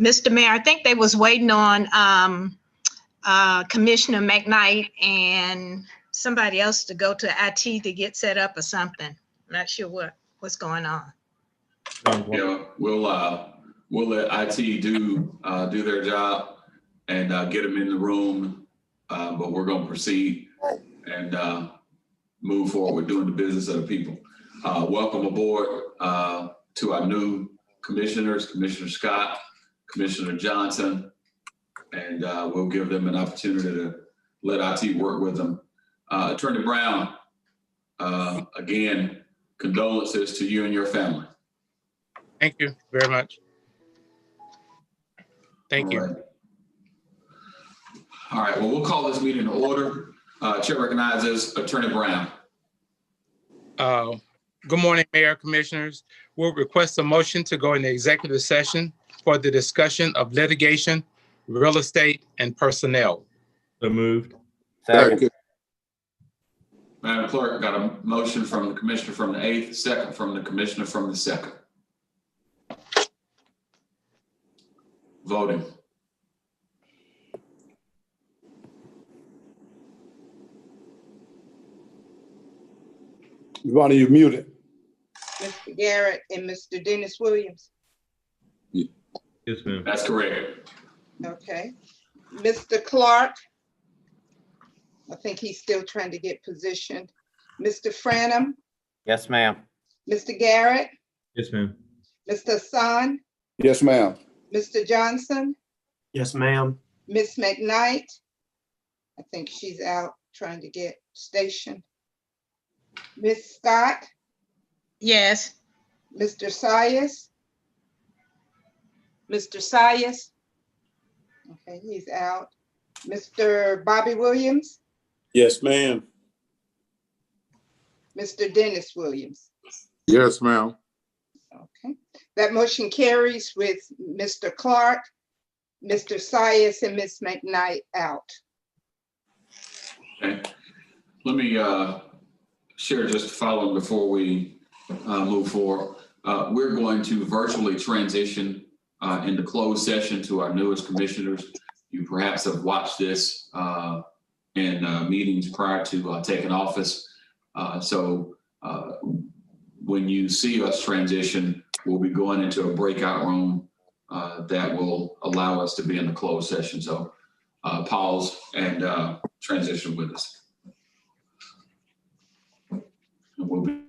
Mr. Mayor, I think they was waiting on Commissioner McKnight and somebody else to go to IT to get set up or something. I'm not sure what's going on. Yeah, we'll let IT do their job and get them in the room, but we're going to proceed and move forward with doing the business of the people. Welcome aboard to our new commissioners, Commissioner Scott, Commissioner Johnson, and we'll give them an opportunity to let IT work with them. Attorney Brown, again, condolences to you and your family. Thank you very much. Thank you. All right, well, we'll call this meeting to order. Chair recognizes Attorney Brown. Good morning, Mayor, Commissioners. We'll request a motion to go into executive session for the discussion of litigation, real estate, and personnel. So moved. Second. Madam Clerk, got a motion from the Commissioner from the 8th, second from the Commissioner from the 2nd. Voting. Ronnie, you're muted. Mr. Garrett and Mr. Dennis Williams. Yes, ma'am. That's correct. Okay. Mr. Clark. I think he's still trying to get positioned. Mr. Franham. Yes, ma'am. Mr. Garrett. Yes, ma'am. Mr. Hassan. Yes, ma'am. Mr. Johnson. Yes, ma'am. Ms. McKnight. I think she's out trying to get stationed. Ms. Scott. Yes. Mr. Sias. Mr. Sias. Okay, he's out. Mr. Bobby Williams. Yes, ma'am. Mr. Dennis Williams. Yes, ma'am. Okay, that motion carries with Mr. Clark, Mr. Sias, and Ms. McKnight out. Okay. Let me share just the following before we move forward. We're going to virtually transition into closed session to our newest commissioners. You perhaps have watched this in meetings prior to taking office. So when you see us transition, we'll be going into a breakout room that will allow us to be in the closed session. So pause and transition with us. And we'll be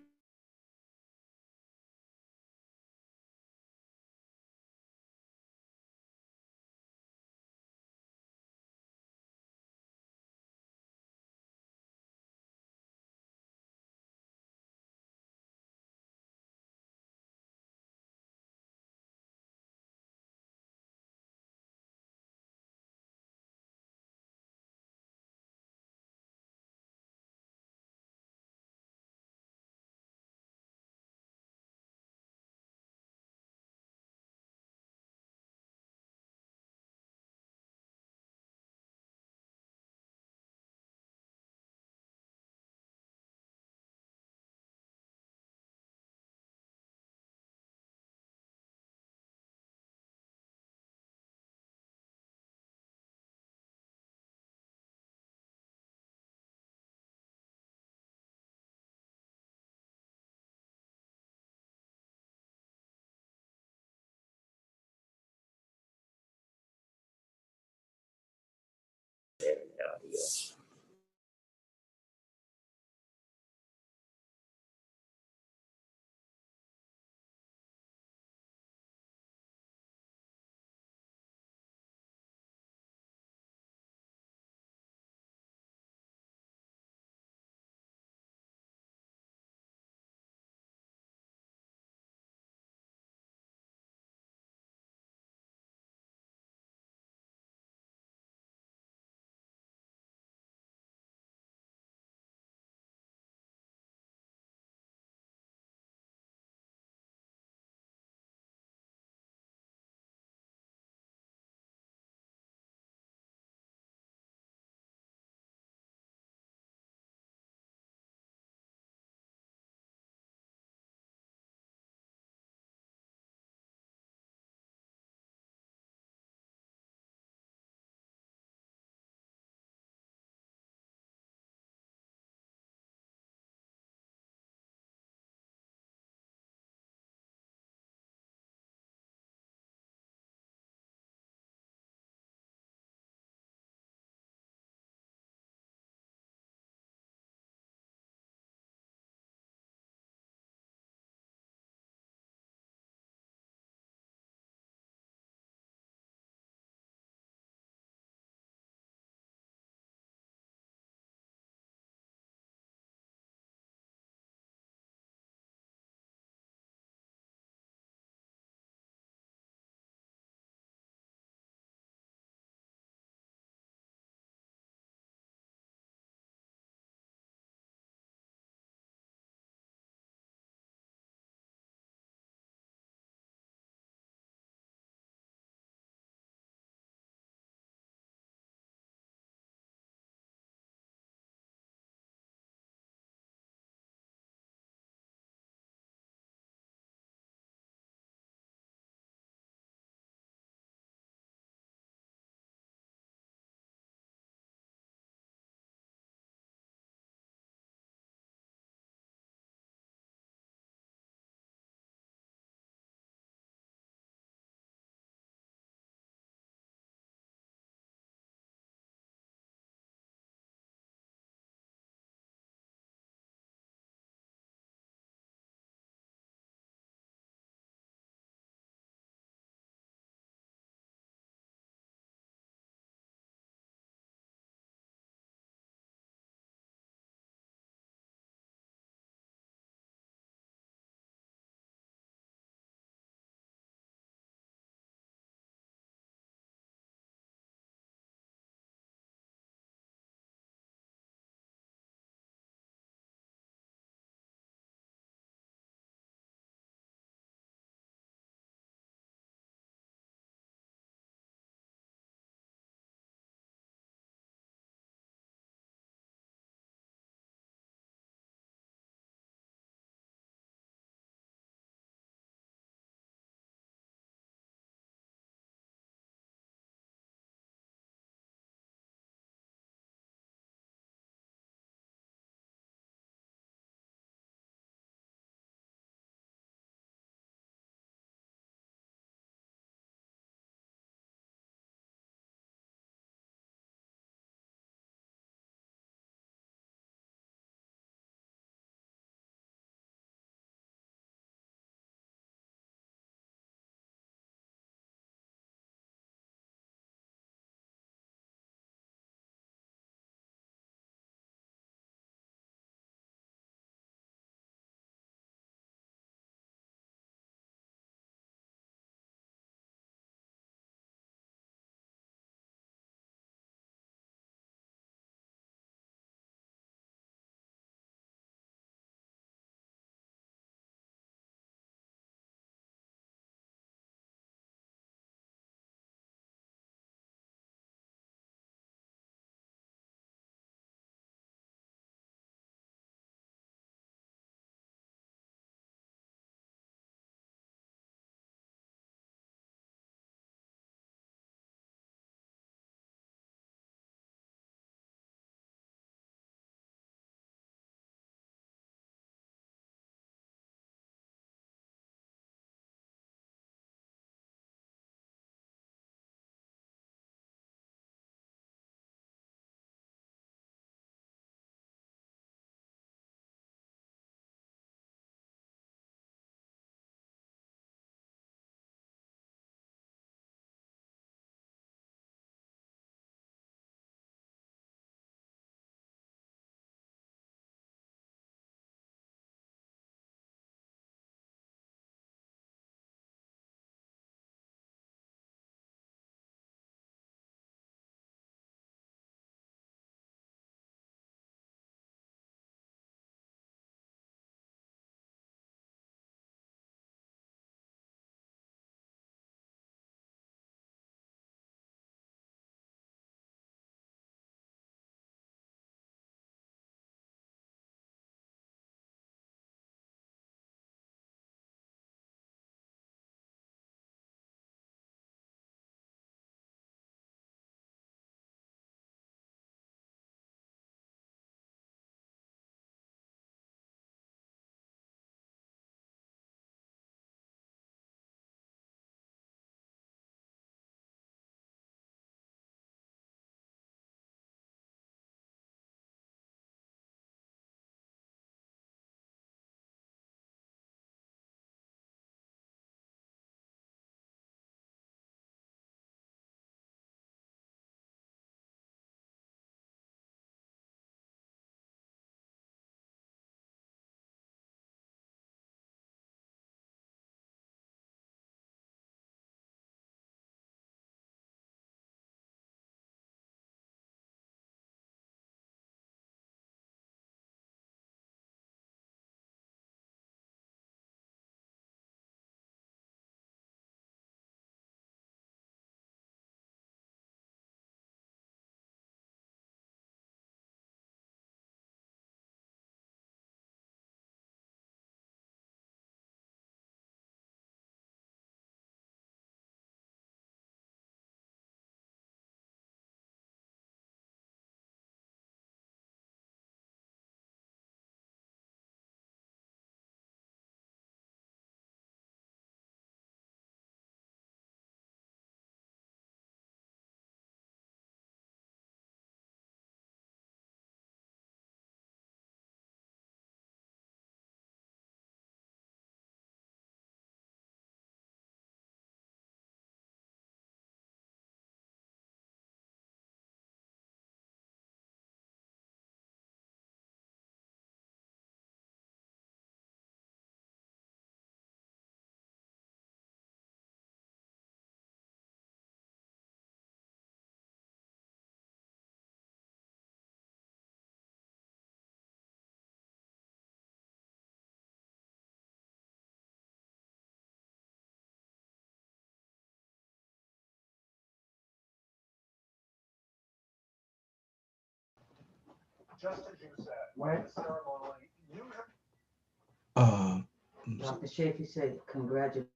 Dr. Shafi said, congratulations.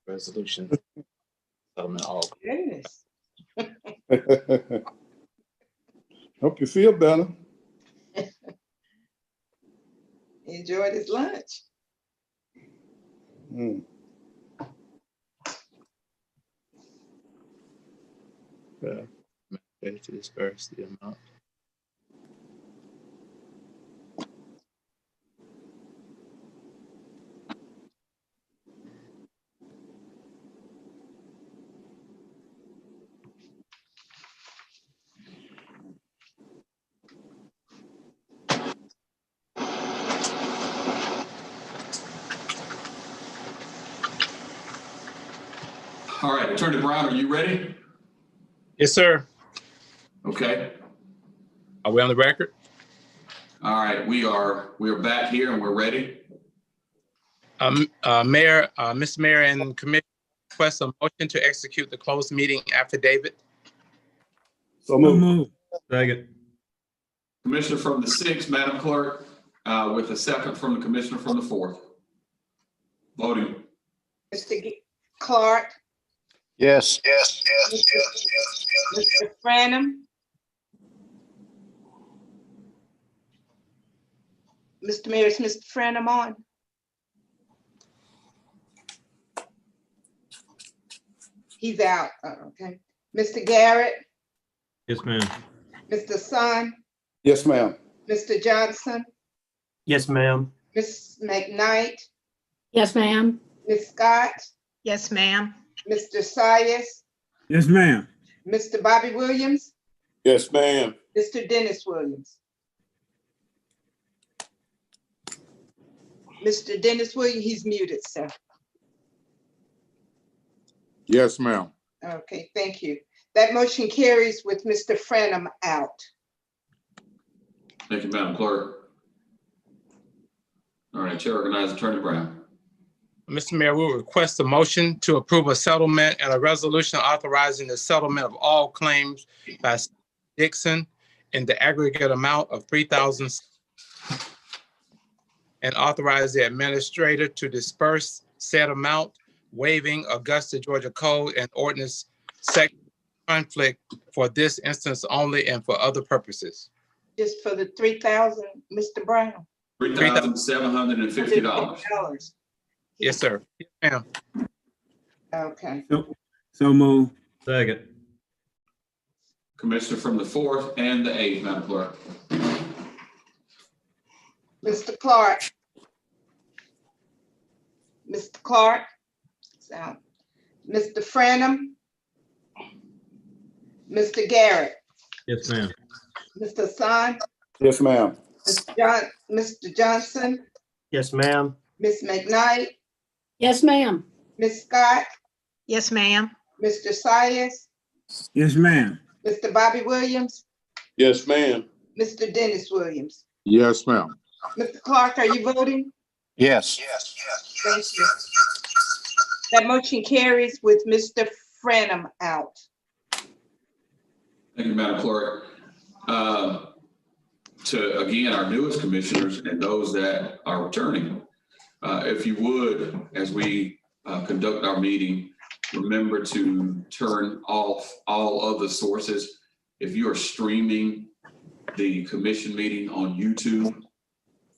Resolution. Settlement all. Goodness. Hope you feel better. Enjoyed his lunch. Mm. Ready to disperse the amount. All right, Attorney Brown, are you ready? Yes, sir. Okay. Are we on the record? All right, we are back here and we're ready. Mayor, Mr. Mayor and Commissioner, request a motion to execute the closed meeting affidavit. So moved. Second. Commissioner from the 6th, Madam Clerk, with a second from the Commissioner from the 4th. Voting. Mr. Clark, Yes. Mr. Franum. Mr. Mayor, is Mr. Franum on? He's out. Okay. Mr. Garrett, Yes, ma'am. Mr. Sun, Yes, ma'am. Mr. Johnson, Yes, ma'am. Ms. McKnight, Yes, ma'am. Ms. Scott, Yes, ma'am. Mr. Sias, Yes, ma'am. Mr. Bobby Williams, Yes, ma'am. Mr. Dennis Williams. Mr. Dennis Williams, he's muted, sir. Yes, ma'am. Okay, thank you. That motion carries with Mr. Franum out. Thank you, Madam Clerk. All right, Chair recognizes Attorney Brown. Mr. Mayor, we will request a motion to approve a settlement and a resolution authorizing the settlement of all claims by Dixon in the aggregate amount of $3,000 and authorize the administrator to disperse said amount, waiving Augusta, Georgia Code and Ordinance Section conflict for this instance only and for other purposes. Just for the 3,000, Mr. Brown. $3,750. Yes, sir. Yes, ma'am. Okay. So move. Second. Commissioner from the 4th and the 8th, Madam Clerk. Mr. Clark. Mr. Clark. It's out. Mr. Franum. Mr. Garrett. Yes, ma'am. Mr. Sun. Yes, ma'am. Mr. Johnson. Yes, ma'am. Ms. McKnight. Yes, ma'am. Ms. Scott. Yes, ma'am. Mr. Sias. Yes, ma'am. Mr. Bobby Williams. Yes, ma'am. Mr. Dennis Williams. Yes, ma'am. Mr. Clark, are you voting? Yes. Thank you. That motion carries with Mr. Franum out. Thank you, Madam Clerk. To, again, our newest commissioners and those that are returning, if you would, as we conduct our meeting, remember to turn off all other sources. If you are streaming the commission meeting on YouTube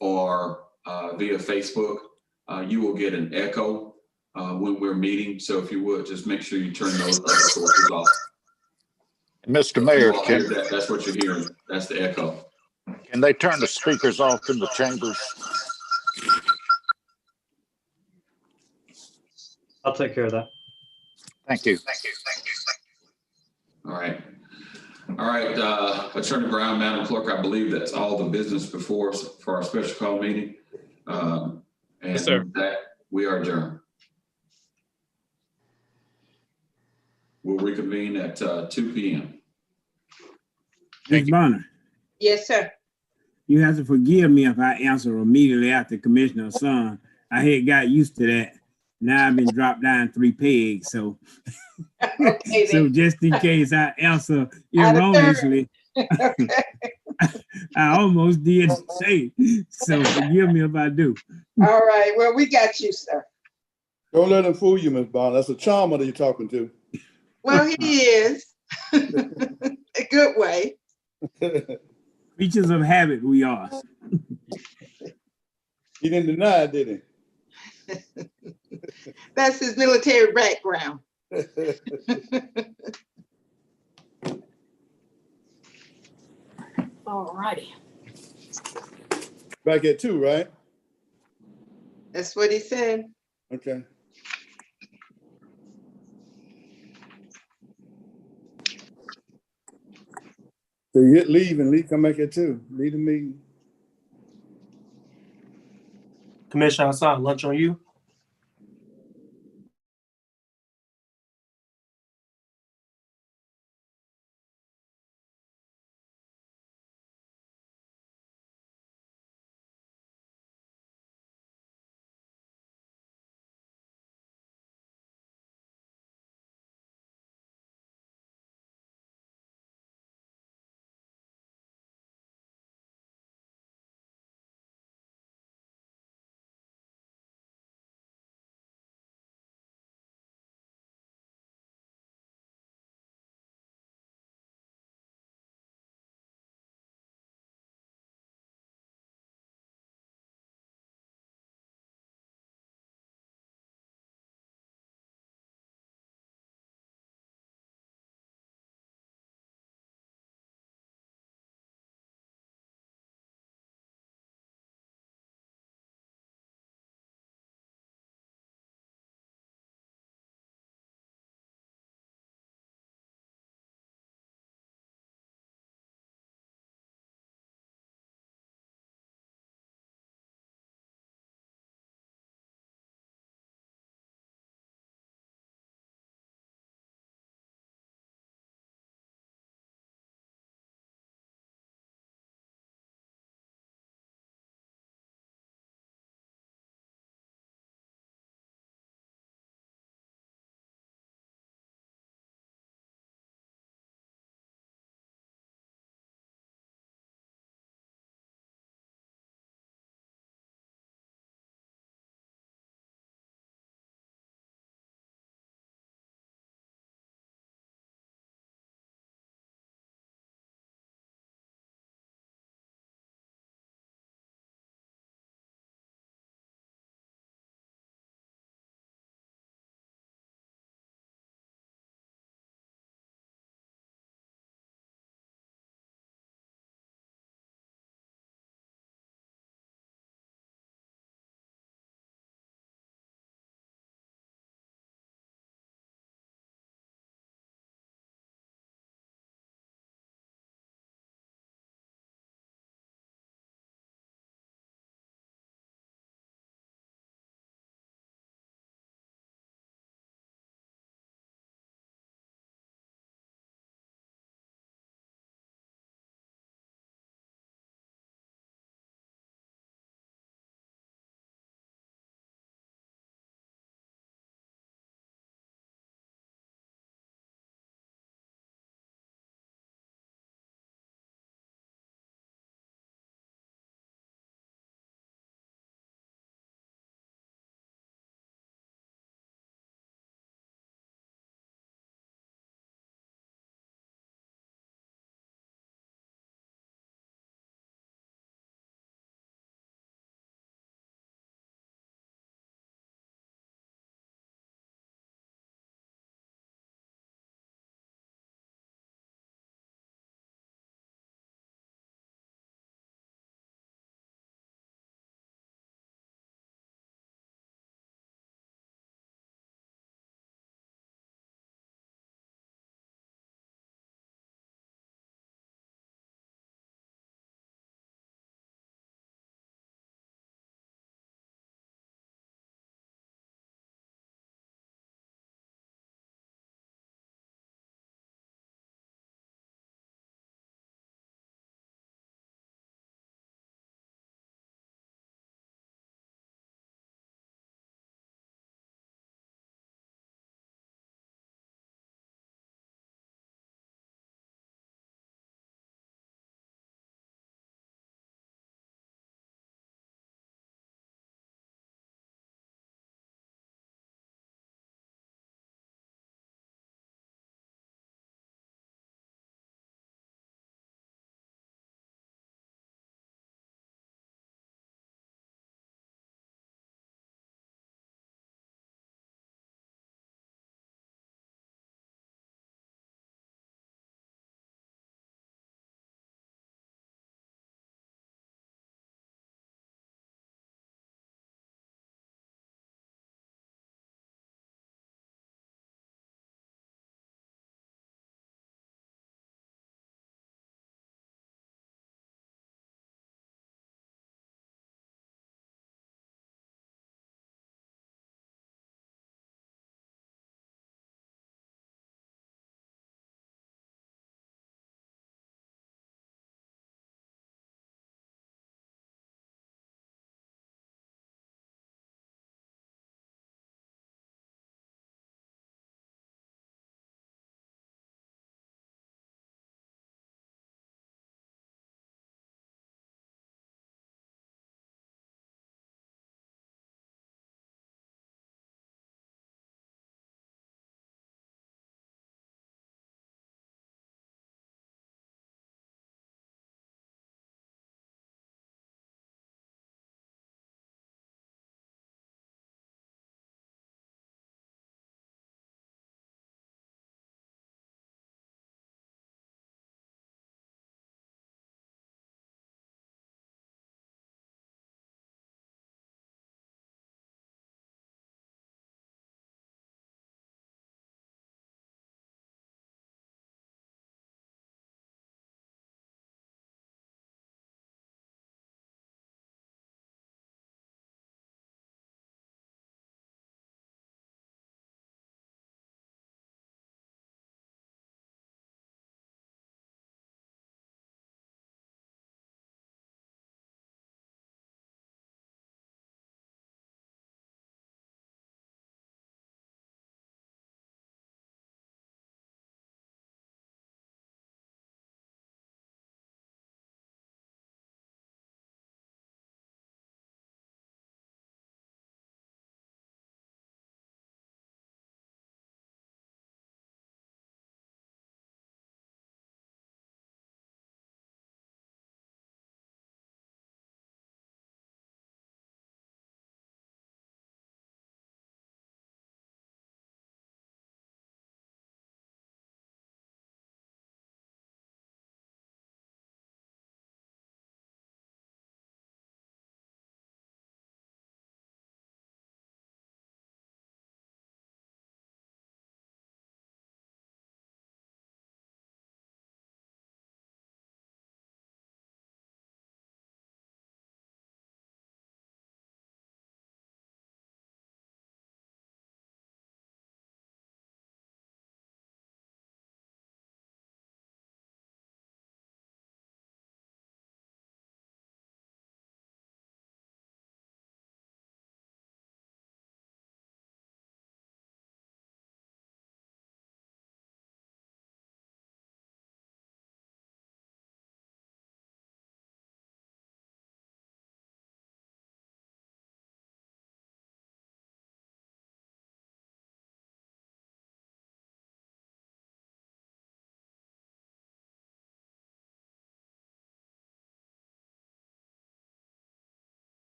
or via Facebook, you will get an echo when we're meeting. So if you would, just make sure you turn those other sources off. Mr. Mayor, You all hear that? That's what you're hearing. That's the echo. can they turn the speakers off in the chambers? I'll take care of that. Thank you. All right. All right, Attorney Brown, Madam Clerk, I believe that's all the business before us for our special call meeting. And Yes, sir. with that, we are adjourned. We'll reconvene at 2 p.m. Ms. Bonner, Yes, sir. you have to forgive me if I answer immediately after Commissioner Son. I had got used to that. Now I've been dropped down 3 pegs, so Okay, so then. just in case I answer Out of turn. erroneously, Okay. I almost did say. So forgive me if I do. All right, well, we got you, sir. Don't let him fool you, Ms. Bond. That's a charmer that you're talking to. Well, he is. A good way. Creatures of habit we are. He didn't deny it, did That's his military background. he? All righty. Back at 2, right? That's what he said. Okay. So you hit leave and leave, come back at 2. Leave the meeting. Commissioner Hassan, lunch on you.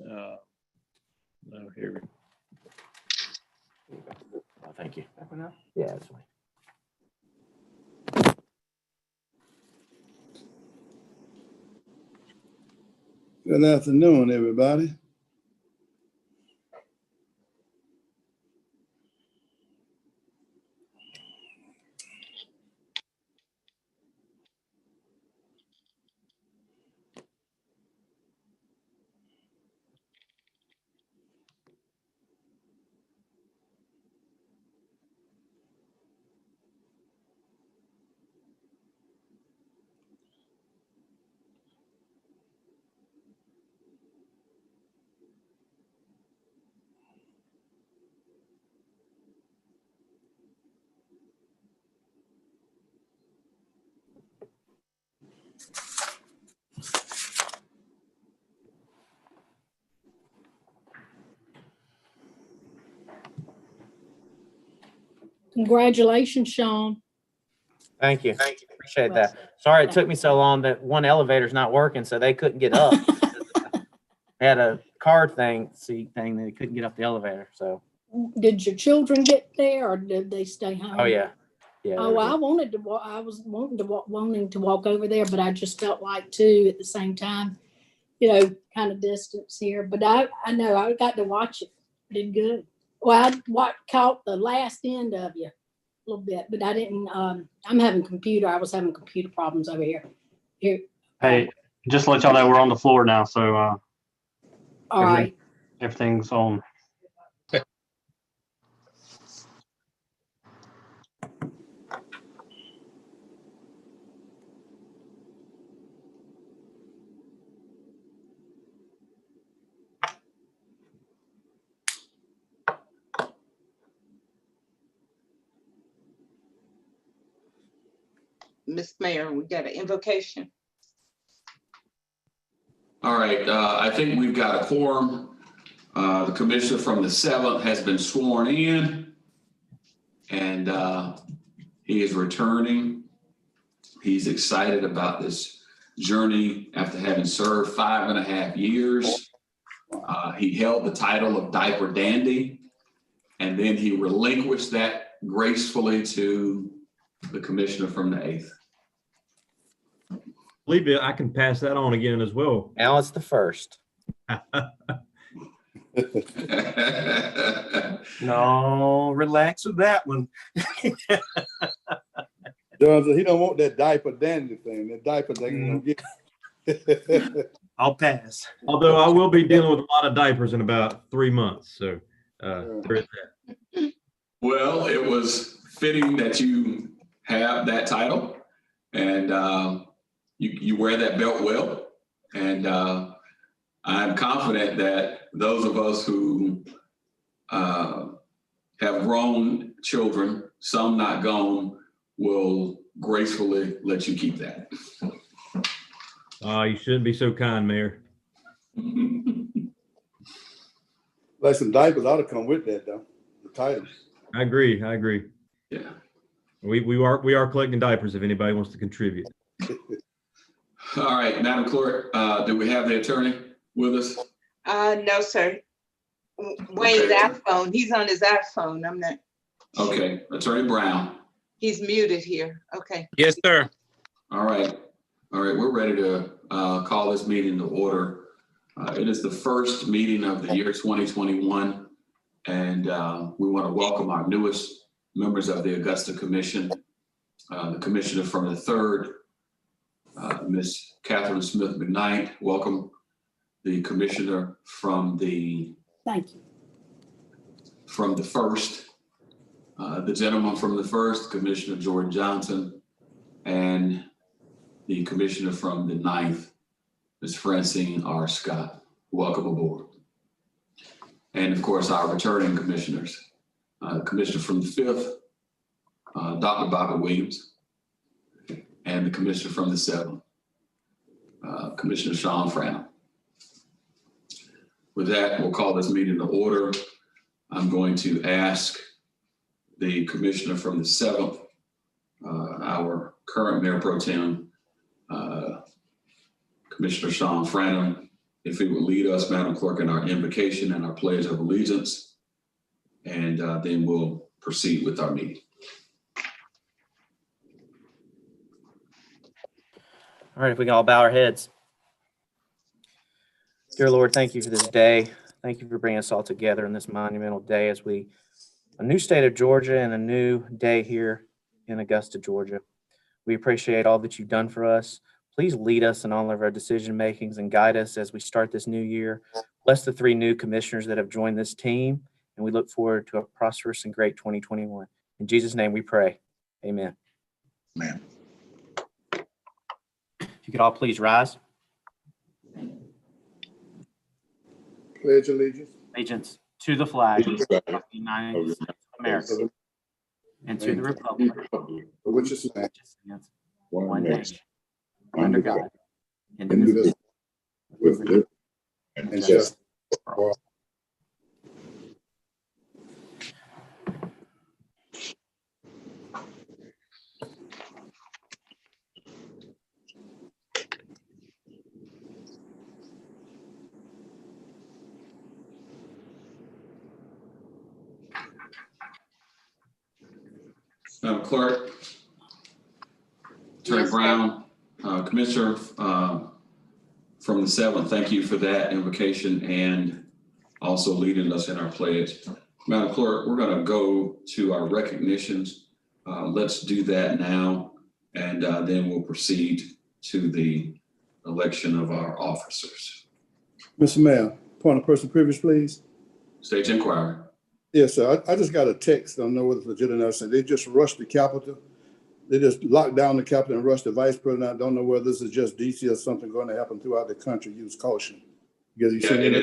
No, here we Oh, thank you. Yeah, that's fine. Good afternoon, everybody. Congratulations, Sean. Thank you. Appreciate that. Sorry it took me so long. That one elevator's not working, so they couldn't get up. They had a card seat thing, they couldn't get up the elevator, so. Did your children get there or did they stay home? Oh, yeah. Yeah. Oh, I wanted to walk. I was wanting to walk over there, but I just felt like too at the same time, kind of distance here. But I know I got to watch it. Did good. Well, I caught the last end of you a little bit, but I didn't. I was having computer problems over here. Hey, just to let y'all know, we're on the floor now, so All right. everything's on. Ms. Mayor, we got an invocation. All right, I think we've got a quorum. The commissioner from the 7th has been sworn in, and he is returning. He's excited about this journey after having served 5.5 years. He held the title of Diaper Dandy, and then he relinquished that gracefully to the commissioner from the 8th. Believe it, I can pass that on again as well. Now it's the first. No, relax with that one. Johnson, he don't want that diaper dandy thing. That diaper thing gonna get. I'll pass. Although I will be dealing with a lot of diapers in about 3 months. So there is that. Well, it was fitting that you have that title, and you wear that belt well. And I'm confident that those of us who have grown children, some not gone, will gracefully let you keep that. You shouldn't be so kind, Mayor. Like some diapers ought to come with that though. The titles. I agree. Yeah. We are collecting diapers if anybody wants to contribute. All right, Madam Clerk, do we have the attorney with us? No, sir. Wayne's iPhone. He's on his iPhone. I'm not. Okay, Attorney Brown. He's muted here. Okay. Yes, sir. All right, we're ready to call this meeting to order. It is the first meeting of the year 2021, and we want to welcome our newest members of the Augusta Commission, the commissioner from the 3rd, Ms. Catherine Smith McKnight. Welcome. The commissioner from the Thank you. From the 1st, the gentleman from the 1st, Commissioner Jordan Johnson, and the commissioner from the 9th, Ms. Francine R. Scott. Welcome aboard. And of course, our returning commissioners, commissioner from the 5th, Dr. Bobby Williams, and the commissioner from the 7th, Commissioner Sean Frown. With that, we'll call this meeting to order. I'm going to ask the commissioner from the 7th, our current Mayor Pro Tem, Commissioner Sean Frown, if you would lead us, Madam Clerk, in our invocation and our pledge of allegiance, and then we'll proceed with our meeting. All right, if we can all bow our heads. Dear Lord, thank you for this day. Thank you for bringing us all together in this monumental day as a new state of Georgia and a new day here in Augusta, Georgia. We appreciate all that you've done for us. Please lead us in all of our decision makings and guide us as we start this new year. Bless the 3 new commissioners that have joined this team, and we look forward to a prosperous and great 2021. In Jesus' name we pray. Amen. Amen. If you could all please rise. Pledge allegiance. Allegiance to the flag of the United States of America and to the republic For which is stands one nation, under God, indivisible, with liberty and justice for all. Madam Clerk, Attorney Brown, Commissioner from the 7th, thank you for that invocation and also leading us in our pledge. Madam Clerk, we're going to go to our recognitions. Let's do that now, and then we'll proceed to the election of our officers. Mr. Mayor, point of personal privilege, please. State inquiry. Yes, sir. I just got a text. I don't know whether it's legit or not. So they just rushed the Capitol. They just locked down the Capitol and rushed the Vice President. I don't know whether this is just DC or something going to happen throughout the country. Use caution. Because you Yeah,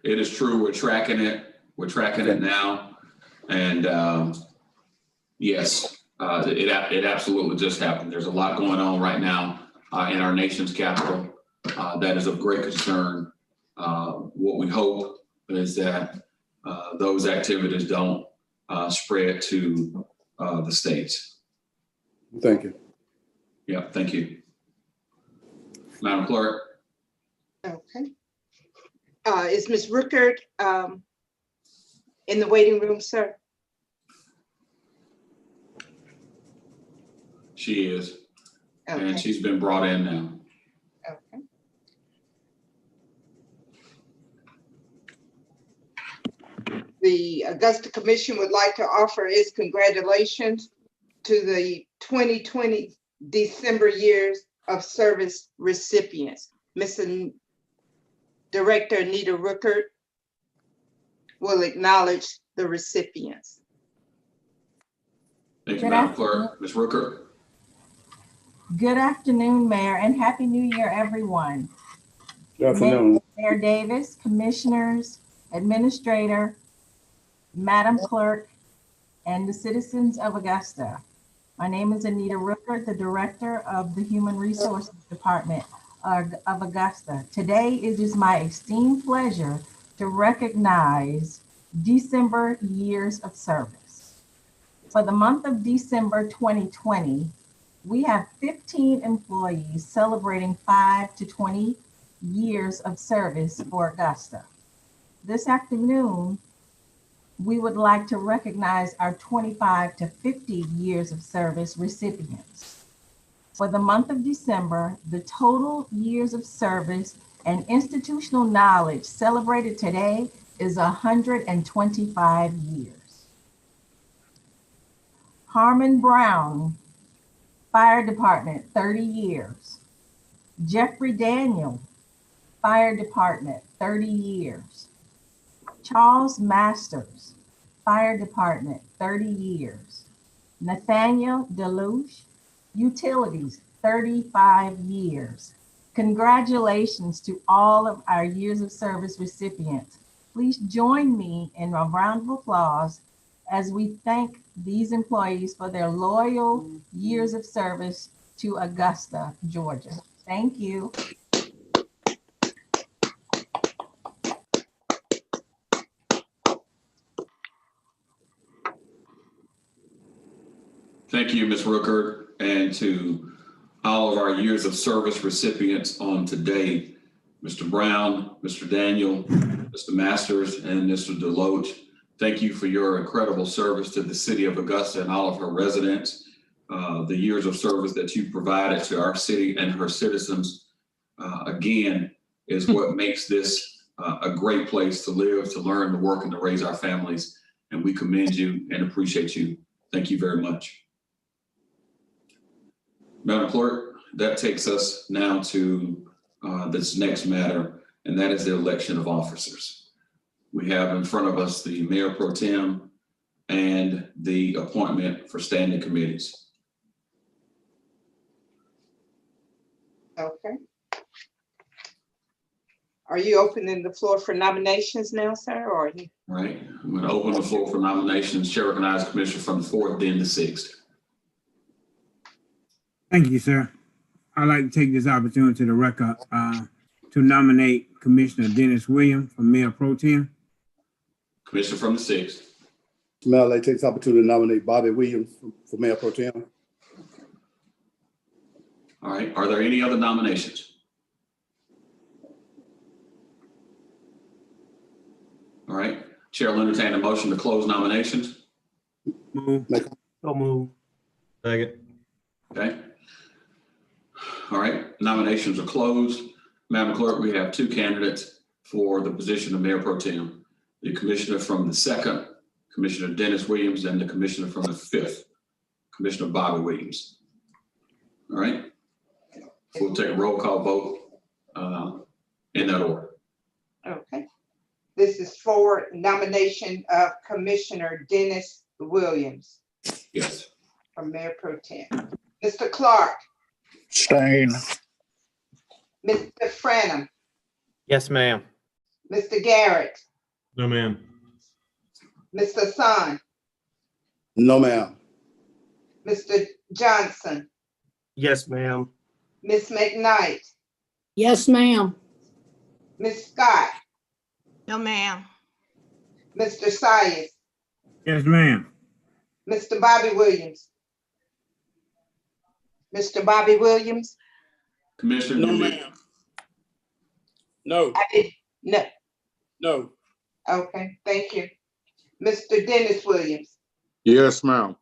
it is true. We're tracking it. We're tracking it now. And yes, it absolutely just happened. There's a lot going on right now in our nation's capital. That is of great concern. What we hope is that those activities don't spread to the states. Thank you. Yeah, thank you. Madam Clerk. Okay. Is Ms. Ruckert in the waiting room, sir? She is, Okay. and she's been brought in now. Okay. The Augusta Commission would like to offer its congratulations to the 2020 December years of service recipients. Mr. Director Anita Ruckert will acknowledge the recipients. Thank you, Good Madam afternoon. Clerk. Ms. Ruckert. Good afternoon, Mayor, and Happy New Year, everyone. Good afternoon. Mayor Davis, Commissioners, Administrator, Madam Clerk, and the citizens of Augusta. My name is Anita Ruckert, the Director of the Human Resources Department of Augusta. Today, it is my esteemed pleasure to recognize December years of service. For the month of December 2020, we have 15 employees celebrating 5 to 20 years of service for Augusta. This afternoon, we would like to recognize our 25 to 50 years of service recipients. For the month of December, the total years of service and institutional knowledge celebrated today is 125 years. Harmon Brown, Fire Department, 30 years. Jeffrey Daniel, Fire Department, 30 years. Charles Masters, Fire Department, 30 years. Nathaniel Deluge, Utilities, 35 years. Congratulations to all of our years of service recipients. Please join me in a round of applause as we thank these employees for their loyal years of service to Augusta, Georgia. Thank you. Thank you, Ms. Ruckert, and to all of our years of service recipients on today. Mr. Brown, Mr. Daniel, Mr. Masters, and Mr. Deloach. Thank you for your incredible service to the city of Augusta and all of her residents. The years of service that you provided to our city and her citizens, again, is what makes this a great place to live, to learn, to work, and to raise our families. And we commend you and appreciate you. Thank you very much. Madam Clerk, that takes us now to this next matter, and that is the election of officers. We have in front of us the Mayor Pro Tem and the appointment for standing committees. Okay. Are you opening the floor for nominations now, sir, or are you? All right, I'm going to open the floor for nominations. Chair recognizes Commissioner from the 4th, then the 6th. Thank you, sir. I'd like to take this opportunity to to nominate Commissioner Dennis Williams for Mayor Pro Tem. Commissioner from the 6th. Mayor, I'd like to take this opportunity to nominate Bobby Williams for Mayor Pro Tem. All right, are there any other nominations? All right, Chair will entertain a motion to close nominations. Move. So move. Second. Okay. All right, nominations are closed. Madam Clerk, we have 2 candidates for the position of Mayor Pro Tem. The Commissioner from the 2nd, Commissioner Dennis Williams, and the Commissioner from the 5th, Commissioner Bobby Williams. All right, we'll take a roll call vote in that order. Okay. This is for nomination of Commissioner Dennis Williams Yes. for Mayor Pro Tem. Mr. Clark, Abstain. Mr. Franum, Yes, ma'am. Mr. Garrett, No, ma'am. Mr. Hassan, No, ma'am. Mr. Johnson, Yes, ma'am. Ms. McKnight, Yes, ma'am. Ms. Scott, No, ma'am. Mr. Sias, Yes, ma'am. Mr. Bobby Williams. Mr. Bobby Williams? Commissioner. No, you ma'am. did- No, No. no. Okay, thank you. Mr. Dennis Williams? Yes, ma'am.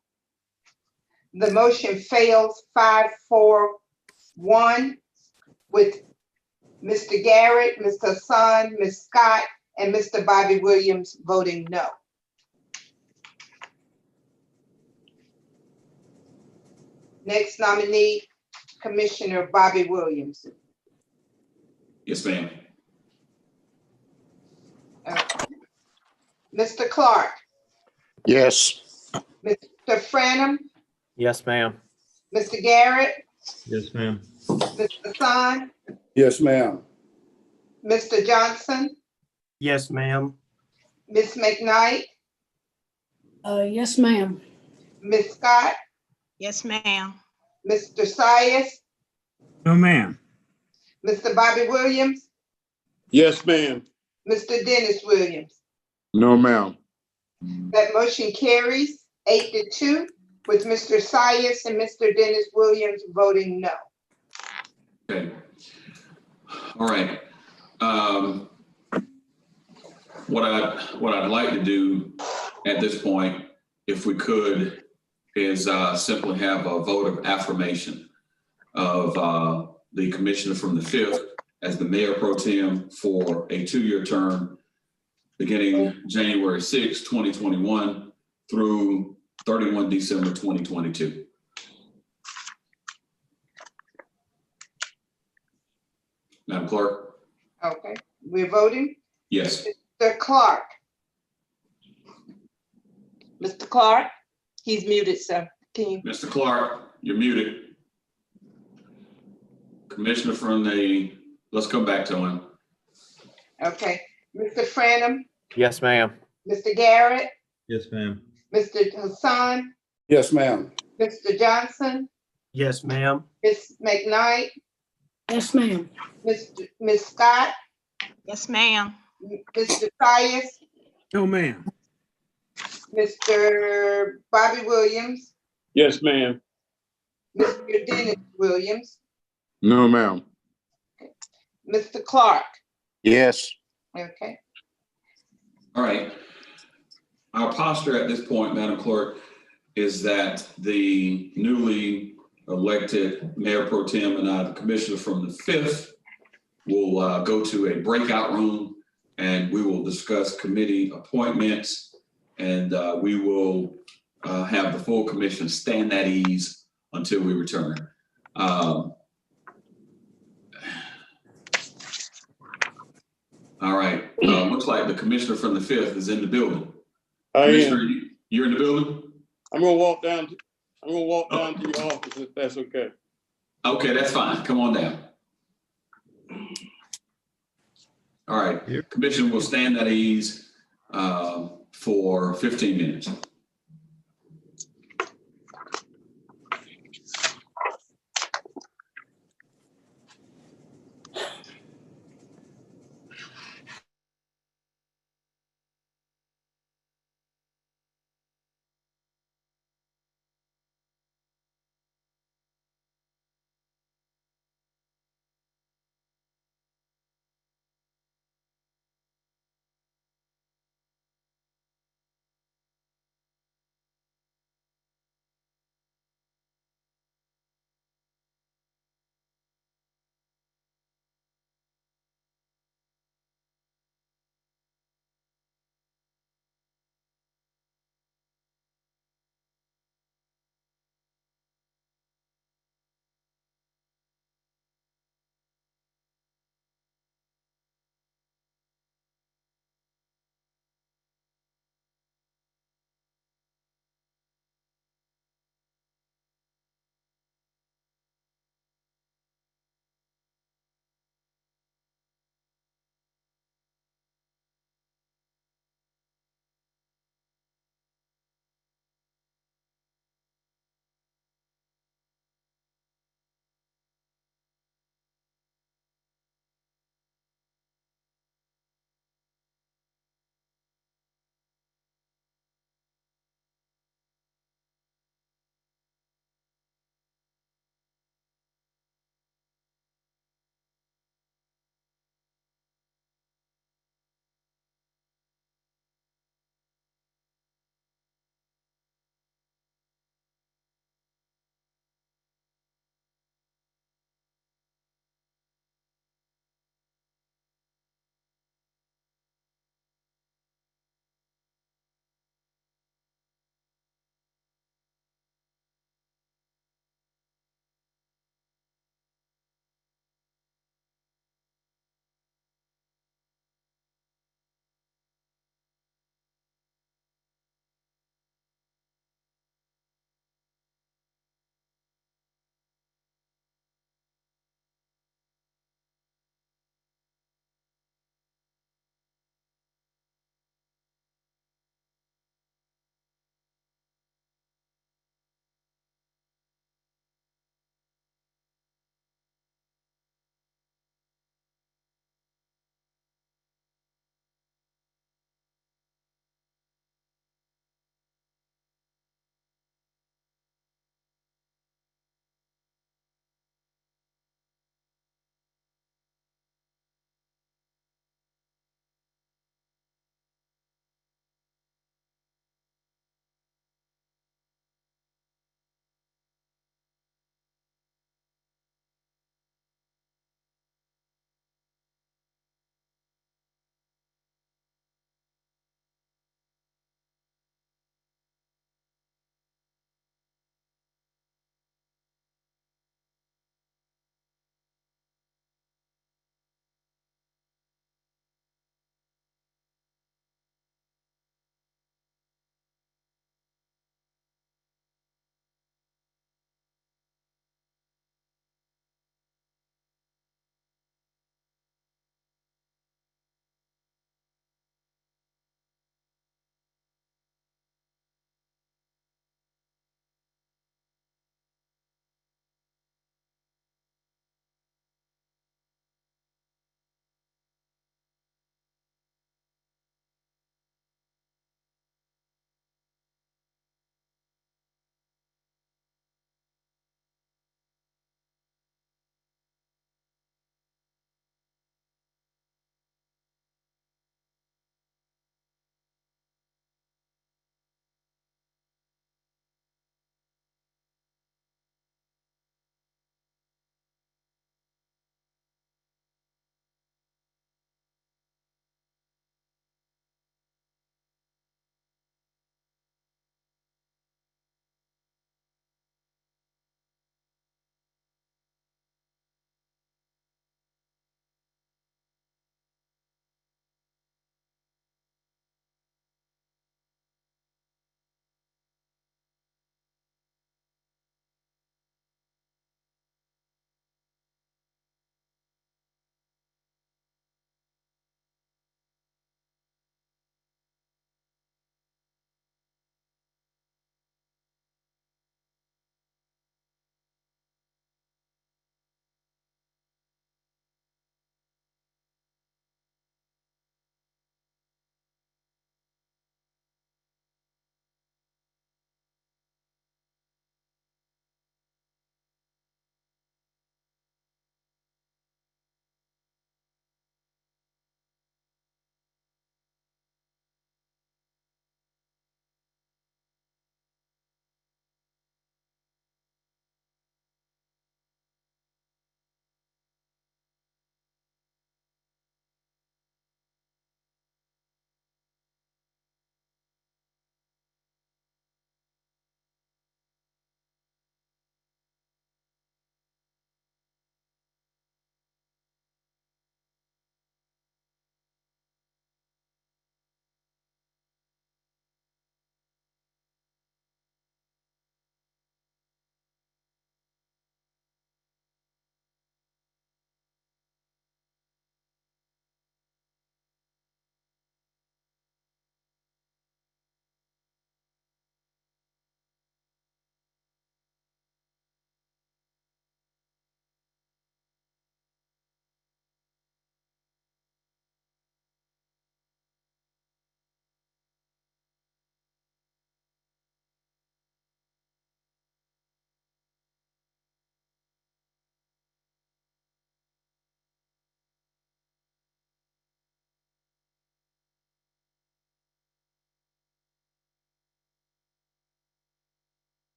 The motion fails 5-4-1 with Mr. Garrett, Mr. Hassan, Ms. Scott, and Mr. Bobby Williams voting no. Next nominee, Commissioner Bobby Williams. Yes, ma'am. Mr. Clark, Yes. Mr. Franum, Yes, ma'am. Mr. Garrett, Yes, ma'am. Mr. Hassan, Yes, ma'am. Mr. Johnson, Yes, ma'am. Ms. McKnight, Yes, ma'am. Ms. Scott, Yes, ma'am. Mr. Sias, No, ma'am. Mr. Bobby Williams, Yes, ma'am. Mr. Dennis Williams. No, ma'am. That motion carries 8-2 with Mr. Sias and Mr. Dennis Williams voting no. Okay. All right. What I'd like to do at this point, if we could, is simply have a vote of affirmation of the commissioner from the 5th as the Mayor Pro Tem for a 2-year term beginning January 6, 2021 through 31 December 2022. Madam Clerk? Okay, we're voting. Yes. Mr. Clark. Mr. Clark, he's muted, sir. Can you? Mr. Clark, you're muted. Commissioner from the, let's come back to him. Okay, Mr. Franum, Yes, ma'am. Mr. Garrett, Yes, ma'am. Mr. Hassan, Yes, ma'am. Mr. Johnson, Yes, ma'am. Ms. McKnight, Yes, ma'am. Ms. Scott, Yes, ma'am. Mr. Sias, No, ma'am. Mr. Bobby Williams, Yes, ma'am. Mr. Dennis Williams, No, ma'am. Mr. Clark. Yes. Okay. All right. Our posture at this point, Madam Clerk, is that the newly elected Mayor Pro Tem and I, the Commissioner from the 5th, will go to a breakout room and we will discuss committee appointments, and we will have the full commission stand at ease until we return. All right. Looks like the Commissioner from the 5th is in the building. Commissioner, you're in the building? I'm gonna walk down to your office if that's okay. Okay, that's fine. Come on down. All right, Commission will stand at ease for 15 minutes.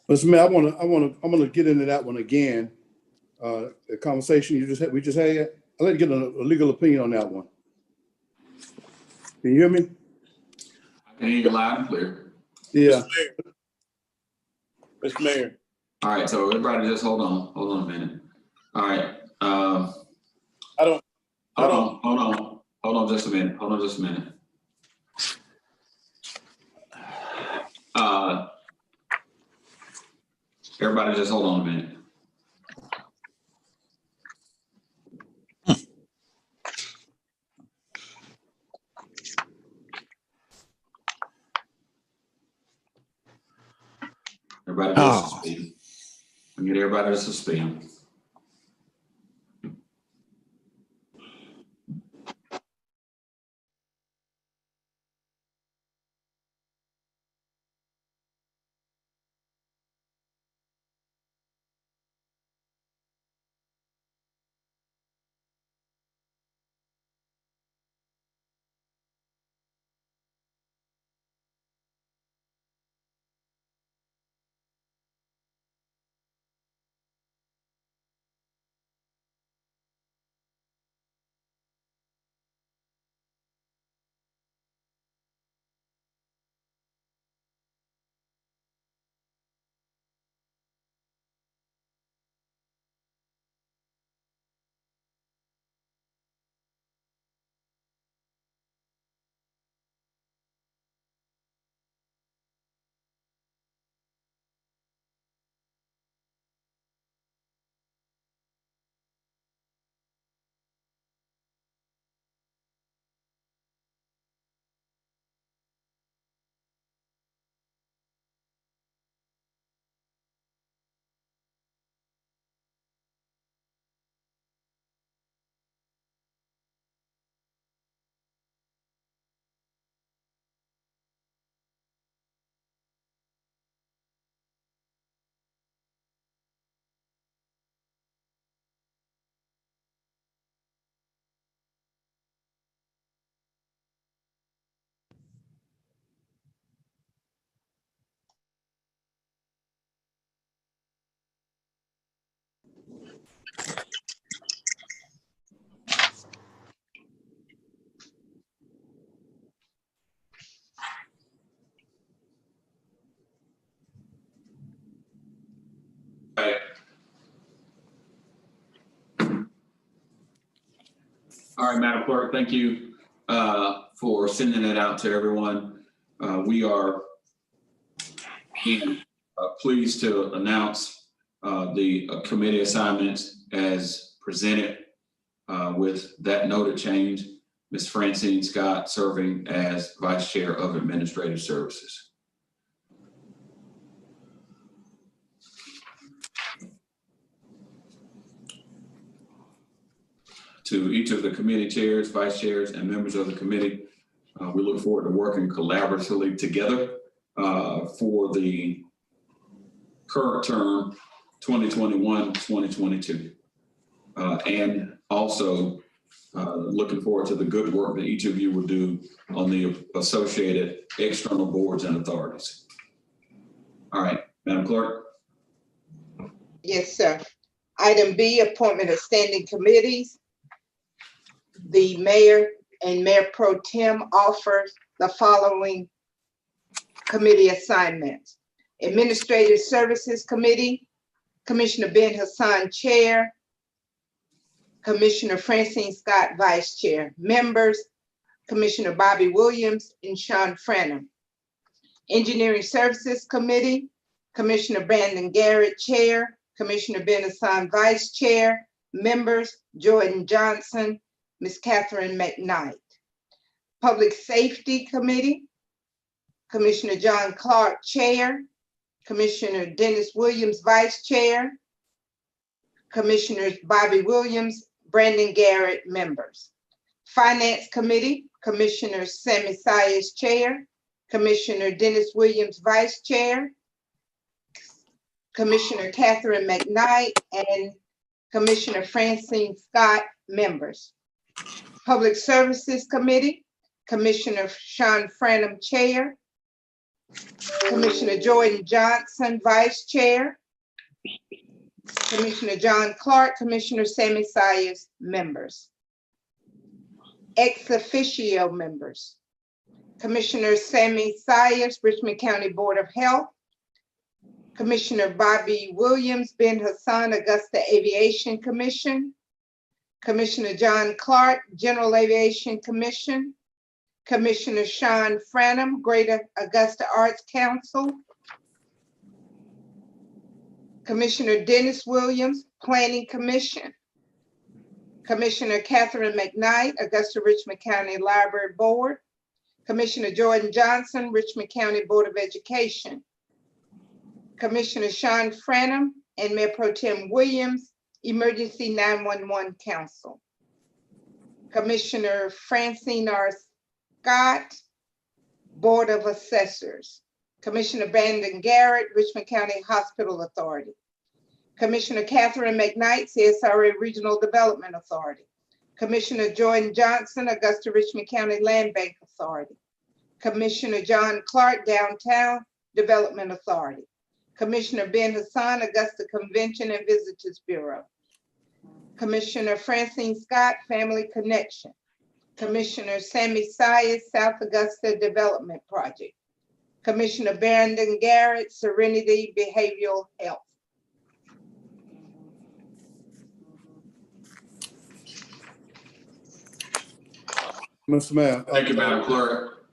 Listen, man, I'm gonna get into that one again. The conversation we just had. I'd like to get a legal opinion on that one. Can you hear me? I can hear you loud and clear. Yeah. Mr. Mayor. All right, so everybody just hold on a minute. All right. Hold on just a minute. Everybody just hold on a minute. Everybody just suspend. I get everybody to suspend. All right, Madam Clerk, thank you for sending it out to everyone. We are pleased to announce the committee assignments as presented with that noted change. Ms. Francine Scott serving as Vice Chair of Administrative Services. To each of the committee chairs, vice chairs, and members of the committee, we look forward to working collaboratively together for the current term 2021-2022. And also looking forward to the good work that each of you will do on the associated external boards and authorities. All right, Madam Clerk. Yes, sir. Item B, appointment of standing committees. The mayor and Mayor Pro Tem offers the following committee assignments. Administrative Services Committee, Commissioner Ben Hassan, Chair. Commissioner Francine Scott, Vice Chair. Members, Commissioner Bobby Williams and Sean Frenham. Engineering Services Committee, Commissioner Brandon Garrett, Chair. Commissioner Ben Hassan, Vice Chair. Members, Jordan Johnson, Ms. Catherine McKnight. Public Safety Committee, Commissioner John Clark, Chair. Commissioner Dennis Williams, Vice Chair. Commissioners Bobby Williams, Brandon Garrett, members. Finance Committee, Commissioner Sammy Sayers, Chair. Commissioner Dennis Williams, Vice Chair. Commissioner Catherine McKnight and Commissioner Francine Scott, members. Public Services Committee, Commissioner Sean Frenham, Chair. Commissioner Jordan Johnson, Vice Chair. Commissioner John Clark, Commissioner Sammy Sayers, members. Ex officio members. Commissioner Sammy Sayers, Richmond County Board of Health. Commissioner Bobby Williams, Ben Hassan, Augusta Aviation Commission. Commissioner John Clark, General Aviation Commission. Commissioner Sean Franham, Greater Augusta Arts Council. Commissioner Dennis Williams, Planning Commission. Commissioner Catherine McKnight, Augusta Richmond County Library Board. Commissioner Jordan Johnson, Richmond County Board of Education. Commissioner Sean Franham and Mayor Pro Tem Williams, Emergency 911 Council. Commissioner Francine R. Scott, Board of Assessors. Commissioner Brandon Garrett, Richmond County Hospital Authority. Commissioner Catherine McKnight, CSRA Regional Development Authority. Commissioner Jordan Johnson, Augusta Richmond County Land Bank Authority. Commissioner John Clark, Downtown Development Authority. Commissioner Ben Hassan, Augusta Convention and Visitors Bureau. Commissioner Francine Scott, Family Connection. Commissioner Sammy Sayers, South Augusta Development Project. Commissioner Brandon Garrett, Serenity Behavioral Health. Mr. Mayor. Thank you, Madam Clerk.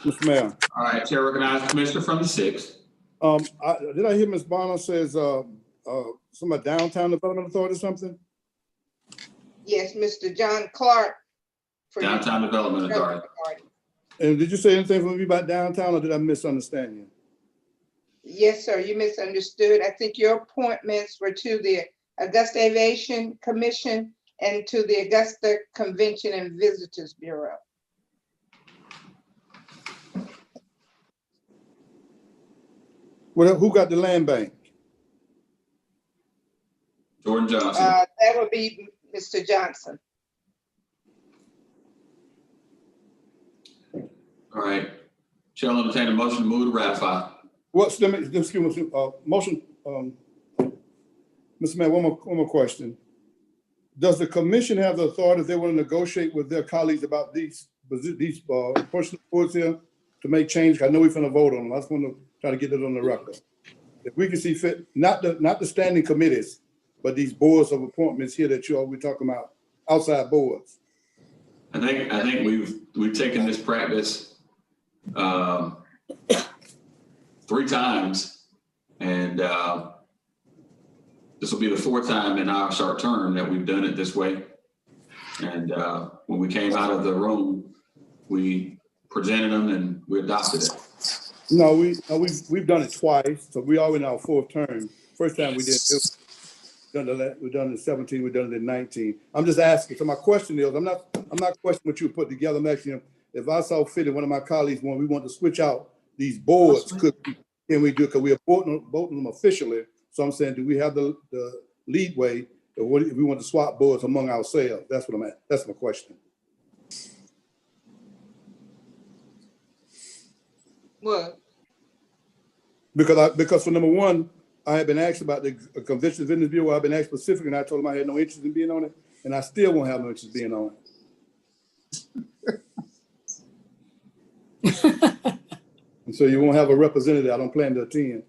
Mr. Mayor. All right, Chair recognizes Commissioner from the 6th. Did I hear Ms. Bonner says some downtown development authority or something? Yes, Mr. John Clark. for Downtown Development Authority. And did you say anything for me about downtown, or did I misunderstand you? Yes, sir, you misunderstood. I think your appointments were to the Augusta Aviation Commission and to the Augusta Convention and Visitors Bureau. Well, who got the land bank? Jordan Johnson. That would be Mr. Johnson. All right. Chair will entertain a motion to move to ratify. What's excuse me, motion, Mr. Mayor, one more question. Does the commission have the authority if they want to negotiate with their colleagues about these personal boards here to make change? I know we're going to vote on them. I just want to try to get it on the record. If we can see fit, not the standing committees, but these boards of appointments here that we're talking about, outside boards. I think we've taken this practice 3 times, and this will be the 4th time in our short term that we've done it this way. And when we came out of the room, we presented them and we adopted it. No, we've done it twice, so we are in our 4th term. First time we didn't do it. We've done it in 17, we've done it in 19. I'm just asking. So my question is, I'm not questioning what you put together. I'm asking if I saw fit in one of my colleagues when we want to switch out these boards, can we do it? Because we are voting them officially. So I'm saying, do we have the leadway or what if we want to swap boards among ourselves? That's what I'm at. That's my question. Well, because for number one, I had been asked about the Convention and Visitors Bureau. I've been asked specifically, and I told them I had no interest in being on it, and I still won't have no interest in being on it. And so you won't have a representative. I don't plan to attend.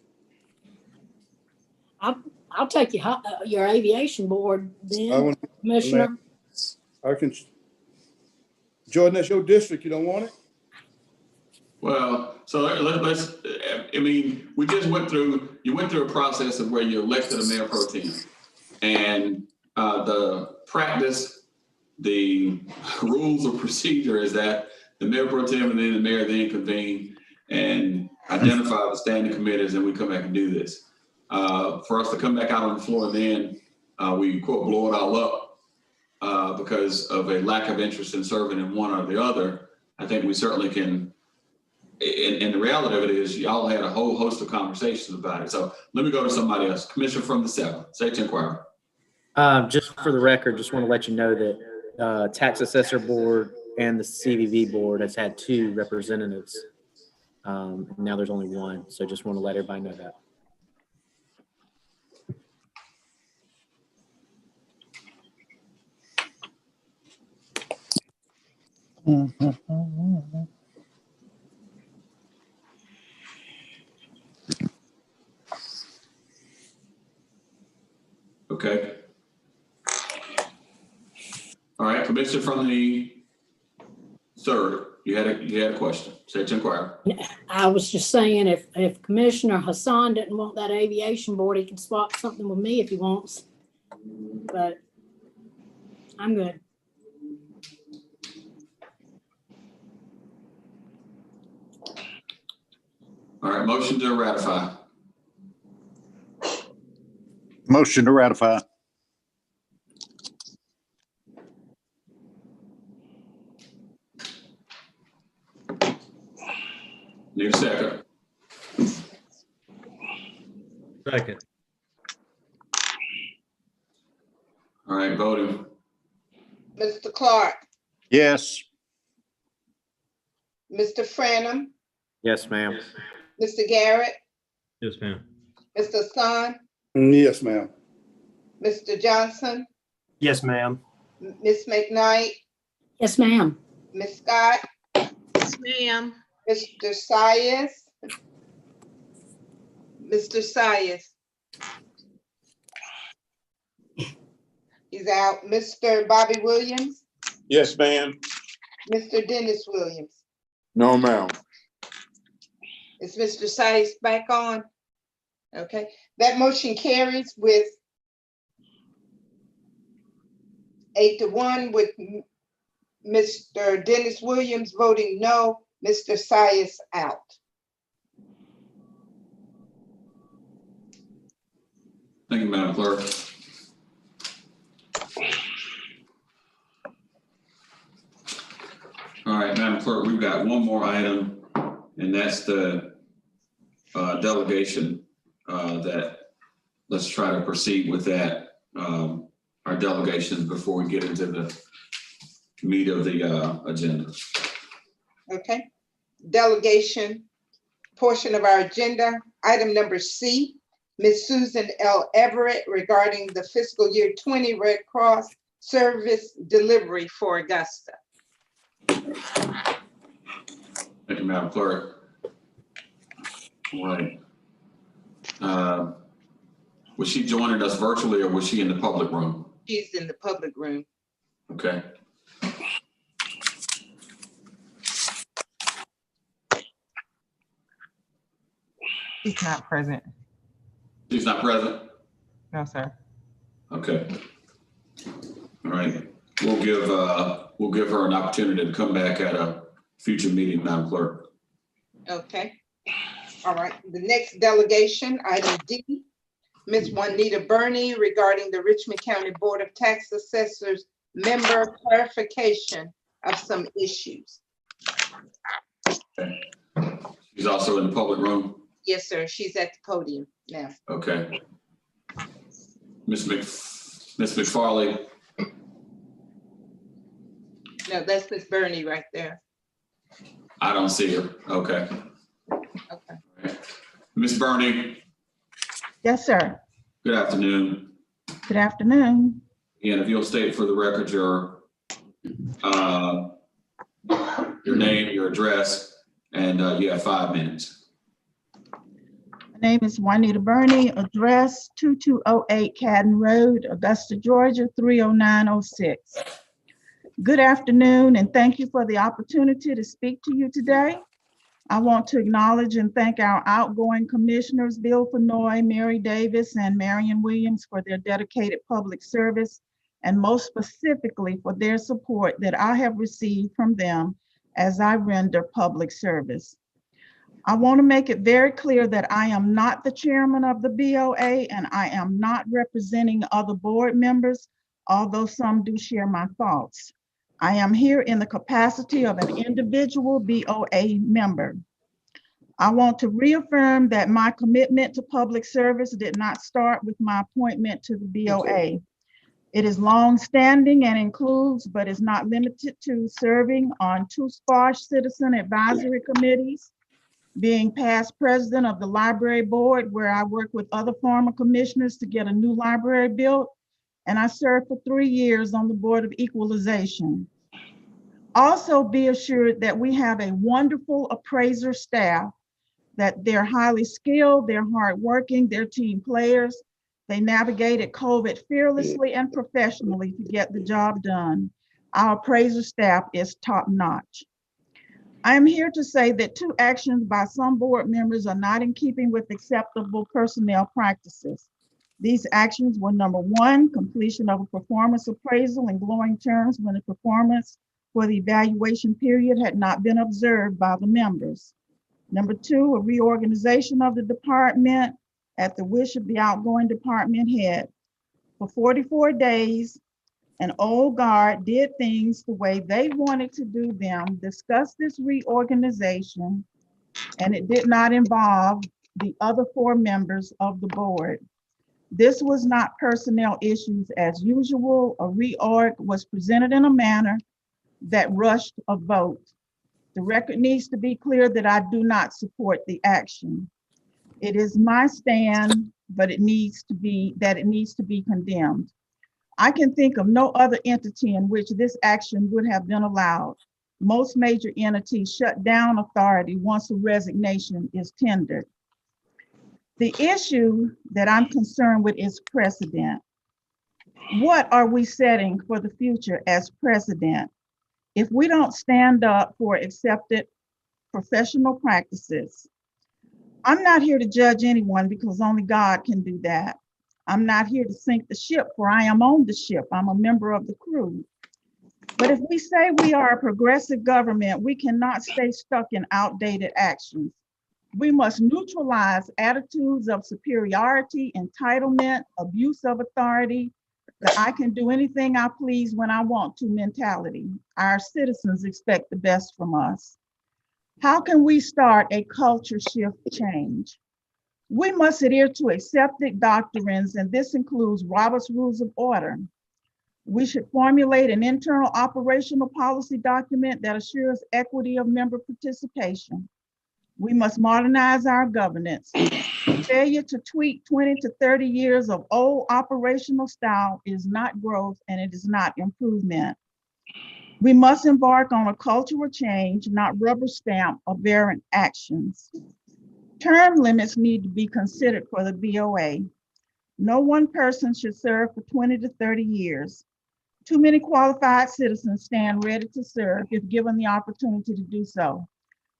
I'll take your aviation board then, Commissioner. I can. Jordan, that's your district. You don't want it? Well, so let's, I mean, we just went through a process of where you elected a mayor pro tem. And the practice, the rules of procedure is that the mayor pro tem and then the mayor then convene and identify the standing committees, and we come back and do this. For us to come back out on the floor and then we quote blow it all up because of a lack of interest in serving in one or the other, I think we certainly can. And the reality of it is y'all had a whole host of conversations about it. So let me go to somebody else. Commissioner from the 7th, Safety Inquirer. Just for the record, just want to let you know that Tax Assessor Board and the CVV Board has had 2 representatives Now there's only one. So just want to let everybody know that. Okay. All right, Commissioner from the third, you had a question. Say to inquire. I was just saying, if Commissioner Hassan didn't want that aviation board, he can swap something with me if he wants. But I'm good. All right, motion to ratify. Motion to ratify. Need a second. Second. All right, voting. Mr. Clark, Yes. Mr. Franum, Yes, ma'am. Mr. Garrett, Yes, ma'am. Mr. Hassan, Yes, ma'am. Mr. Johnson, Yes, ma'am. Ms. McKnight, Yes, ma'am. Ms. Scott, Yes, ma'am. Mr. Sias, Mr. Sias. He's out. Mr. Bobby Williams, Yes, ma'am. Mr. Dennis Williams. No, ma'am. Is Mr. Sias back on? Okay, that motion carries with 8-1 with Mr. Dennis Williams voting no, Mr. Sias out. Thank you, Madam Clerk. All right, Madam Clerk, we've got one more item, and that's the delegation that let's try to proceed with that, our delegations before we get into the meat of the agenda. Okay, delegation portion of our agenda, item number C, Ms. Susan L. Everett regarding the fiscal year 20 Red Cross service delivery for Augusta. Thank you, Madam Clerk. All right. Was she joining us virtually or was she in the public room? She's in the public room. Okay. She's not present. She's not present? No, sir. Okay. All right. We'll give her an opportunity to come back at a future meeting, Madam Clerk. Okay. All right. The next delegation, item D, Ms. Juanita Burney regarding the Richmond County Board of Tax Assessors member clarification of some issues. Okay. She's also in the public room? Yes, sir. She's at the podium now. Okay. Ms. McFarley? No, that's Ms. Burney right there. I don't see her. Okay. Okay. Ms. Burney, Yes, sir. good afternoon. Good afternoon. And if you'll state for the record your name, your address, and you have 5 minutes. My name is Juanita Burney, address 2208 Cadden Road, Augusta, Georgia, 30906. Good afternoon, and thank you for the opportunity to speak to you today. I want to acknowledge and thank our outgoing commissioners, Bill Fenoy, Mary Davis, and Marion Williams for their dedicated public service, and most specifically for their support that I have received from them as I render public service. I want to make it very clear that I am not the chairman of the BOA and I am not representing other board members, although some do share my thoughts. I am here in the capacity of an individual BOA member. I want to reaffirm that my commitment to public service did not start with my appointment to the BOA. It is long-standing and includes, but is not limited to, serving on 2 sparse citizen advisory committees, being past president of the library board, where I work with other former commissioners to get a new library built, and I served for 3 years on the Board of Equalization. Also be assured that we have a wonderful appraiser staff, that they're highly skilled, they're hardworking, they're team players. They navigated COVID fearlessly and professionally to get the job done. Our appraiser staff is top notch. I am here to say that 2 actions by some board members are not in keeping with acceptable personnel practices. These actions were: number 1, completion of a performance appraisal in glowing terms when the performance for the evaluation period had not been observed by the members. Number 2, a reorganization of the department at the wish of the outgoing department head. For 44 days, an old guard did things the way they wanted to do them, discussed this reorganization, and it did not involve the other 4 members of the board. This was not personnel issues as usual. A reorg was presented in a manner that rushed a vote. The record needs to be clear that I do not support the action. It is my stand, but it needs to be condemned. I can think of no other entity in which this action would have been allowed. Most major entities shut down authority once a resignation is tendered. The issue that I'm concerned with is precedent. What are we setting for the future as precedent? If we don't stand up for accepted professional practices, I'm not here to judge anyone because only God can do that. I'm not here to sink the ship, for I am on the ship. I'm a member of the crew. But if we say we are a progressive government, we cannot stay stuck in outdated actions. We must neutralize attitudes of superiority, entitlement, abuse of authority, that I can do anything I please when I want to mentality. Our citizens expect the best from us. How can we start a culture shift change? We must adhere to accepted doctrines, and this includes Robert's Rules of Order. We should formulate an internal operational policy document that assures equity of member participation. We must modernize our governance. Failure to tweak 20 to 30 years of old operational style is not growth, and it is not improvement. We must embark on a cultural change, not rubber stamp aberrant actions. Term limits need to be considered for the BOA. No one person should serve for 20 to 30 years. Too many qualified citizens stand ready to serve if given the opportunity to do so.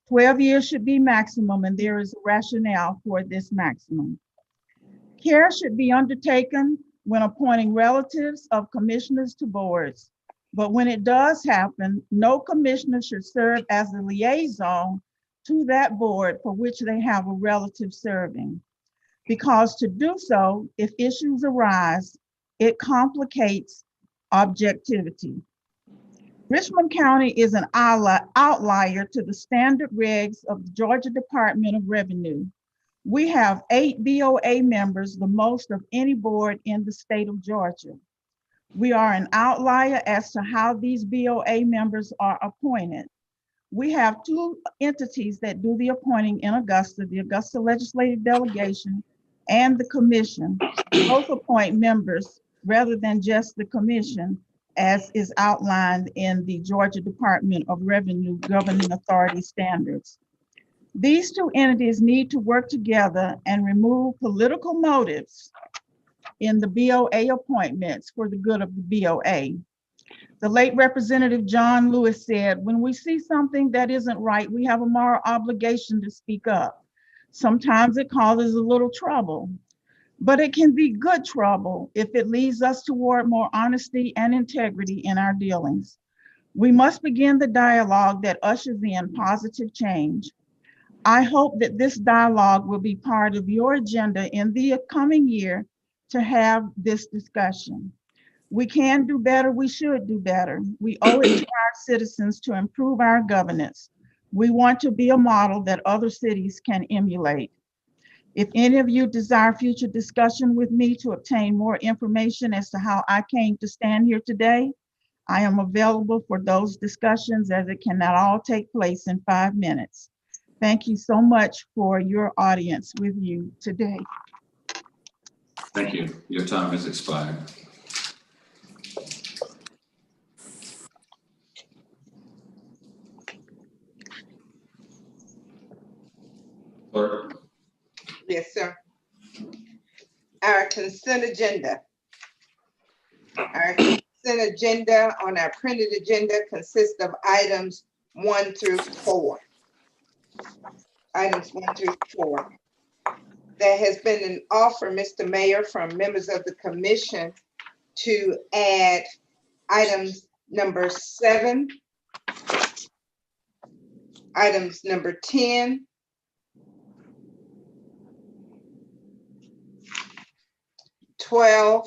12 years should be maximum, and there is a rationale for this maximum. Care should be undertaken when appointing relatives of commissioners to boards. But when it does happen, no commissioner should serve as the liaison to that board for which they have a relative serving. Because to do so, if issues arise, it complicates objectivity. Richmond County is an outlier to the standard regs of the Georgia Department of Revenue. We have 8 BOA members, the most of any board in the state of Georgia. We are an outlier as to how these BOA members are appointed. We have 2 entities that do the appointing in Augusta, the Augusta Legislative Delegation and the Commission. Both appoint members rather than just the Commission, as is outlined in the Georgia Department of Revenue Governing Authority Standards. These 2 entities need to work together and remove political motives in the BOA appointments for the good of the BOA. The late Representative John Lewis said, when we see something that isn't right, we have a moral obligation to speak up. Sometimes it causes a little trouble, but it can be good trouble if it leads us toward more honesty and integrity in our dealings. We must begin the dialogue that ushers in positive change. I hope that this dialogue will be part of your agenda in the coming year to have this discussion. We can do better, we should do better. We owe it to our citizens to improve our governance. We want to be a model that other cities can emulate. If any of you desire future discussion with me to obtain more information as to how I came to stand here today, I am available for those discussions, as it cannot all take place in 5 minutes. Thank you so much for your audience with you today. Thank you. Your time has expired. Clerk. Yes, sir. Our consent agenda. Our consent agenda on our printed agenda consists of items 1 through 4. Items 1 through 4. There has been an offer, Mr. Mayor, from members of the commission to add items number 7, items number 10, 12.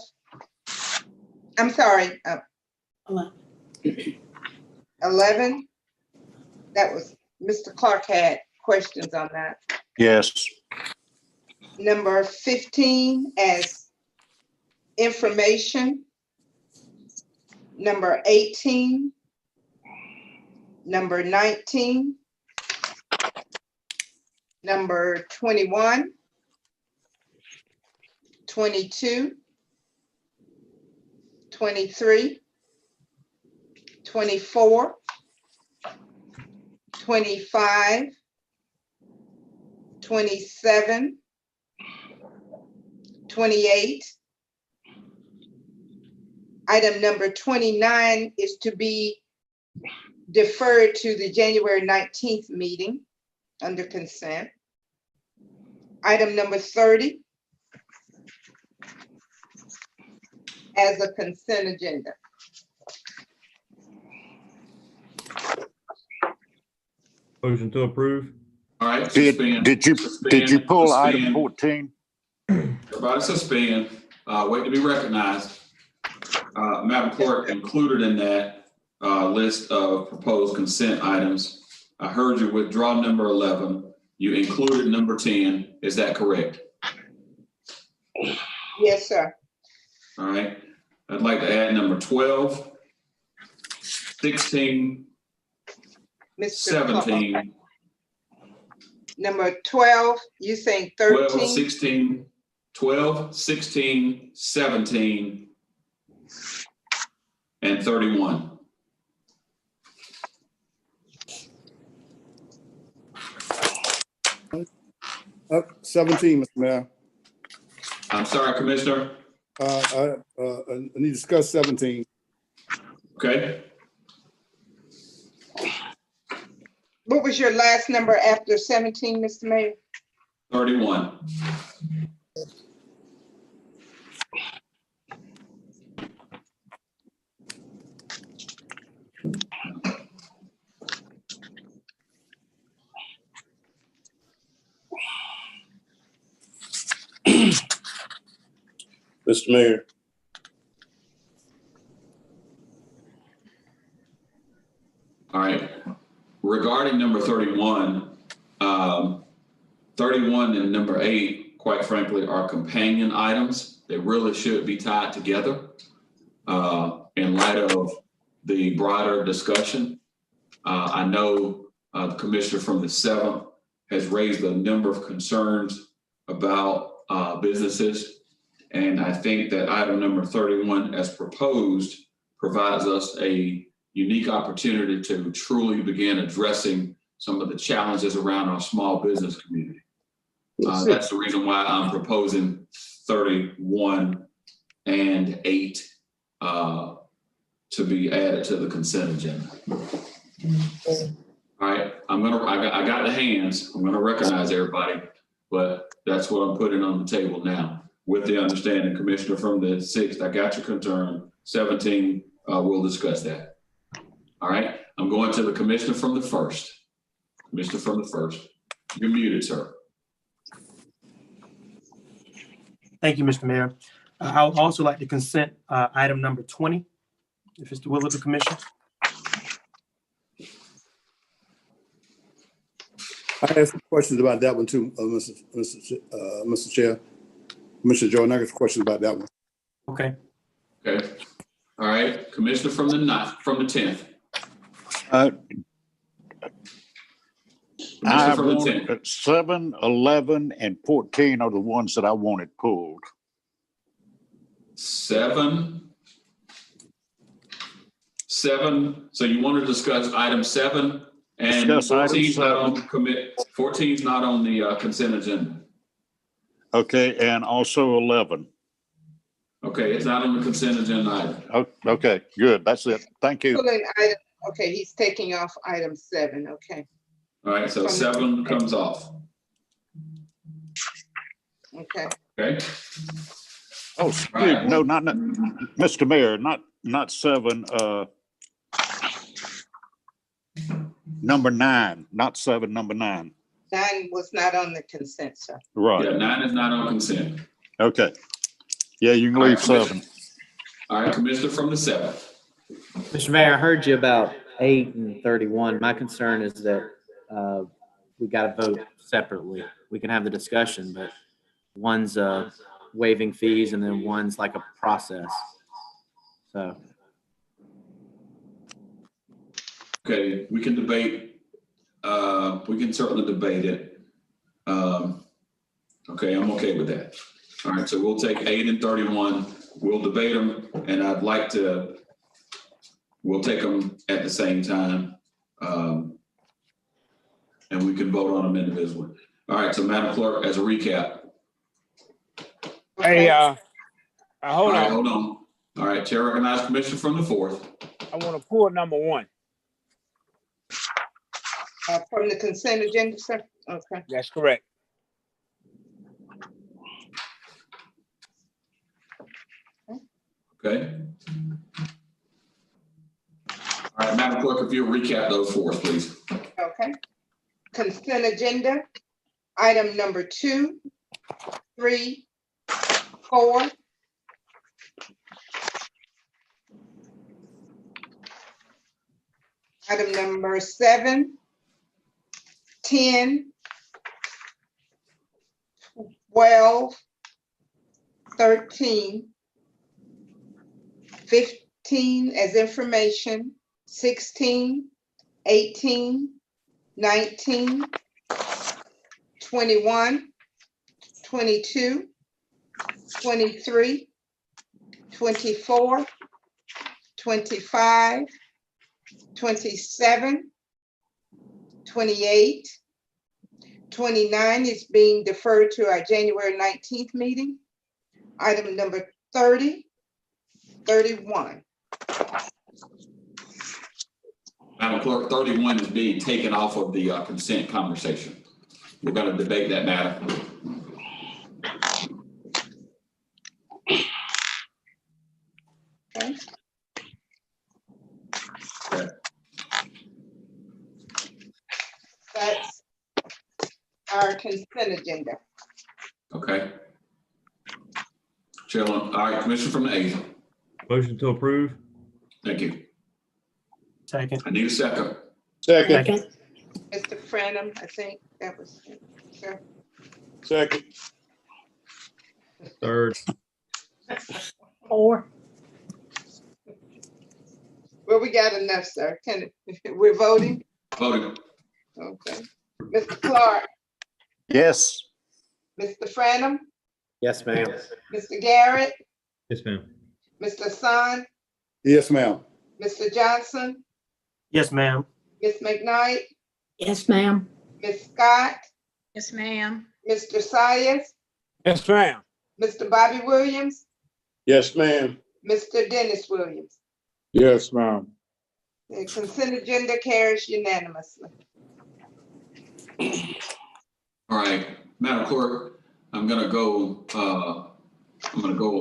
I'm sorry, 11. That was, Mr. Clark had questions on that. Yes. Number 15 as information. Number 18. Number 19. Number 21. 22. 23. 24. 25. 27. 28. Item number 29 is to be deferred to the January 19th meeting under consent. Item number 30 as a consent agenda. Motion to approve. All right. Did you pull item suspend. 14? Everybody suspend. Wait to be recognized. Madam Clerk, included in that list of proposed consent items, I heard you withdraw number 11. You included number 10. Is that correct? Yes, sir. All right. I'd like to add number 12, 16, Mr. 17. Clark. Number 12, you saying 13? 12, 16, 12, 16, 17, and 31. Up 17, Mr. Mayor. I'm sorry, Commissioner. I need to discuss 17. Okay. What was your last number after 17, Mr. Mayor? 31. Mr. Mayor. All right. Regarding number 31, 31 and number 8, quite frankly, are companion items. They really should be tied together in light of the broader discussion. I know the commissioner from the 7th has raised a number of concerns about businesses. And I think that item number 31 as proposed provides us a unique opportunity to truly begin addressing some of the challenges around our small business community. That's the reason why I'm proposing 31 and 8 to be added to the consent agenda. All right, I got the hands. I'm gonna recognize everybody, but that's what I'm putting on the table now. With the understanding, Commissioner from the 6th, I got your concern. 17, we'll discuss that. All right, I'm going to the Commissioner from the 1st. Commissioner from the 1st, you're muted, sir. Thank you, Mr. Mayor. I would also like to consent item number 20, if it's the will of the commission. I have some questions about that one too, Mr. Chair. Commissioner Jordan, I got some questions about that one. Okay. Okay. All right, Commissioner from the 9th, from the 10th. I from the want 10. 7, 11, and 14 are the ones that I wanted pulled. 7. So you want to discuss item 7 and Discuss item 14 's not on 7. commit. 14 is not on the consent agenda. Okay, and also 11. Okay, it's not on the consent agenda either. Okay, good. That's it. Thank you. Pulling item, okay, he's taking off item 7, okay, All right, so 7 comes off. okay. Okay. Oh, excuse, no, not, Mr. Mayor, not 7, number 9, not 7, number 9. 9 was not on the consent, sir. Right. Yeah, 9 is not on consent. Okay. Yeah, you can leave 7. All right, Commissioner from the 7. Mr. Mayor, I heard you about 8 and 31. My concern is that we got to vote separately. We can have the discussion, but one's waiving fees and then one's like a process. So. Okay, we can debate. We can certainly debate it. Okay, I'm okay with that. All right, so we'll take 8 and 31. We'll debate them, and I'd like to. We'll take them at the same time, and we can vote on them individually. All right, so Madam Clerk, as a recap. Hey, hold All right, on. hold on. All right, Chair recognizes Commissioner from the 4th. I want to pull number 1. From the consent agenda, sir? Okay. That's correct. Okay. All right, Madam Clerk, if you'll recap those for us, please. Okay. Consent agenda, item number 2, 3, 4. Item number 7, 10, 12, 13, 15 as information, 16, 18, 19, 21, 22, 23, 24, 25, 27, 28, 29 is being deferred to our January 19th meeting. Item number 30, 31. Madam Clerk, 31 is being taken off of the consent conversation. We're going to debate that matter. Okay. Okay. That's our consent agenda. Okay. Chairman, all right, Commissioner from the 8th. Motion to approve. Thank you. Second. I need a second. Second. Mr. Franum, I think that was, sir. Second. Third. 4. Well, we got enough, sir. We're voting? Voting. Okay. Mr. Clark, Yes. Mr. Franum, Yes, ma'am. Mr. Garrett, Yes, ma'am. Mr. Son, Yes, ma'am. Mr. Johnson, Yes, ma'am. Ms. McKnight, Yes, ma'am. Ms. Scott, Yes, ma'am. Mr. Sias, Yes, ma'am. Mr. Bobby Williams, Yes, ma'am. Mr. Dennis Williams. Yes, ma'am. The consent agenda carries unanimously. All right, Madam Clerk, I'm gonna go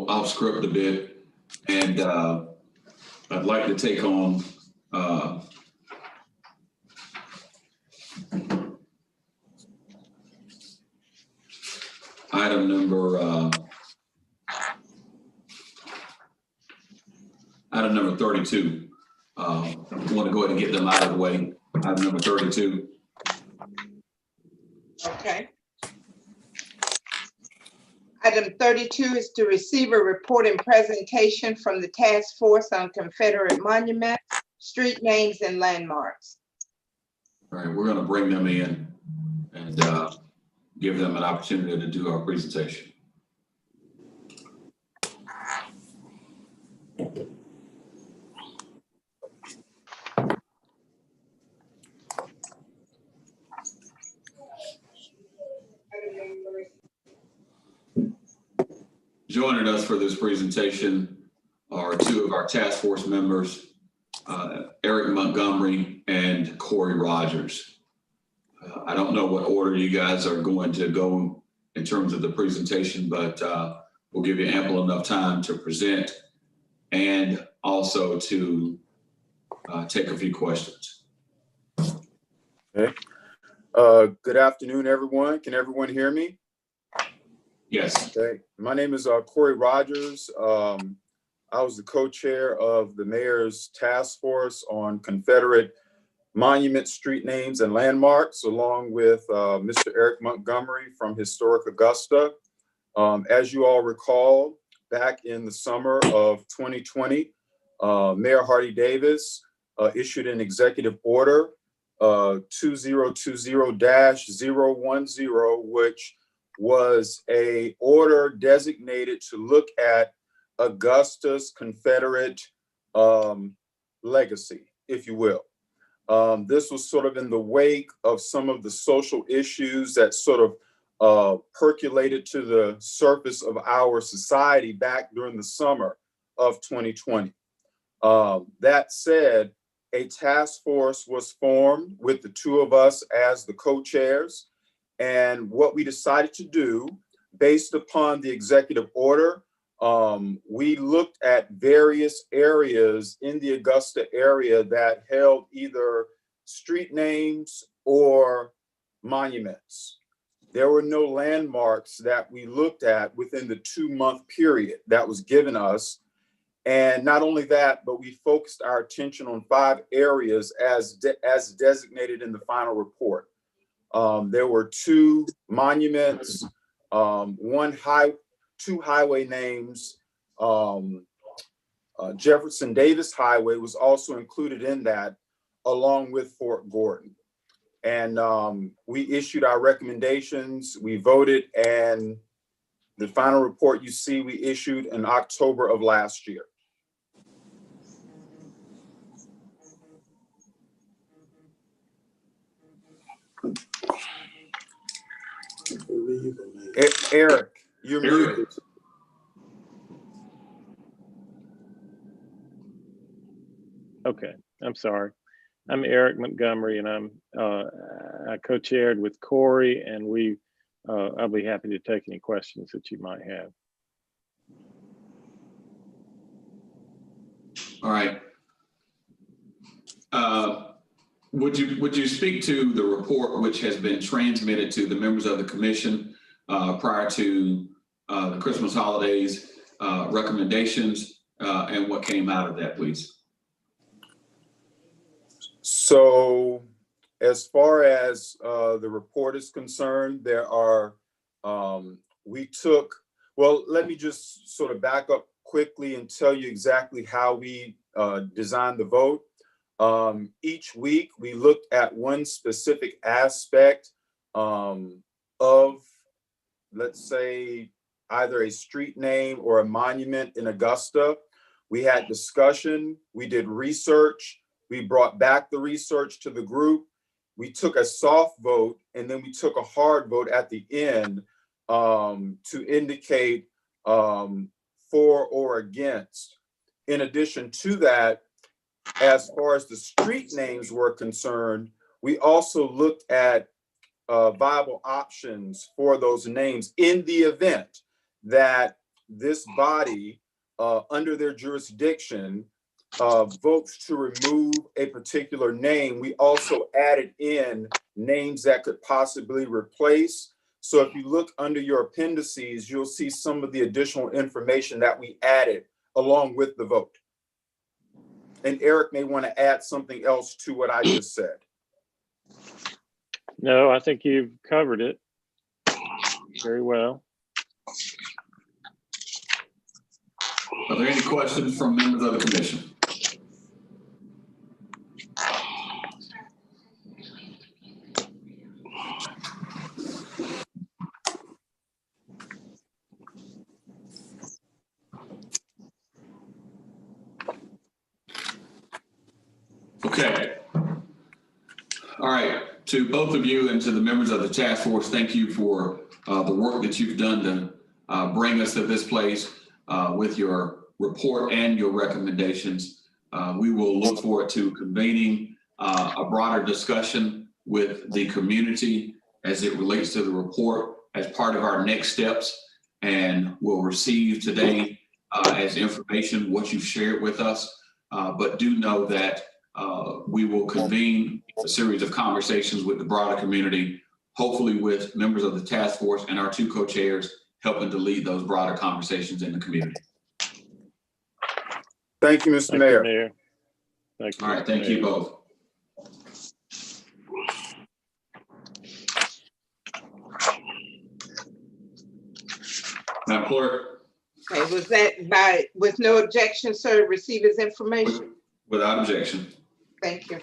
off script a bit, and I'd like to take on item number 32. I want to go ahead and get them out of the way. Item number 32. Okay. Item 32 is to receive a report and presentation from the Task Force on Confederate Monuments, Street Names, and Landmarks. All right, we're going to bring them in. and give them an opportunity to do our presentation. Joining us for this presentation are two of our task force members, Eric Montgomery and Corey Rogers. I don't know what order you guys are going to go in terms of the presentation, but we'll give you ample enough time to present and also to take a few questions. Okay. Good afternoon, everyone. Can everyone hear me? Yes. Okay. My name is Corey Rogers. I was the co-chair of the mayor's task force on Confederate monument, street names, and landmarks, along with Mr. Eric Montgomery from Historic Augusta. As you all recall, back in the summer of 2020, Mayor Hardy Davis issued an executive order 2020-010, which was a order designated to look at Augusta's Confederate legacy, if you will. This was sort of in the wake of some of the social issues that sort of percolated to the surface of our society back during the summer of 2020. That said, a task force was formed with the two of us as the co-chairs. And what we decided to do, based upon the executive order, we looked at various areas in the Augusta area that held either street names or monuments. There were no landmarks that we looked at within the 2-month period that was given us. And not only that, but we focused our attention on 5 areas as designated in the final report. There were 2 monuments, 2 highway names. Jefferson Davis Highway was also included in that, along with Fort Gordon. And we issued our recommendations, we voted, and the final report you see we issued in October of last year. Eric, you're muted. Okay, I'm sorry. I'm Eric Montgomery, and I co-chaired with Corey, and I'll be happy to take any questions that you might have. All right. Would you speak to the report which has been transmitted to the members of the commission prior to the Christmas holidays, recommendations, and what came out of that, please? So as far as the report is concerned, there are, well, let me just sort of back up quickly and tell you exactly how we designed the vote. Each week we looked at one specific aspect of, let's say, either a street name or a monument in Augusta. We had discussion, we did research, we brought back the research to the group. We took a soft vote, and then we took a hard vote at the end to indicate for or against. In addition to that, as far as the street names were concerned, we also looked at viable options for those names in the event that this body, under their jurisdiction, votes to remove a particular name. We also added in names that could possibly replace. So if you look under your appendices, you'll see some of the additional information that we added along with the vote. And Eric may want to add something else to what I just said. No, I think you've covered it very well. Are there any questions from members of the commission? Okay. All right, to both of you and to the members of the task force, thank you for the work that you've done to bring us to this place with your report and your recommendations. We will look forward to convening a broader discussion with the community as it relates to the report as part of our next steps, and we'll receive today as information what you've shared with us, but do know that we will convene a series of conversations with the broader community, hopefully with members of the task force and our two co-chairs helping to lead those broader conversations in the community. Thank you, Mr. Mayor. Thank you. All right, thank you both. Madam Clerk. Okay, was that with no objection, sir, receive his information? Without objection. Thank you.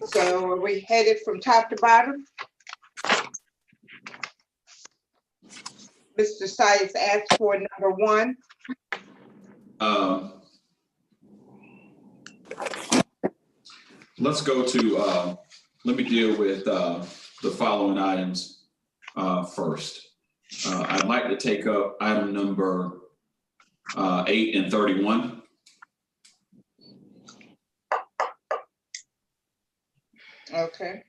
So are we headed from top to bottom? Mr. Sykes asked for number 1. Let's go to, let me deal with the following items first. I'd like to take up item number 8 and 31. Okay.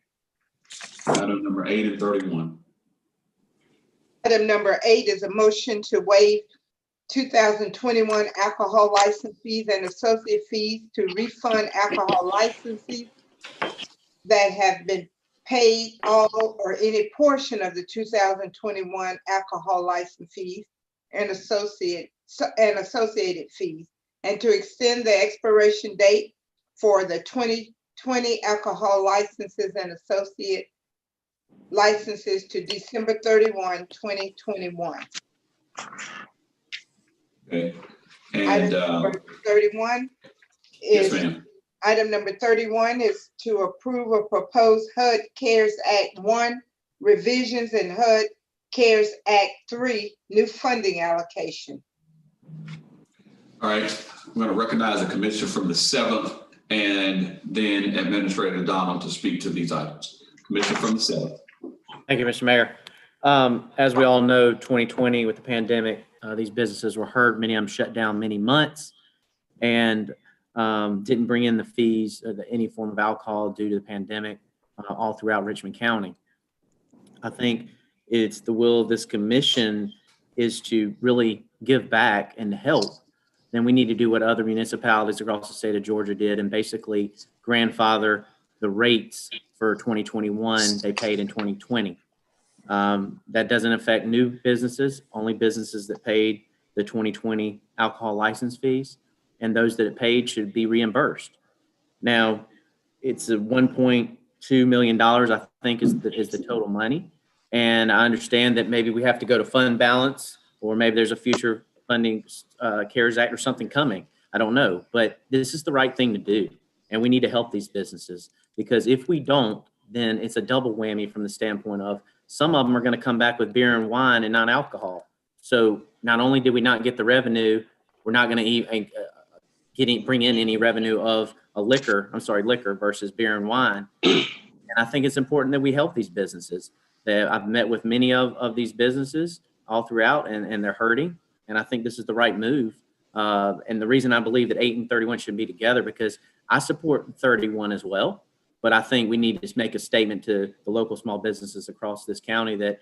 Item number 8 and 31. Item number 8 is a motion to waive 2021 alcohol license fees and associate fees to refund alcohol licenses that have been paid all or any portion of the 2021 alcohol license fees and associated fees, and to extend the expiration date for the 2020 alcohol licenses and associate licenses to December 31, 2021. Okay. Item And number 31 is, yes, ma'am. item number 31 is to approve a proposed HUD CARES Act 1 revisions and HUD CARES Act 3 new funding allocation. All right, I'm going to recognize a commissioner from the 7th and then Administrator Donald to speak to these items. Commissioner from the 7th. Thank you, Mr. Mayor. As we all know, 2020 with the pandemic, these businesses were hurt. Many of them shut down many months and didn't bring in the fees or any form of alcohol due to the pandemic all throughout Richmond County. I think it's the will of this commission is to really give back and help. Then we need to do what other municipalities across the state of Georgia did and basically grandfather the rates for 2021 they paid in 2020. That doesn't affect new businesses, only businesses that paid the 2020 alcohol license fees, and those that it paid should be reimbursed. Now, it's a $1.2 million, I think is the total money. And I understand that maybe we have to go to fund balance, or maybe there's a future funding CARES Act or something coming. I don't know, but this is the right thing to do. And we need to help these businesses, because if we don't, then it's a double whammy from the standpoint of some of them are going to come back with beer and wine and not alcohol. So not only did we not get the revenue, we're not going to even bring in any revenue of liquor versus beer and wine. And I think it's important that we help these businesses. I've met with many of these businesses all throughout, and they're hurting. And I think this is the right move. And the reason I believe that 8 and 31 should be together, because I support 31 as well. But I think we need to make a statement to the local small businesses across this county that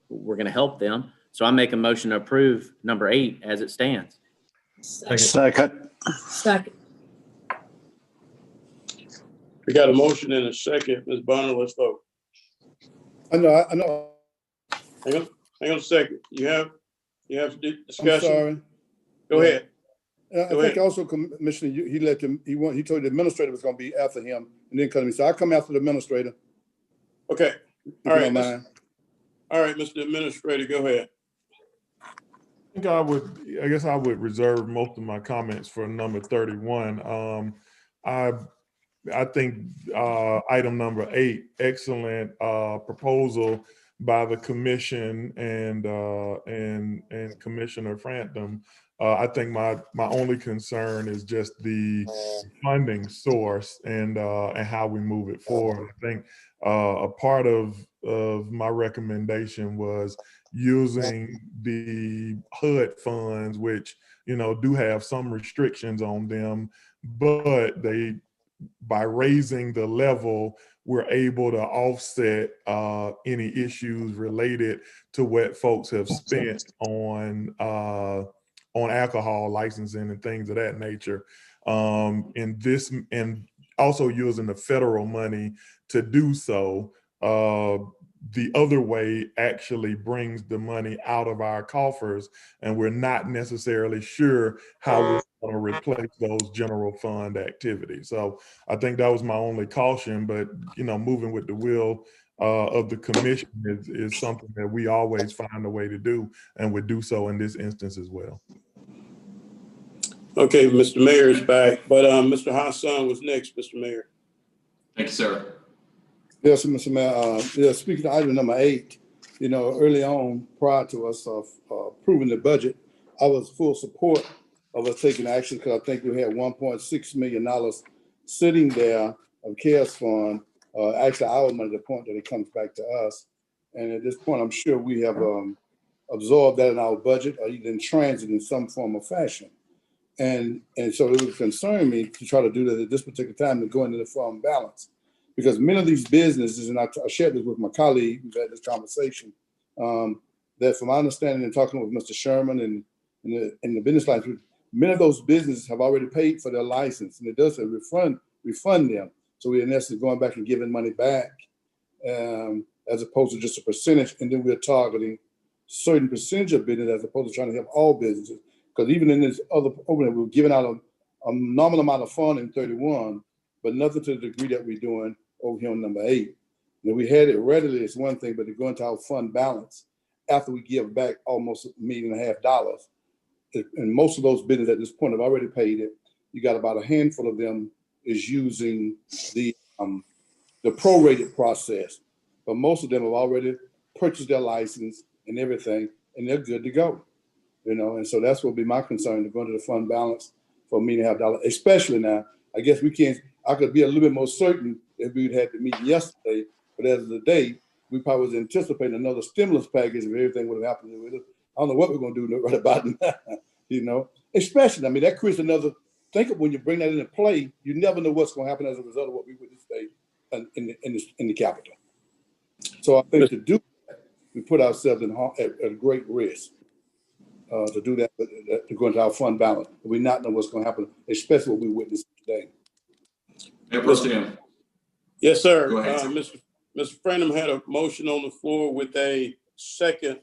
we're going to help them. So I make a motion to approve number 8 as it stands. Second. We got a motion and a second. Ms. Bonner, let's vote. I know. Hang on a second. You have discussion? I'm sorry. Go ahead. I think also, Commissioner, he told the administrator was going to be after him and then come. So I come after the administrator. Okay. All right, Mr. Administrator, go ahead. I guess I would reserve most of my comments for number 31. I think item number 8, excellent proposal by the commission and Commissioner Frampton I think my only concern is just the funding source and how we move it forward. I think a part of my recommendation was using the HUD funds, which, you know, do have some restrictions on them, but by raising the level, we're able to offset any issues related to what folks have spent on alcohol licensing and things of that nature. And also using the federal money to do so. The other way actually brings the money out of our coffers, and we're not necessarily sure how we're going to replace those general fund activities. So I think that was my only caution, but, you know, moving with the will of the commission is something that we always find a way to do, and would do so in this instance as well. Okay, Mr. Mayor is back, but Mr. Hassan was next, Mr. Mayor. Thank you, sir. Yes, Mr. Mayor. Speaking to item number 8, you know, early on, prior to us approving the budget, I was full support of us taking action because I think we had $1.6 million sitting there of CARES fund, actually our money, the point that it comes back to us. And at this point, I'm sure we have absorbed that in our budget or even in transit in some form or fashion. And so it would concern me to try to do that at this particular time to go into the fund balance. Because many of these businesses, and I shared this with my colleague who's had this conversation, that from my understanding and talking with Mr. Sherman and the business license, many of those businesses have already paid for their license, and it does say refund them. So we're in essence going back and giving money back as opposed to just a percentage, and then we're targeting certain percentage of business as opposed to trying to help all businesses. Because even in this other program, we're giving out a nominal amount of fund in 31, but nothing to the degree that we're doing over here on number 8. And we had it readily, it's one thing, but to go into our fund balance after we give back almost $1.5 million. And most of those businesses at this point have already paid it. You got about a handful of them is using the prorated process, but most of them have already purchased their license and everything, and they're good to go. You know, and so that's what would be my concern, to go into the fund balance for $1.5 million, especially now. I guess I could be a little bit more certain if we'd had the meeting yesterday, but as of the day, we probably was anticipating another stimulus package if everything would have happened with it. I don't know what we're going to do right about now, you know, especially, I mean, that creates another, think of when you bring that into play, you never know what's going to happen as a result of what we witnessed today in the Capitol. So I think to do that, we put ourselves at a great risk. To do that, to go into our fund balance. We not know what's going to happen, especially what we witnessed today. Mayor Pro Tem. Yes, sir. Go ahead, sir. Mr. Franham had a motion on the floor with a second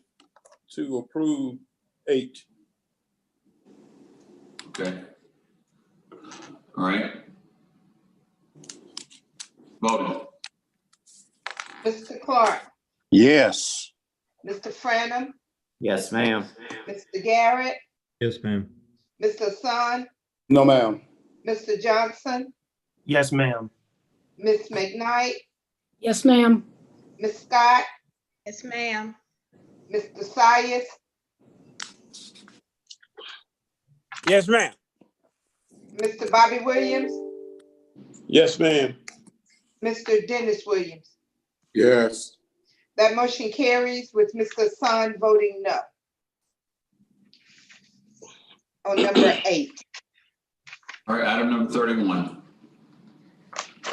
to approve 8. Okay. All right. Voting. Mr. Clark, Yes. Mr. Franham, Yes, ma'am. Mr. Garrett, Yes, ma'am. Mr. Hassan, No, ma'am. Mr. Johnson, Yes, ma'am. Ms. McKnight, Yes, ma'am. Ms. Scott, Yes, ma'am. Mr. Sias, Yes, ma'am. Mr. Bobby Williams, Yes, ma'am. Mr. Dennis Williams. Yes. That motion carries with Mr. Hassan voting no. On number 8. All right, item number 31.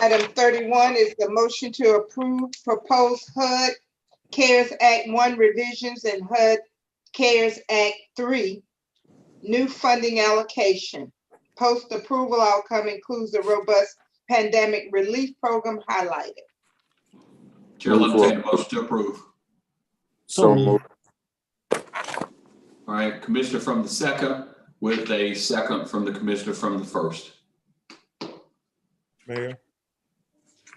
Item 31 is the motion to approve proposed HUD CARES Act 1 revisions and HUD CARES Act 3 new funding allocation. Post-approval outcome includes a robust pandemic relief program highlighted. Chair will entertain a motion to approve. So moved. All right, Commissioner from the second with a second from the Commissioner from the first. Mayor,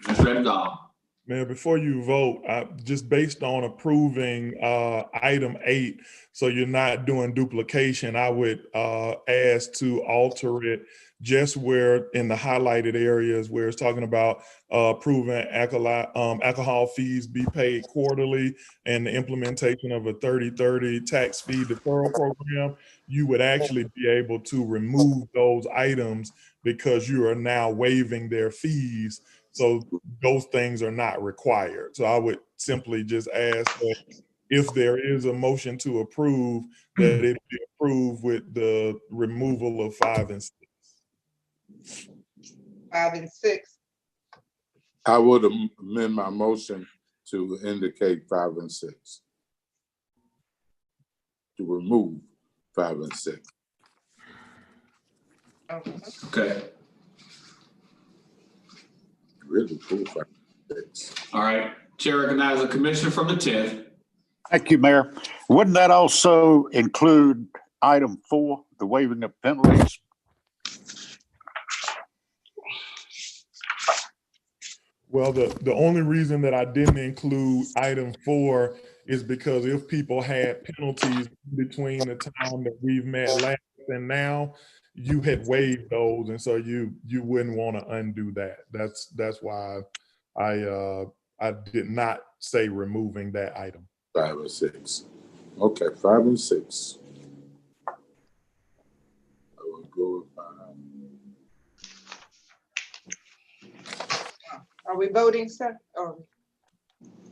Mr. Abdal. Mayor, before you vote, just based on approving item 8, so you're not doing duplication, I would ask to alter it just where in the highlighted areas where it's talking about approving alcohol fees be paid quarterly and the implementation of a 30/30 tax fee deferral program, you would actually be able to remove those items because you are now waiving their fees. So those things are not required. So I would simply just ask that if there is a motion to approve, that it be approved with the removal of 5 and 6. 5 and 6. I would amend my motion to indicate 5 and 6. To remove 5 and 6. Okay. Really cool. 5 and 6. All right. Chair recognizes a commissioner from the 10th. Thank you, Mayor. Wouldn't that also include item 4, the waiving of penalties? Well, the only reason that I didn't include item 4 is because if people had penalties between the time that we've met last and now, you had waived those, and so you wouldn't want to undo that. That's why I did not say removing that item. 5 and 6. Okay, 5 and 6. I will go with 5. Are we voting, sir? Or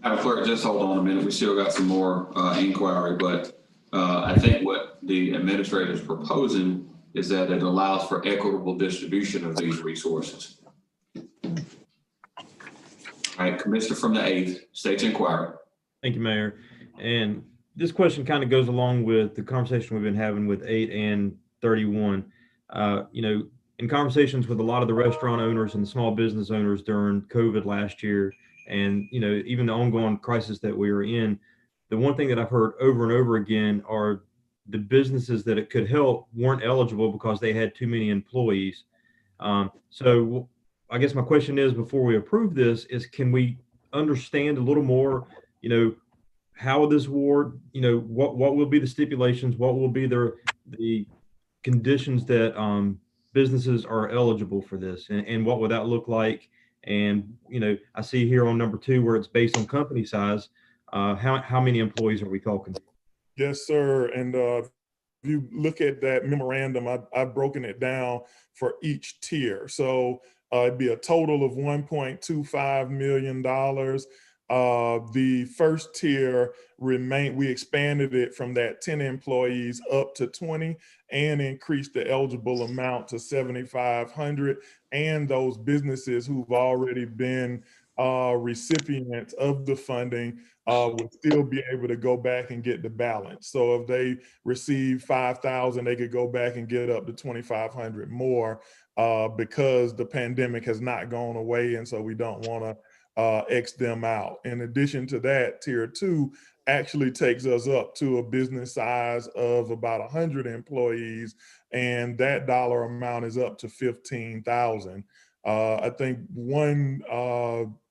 Madam Clerk, just hold on a minute. We still got some more inquiry, but I think what the administrator is proposing is that it allows for equitable distribution of these resources. All right, Commissioner from the 8th, state your inquiry. Thank you, Mayor. And this question kind of goes along with the conversation we've been having with 8 and 31. You know, in conversations with a lot of the restaurant owners and small business owners during COVID last year, and, you know, even the ongoing crisis that we are in, the one thing that I've heard over and over again are the businesses that it could help weren't eligible because they had too many employees. So I guess my question is, before we approve this, is can we understand a little more, you know, how this award, you know, what will be the stipulations, what will be the conditions that businesses are eligible for this, and what would that look like? And, you know, I see here on number 2 where it's based on company size. How many employees are we talking? Yes, sir. And if you look at that memorandum, I've broken it down for each tier. So it'd be a total of $1.25 million. The first tier we expanded it from that 10 employees up to 20 and increased the eligible amount to 7,500. And those businesses who've already been recipients of the funding would still be able to go back and get the balance. So if they receive 5,000, they could go back and get up to 2,500 more because the pandemic has not gone away. And so we don't want to X them out. In addition to that, tier 2 actually takes us up to a business size of about 100 employees, and that dollar amount is up to 15,000. I think one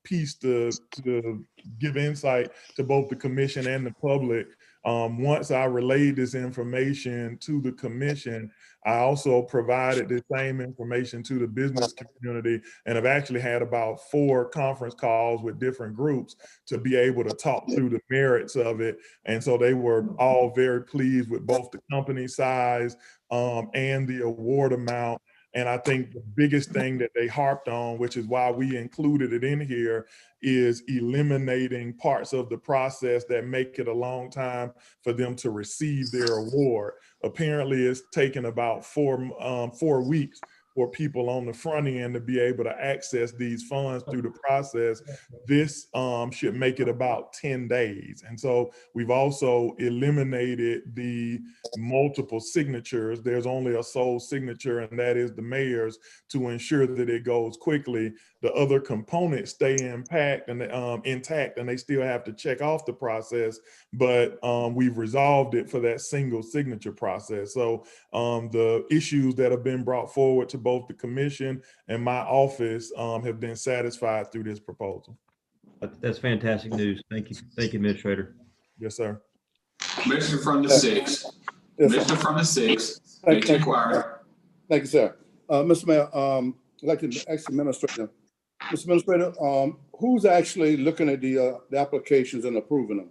piece to give insight to both the commission and the public, once I relayed this information to the commission, I also provided the same information to the business community, and I've actually had about 4 conference calls with different groups to be able to talk through the merits of it. And so they were all very pleased with both the company size and the award amount. And I think the biggest thing that they harped on, which is why we included it in here, is eliminating parts of the process that make it a long time for them to receive their award. Apparently, it's taken about 4 weeks for people on the front end to be able to access these funds through the process. This should make it about 10 days. And so we've also eliminated the multiple signatures. There's only a sole signature, and that is the mayor's, to ensure that it goes quickly. The other components stay intact, and they still have to check off the process, but we've resolved it for that single signature process. So the issues that have been brought forward to both the commission and my office have been satisfied through this proposal. That's fantastic news. Thank you. Thank you, Administrator. Yes, sir. Commissioner from the 6th. Yes, sir. Commissioner from the 6th. Thank State you. inquiry. Thank you, sir. Mr. Mayor, I'd like to ask the administrator. Mr. Administrator, who's actually looking at the applications and approving them?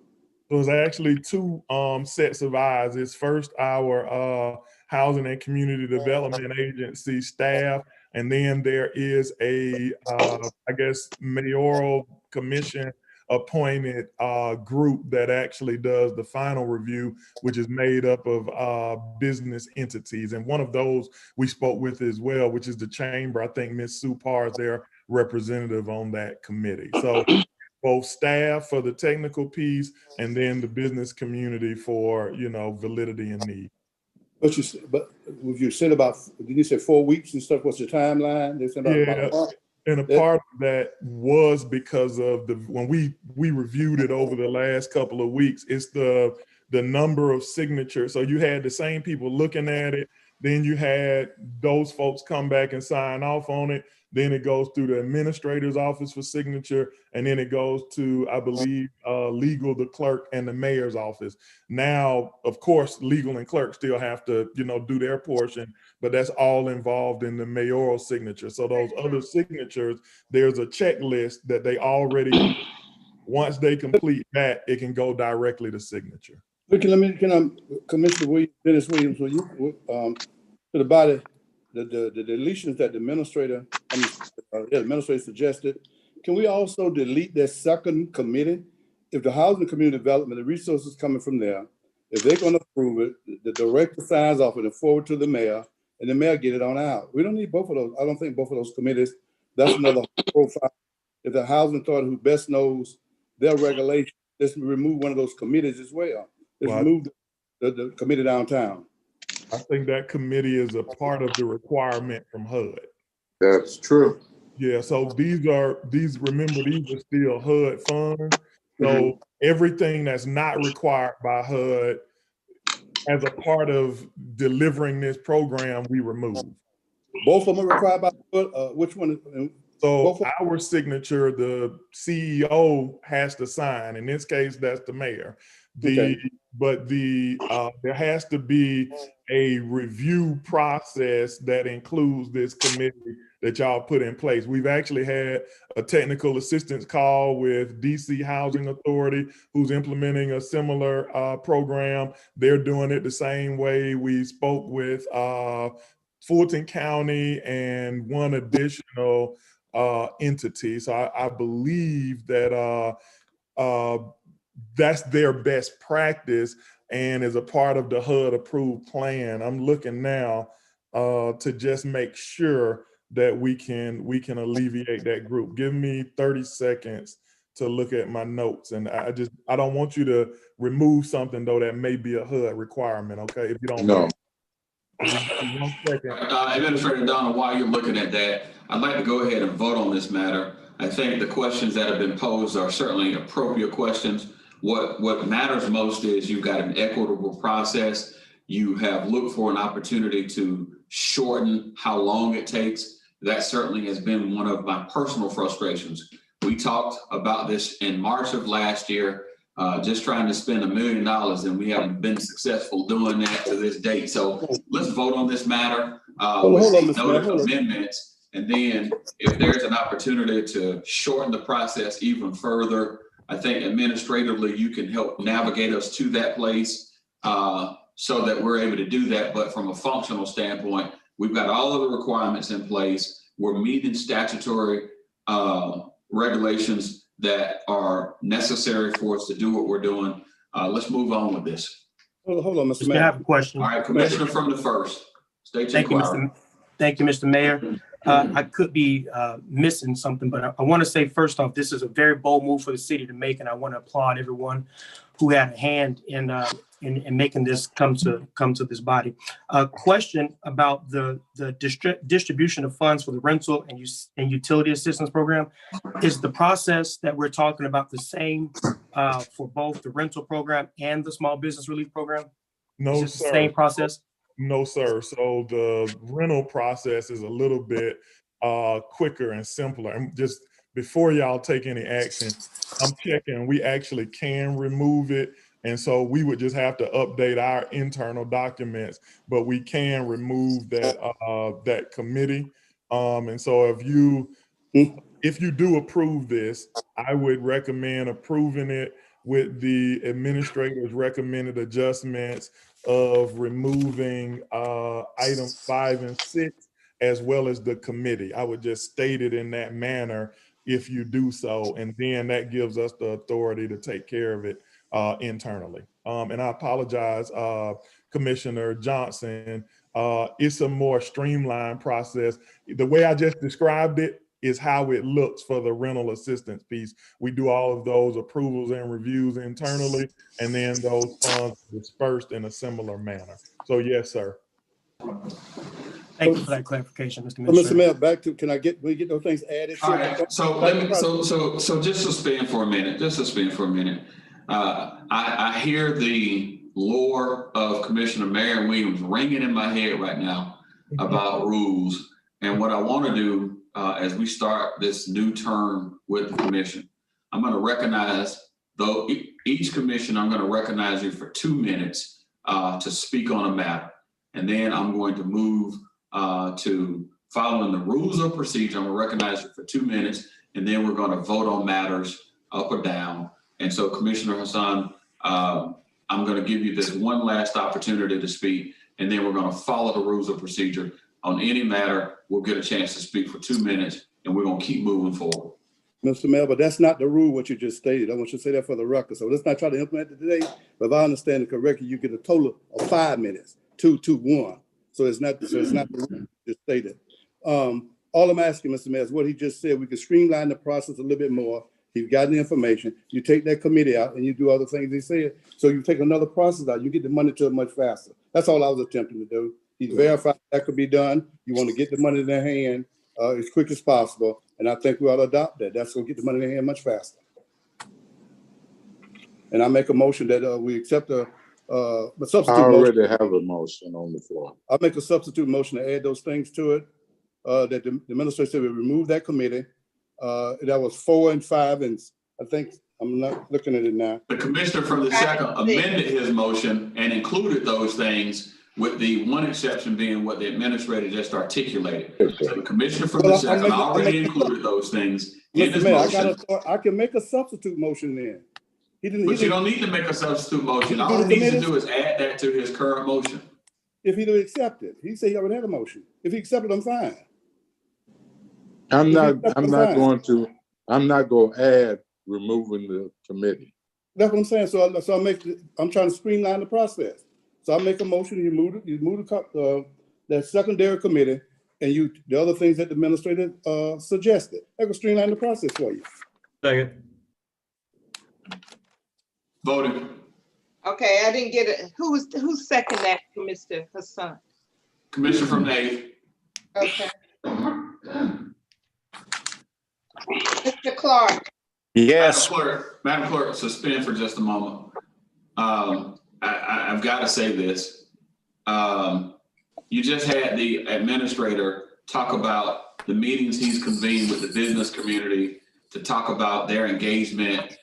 There's actually two sets of eyes. It's first our Housing and Community Development Agency staff, and then there is a, I guess, mayoral commission appointed group that actually does the final review, which is made up of business entities. And one of those we spoke with as well, which is the chamber. I think Ms. Sue Parr is their representative on that committee. So both staff for the technical piece and then the business community for, you know, validity and need. But you said about, did you say 4 weeks and stuff? What's the timeline? They said about a month. And a part of that was because of when we reviewed it over the last couple of weeks, it's the number of signatures. So you had the same people looking at it, then you had those folks come back and sign off on it. Then it goes through the administrator's office for signature, and then it goes to, I believe, legal, the clerk, and the mayor's office. Now, of course, legal and clerk still have to, you know, do their portion, but that's all involved in the mayoral signature. So those other signatures, there's a checklist that they already, once they complete that, it can go directly to signature. Commissioner Williams, Dennis Williams, will you, to the body, the deletions that the administrator suggested, can we also delete that second committee? If the Housing and Community Development, the resources coming from there, if they're going to approve it, the director signs off and forward to the mayor, and the mayor get it on out. We don't need both of those. I don't think both of those committees. That's another profile. If the Housing Authority, who best knows their regulation, let's remove one of those committees as well. Let's remove the committee downtown. I think that committee is a part of the requirement from HUD. That's true. Yeah, so remember, these are still HUD funds. So everything that's not required by HUD as a part of delivering this program, we remove. Both of them are required by HUD? Which one? So our signature, the CEO has to sign. In this case, that's the mayor. But there has to be a review process that includes this committee that y'all put in place. We've actually had a technical assistance call with DC Housing Authority, who's implementing a similar program. They're doing it the same way. We spoke with Fulton County and one additional entity. So I believe that that's their best practice and is a part of the HUD approved plan. I'm looking now to just make sure that we can alleviate that group. Give me 30 seconds to look at my notes. And I don't want you to remove something though that may be a HUD requirement, okay? If you don't mind. 1 second. Administrator Donald, while you're looking at that, I'd like to go ahead and vote on this matter. I think the questions that have been posed are certainly appropriate questions. What matters most is you've got an equitable process. You have looked for an opportunity to shorten how long it takes. That certainly has been one of my personal frustrations. We talked about this in March of last year, just trying to spend $1 million, and we haven't been successful doing that to this date. So let's vote on this matter with noted amendments. And then if there's an opportunity to shorten the process even further, I think administratively you can help navigate us to that place so that we're able to do that. But from a functional standpoint, we've got all of the requirements in place. We're meeting statutory regulations that are necessary for us to do what we're doing. Let's move on with this. Hold on, Mr. Mayor. I have a question. All right, Commissioner from the first. State inquiry. Thank you, Mr. Mayor. I could be missing something, but I want to say first off, this is a very bold move for the city to make, and I want to applaud everyone who had a hand in making this come to this body. A question about the distribution of funds for the rental and utility assistance program. Is the process that we're talking about the same for both the rental program and the small business relief program? No, is it sir. The same process? No, sir. So the rental process is a little bit quicker and simpler. And just before y'all take any action, I'm checking, we actually can remove it. And so we would just have to update our internal documents, but we can remove that, that committee. And so if you do approve this, I would recommend approving it with the administrator's recommended adjustments of removing items 5 and 6, as well as the committee. I would just state it in that manner if you do so, and then that gives us the authority to take care of it internally. And I apologize, Commissioner Johnson. It's a more streamlined process. The way I just described it is how it looks for the rental assistance piece. We do all of those approvals and reviews internally, and then those funds are dispersed in a similar manner. So yes, sir. Thank you for that clarification, Mr. Mr. Administrator. Mayor, back to, we get those things added? All right, so just suspend for a minute, I hear the lore of Commissioner Marion Williams ringing in my head right now about rules. And what I want to do as we start this new term with the commission, I'm going to recognize, though each commission, I'm going to recognize you for 2 minutes to speak on a matter. And then I'm going to move to following the rules of procedure. I'm going to recognize you for 2 minutes, and then we're going to vote on matters up or down. And so, Commissioner Hassan, I'm going to give you this one last opportunity to speak, and then we're going to follow the rules of procedure. On any matter, we'll get a chance to speak for 2 minutes, and we're going to keep moving forward. Mr. Mayor, but that's not the rule, what you just stated. I want you to say that for the record. So let's not try to implement it today, but if I understand it correctly, you get a total of 5 minutes, 2, 2, 1. So it's not the rule you just stated. All I'm asking, Mr. Mayor, is what he just said. We could streamline the process a little bit more. He's gotten the information. You take that committee out and you do other things he said. So you take another process out, you get the money to it much faster. That's all I was attempting to do. He's verified that could be done. You want to get the money in their hand as quick as possible. And I think we ought to adopt that. That's going to get the money in their hand much faster. And I make a motion that we accept the substitute I already motion. have a motion on the floor. I make a substitute motion to add those things to it. That the administrator said we remove that committee. That was 4 and 5, and I think I'm not looking at it now. The commissioner from the second amended his motion and included those things, with the one exception being what the administrator just articulated. So the commissioner from the second already included those things in his motion. I can make a substitute motion then. But you don't need to make a substitute motion. All he needs to do is add that to his current motion. If he would accept it, he said he already had a motion. If he accepted, I'm fine. I'm not going to add removing the committee. That's what I'm saying. So I'm trying to streamline the process. So I make a motion, you move that secondary committee, and the other things that the administrator suggested. That will streamline the process for you. Second. Voting. Okay, I didn't get it. Who's second that for Mr. Hassan? Commissioner from the 8th. Okay. Mr. Clark. Yes. Madam Clerk, suspend for just a moment. I've got to say this. You just had the administrator talk about the meetings he's convened with the business community to talk about their engagement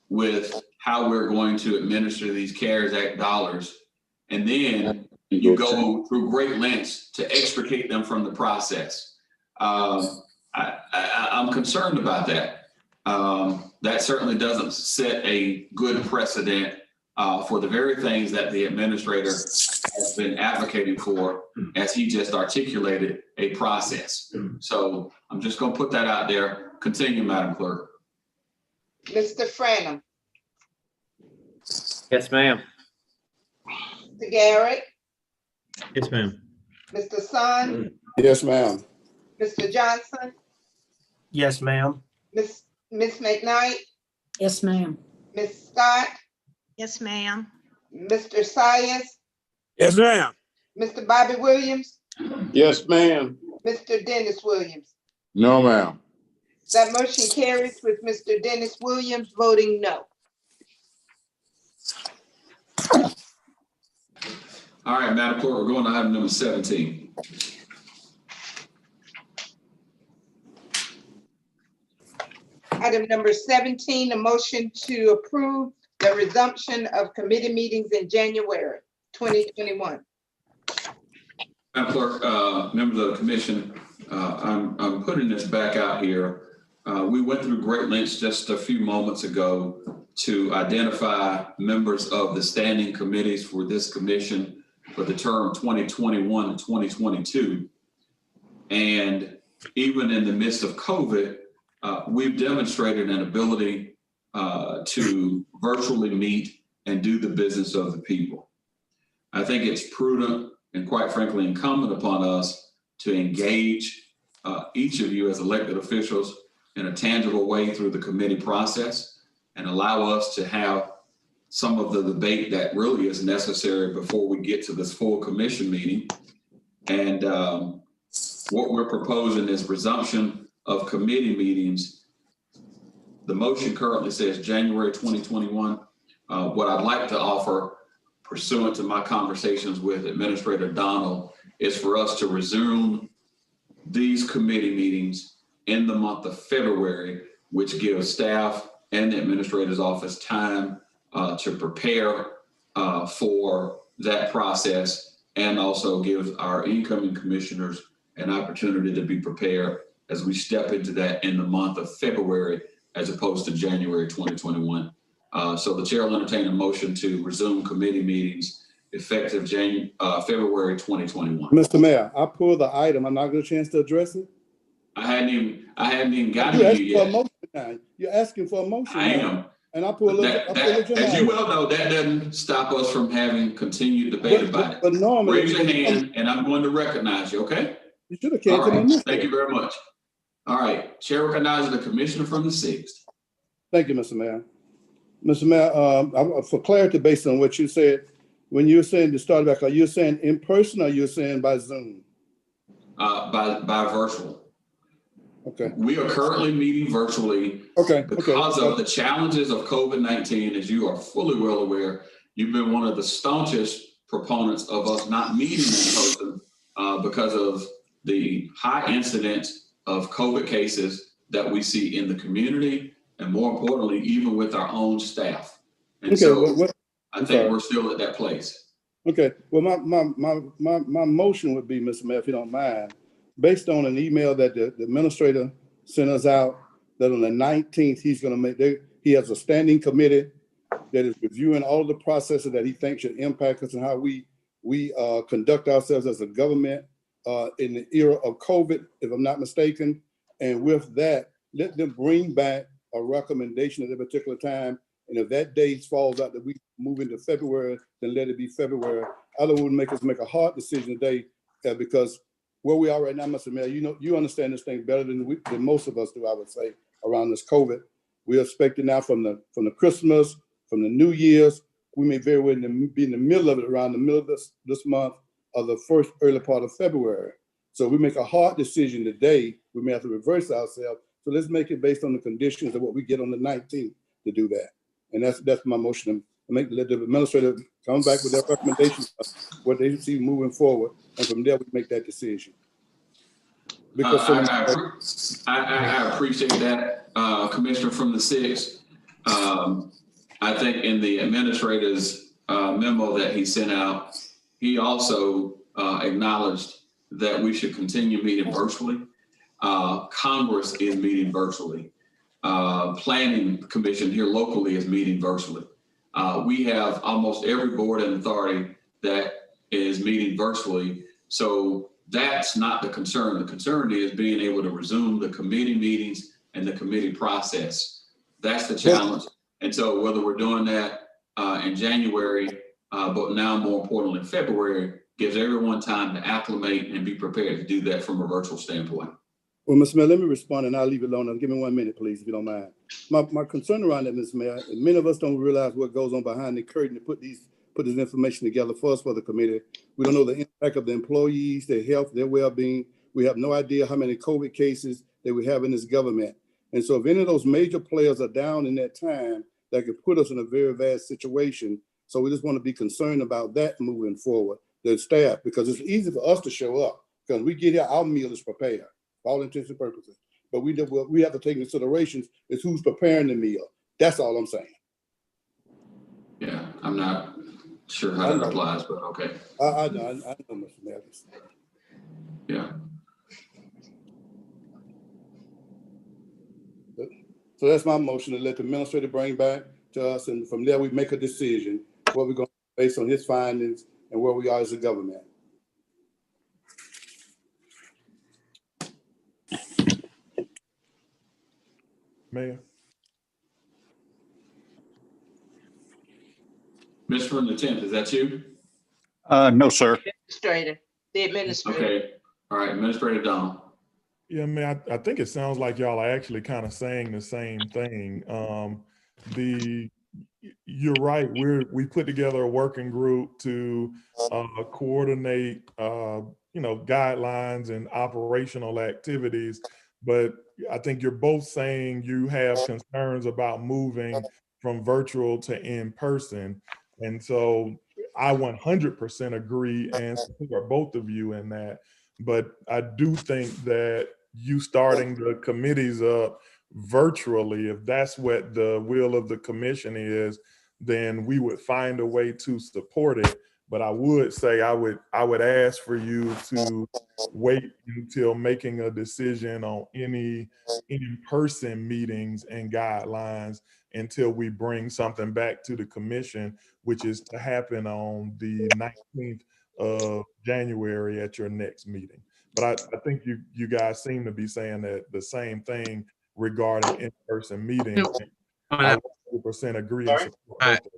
with how we're going to administer these CARES Act dollars. And then you go through great lengths to extricate them from the process. I'm concerned about that. That certainly doesn't set a good precedent for the very things that the administrator has been advocating for, as he just articulated a process. So I'm just going to put that out there. Continue, Madam Clerk. Mr. Franum. Yes, ma'am. Mr. Garrett. Yes, ma'am. Mr. Sun. Yes, ma'am. Mr. Johnson. Yes, ma'am. Miss McKnight. Yes, ma'am. Ms. Scott. Yes, ma'am. Mr. Sias. Yes, ma'am. Mr. Bobby Williams. Yes, ma'am. Mr. Dennis Williams. No, ma'am. That motion carries with Mr. Dennis Williams voting no. All right, Madam Clerk, we're going to item number 17. Item number 17, a motion to approve the resumption of committee meetings in January 2021. Madam Clerk, members of the commission, I'm putting this back out here. We went through great lengths just a few moments ago to identify members of the standing committees for this commission for the term 2021 and 2022. And even in the midst of COVID, we've demonstrated an ability to virtually meet and do the business of the people. I think it's prudent and quite frankly incumbent upon us to engage each of you as elected officials in a tangible way through the committee process and allow us to have some of the debate that really is necessary before we get to this full commission meeting. And what we're proposing is resumption of committee meetings. The motion currently says January 2021. What I'd like to offer, pursuant to my conversations with Administrator Donald, is for us to resume these committee meetings in the month of February, which gives staff and the administrator's office time to prepare for that process, and also gives our incoming commissioners an opportunity to be prepared as we step into that in the month of February, as opposed to January 2021. So the chair will entertain a motion to resume committee meetings effective February 2021. Mr. Mayor, I pulled the item. I'm not going to chance to address it. I hadn't even gotten You're to you asking for a yet. motion now. You're asking for a motion. I now. am. And I pull As you well know, that doesn't stop us from having continued debate about it. But normally, raise your hand and I'm going to recognize you, okay? You should have came All to right. me. Thank you very much. All right, chair recognizes the commissioner from the 6th. Thank you, Mr. Mayor. Mr. Mayor, for clarity, based on what you said, when you were saying to start back, are you saying in person or you're saying by Zoom? By virtual. Okay. We are currently meeting virtually because of the challenges of COVID-19. As you are fully well aware, you've been one of the staunchest proponents of us not meeting in person because of the high incidence of COVID cases that we see in the community, and more importantly, even with our own staff. And I think we're still at that place. Okay. Well, my motion would be, Mr. Mayor, if you don't mind, based on an email that the administrator sent us out, that on the 19th, he's going to make, he has a standing committee that is reviewing all the processes that he thinks should impact us and how we conduct ourselves as a government in the era of COVID, if I'm not mistaken. And with that, let them bring back a recommendation at a particular time. And if that date falls out that we move into February, then let it be February. Otherwise, would make us make a hard decision today because where we are right now, Mr. Mayor, you understand this thing better than most of us do, I would say, around this COVID. We're expecting now from the Christmas, from the New Year's, we may very well be in the middle of it, around the middle of this month or the first early part of February. So we make a hard decision today, we may have to reverse ourselves. So let's make it based on the conditions of what we get on the 19th to do that. And that's my motion. Let the administrator come back with their recommendations of what they see moving forward. And from there, we make that decision. Because I appreciate that, Commissioner from the 6th. I think in the administrator's memo that he sent out, he also acknowledged that we should continue meeting virtually. Congress is meeting virtually. Planning Commission here locally is meeting virtually. We have almost every board and authority that is meeting virtually. So that's not the concern. The concern is being able to resume the committee meetings and the committee process. That's the challenge. And so whether we're doing that in January, but now more importantly in February, gives everyone time to acclimate and be prepared to do that from a virtual standpoint. Well, Mr. Mayor, let me respond and I'll leave it alone. Give me 1 minute, please, if you don't mind. My concern around that, Mr. Mayor, and many of us don't realize what goes on behind the curtain to put this information together for us for the committee. We don't know the impact of the employees, their health, their well-being. We have no idea how many COVID cases that we have in this government. And so if any of those major players are down in that time, that could put us in a very bad situation. So we just want to be concerned about that moving forward, the staff, because it's easy for us to show up because we get here, our meal is prepared for all intents and purposes. but what we have to take into consideration is who's preparing the meal. That's all I'm saying. Yeah, I'm not sure how that applies, but okay. I know, Mr. Mathis. Yeah. So that's my motion, to let the administrator bring back to us, and from there we make a decision what we're going to based on his findings and where we are as a government. Mayor. Mr. from the 10th, is that you? No, sir. The administrator. Okay. All right, Administrator Donald. Yeah, man, I think it sounds like y'all are actually kind of saying the same thing. You're right. We put together a working group to coordinate, guidelines and operational activities. But I think you're both saying you have concerns about moving from virtual to in person. And so I 100% agree and support both of you in that. But I do think that you starting the committees up virtually, if that's what the will of the commission is, then we would find a way to support it. But I would say I would ask for you to wait until making a decision on any in-person meetings and guidelines until we bring something back to the commission, which is to happen on the 19th of January at your next meeting. But I think you guys seem to be saying that the same thing regarding in-person meetings. I 100% agree and support both of you.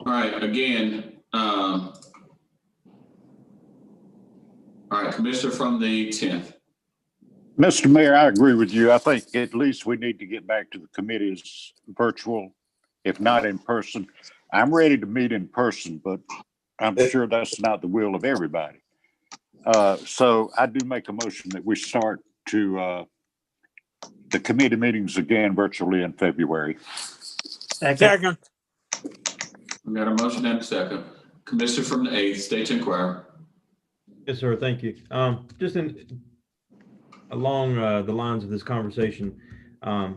All right, again, all right, Commissioner from the 10th. Mr. Mayor, I agree with you. I think at least we need to get back to the committees virtual, if not in person. I'm ready to meet in person, but I'm sure that's not the will of everybody. So I do make a motion that we start to the committee meetings again virtually in February. Second. We got a motion and a second. Commissioner from the 8th, State Inquirer. Yes, sir. Thank you. Just along the lines of this conversation, I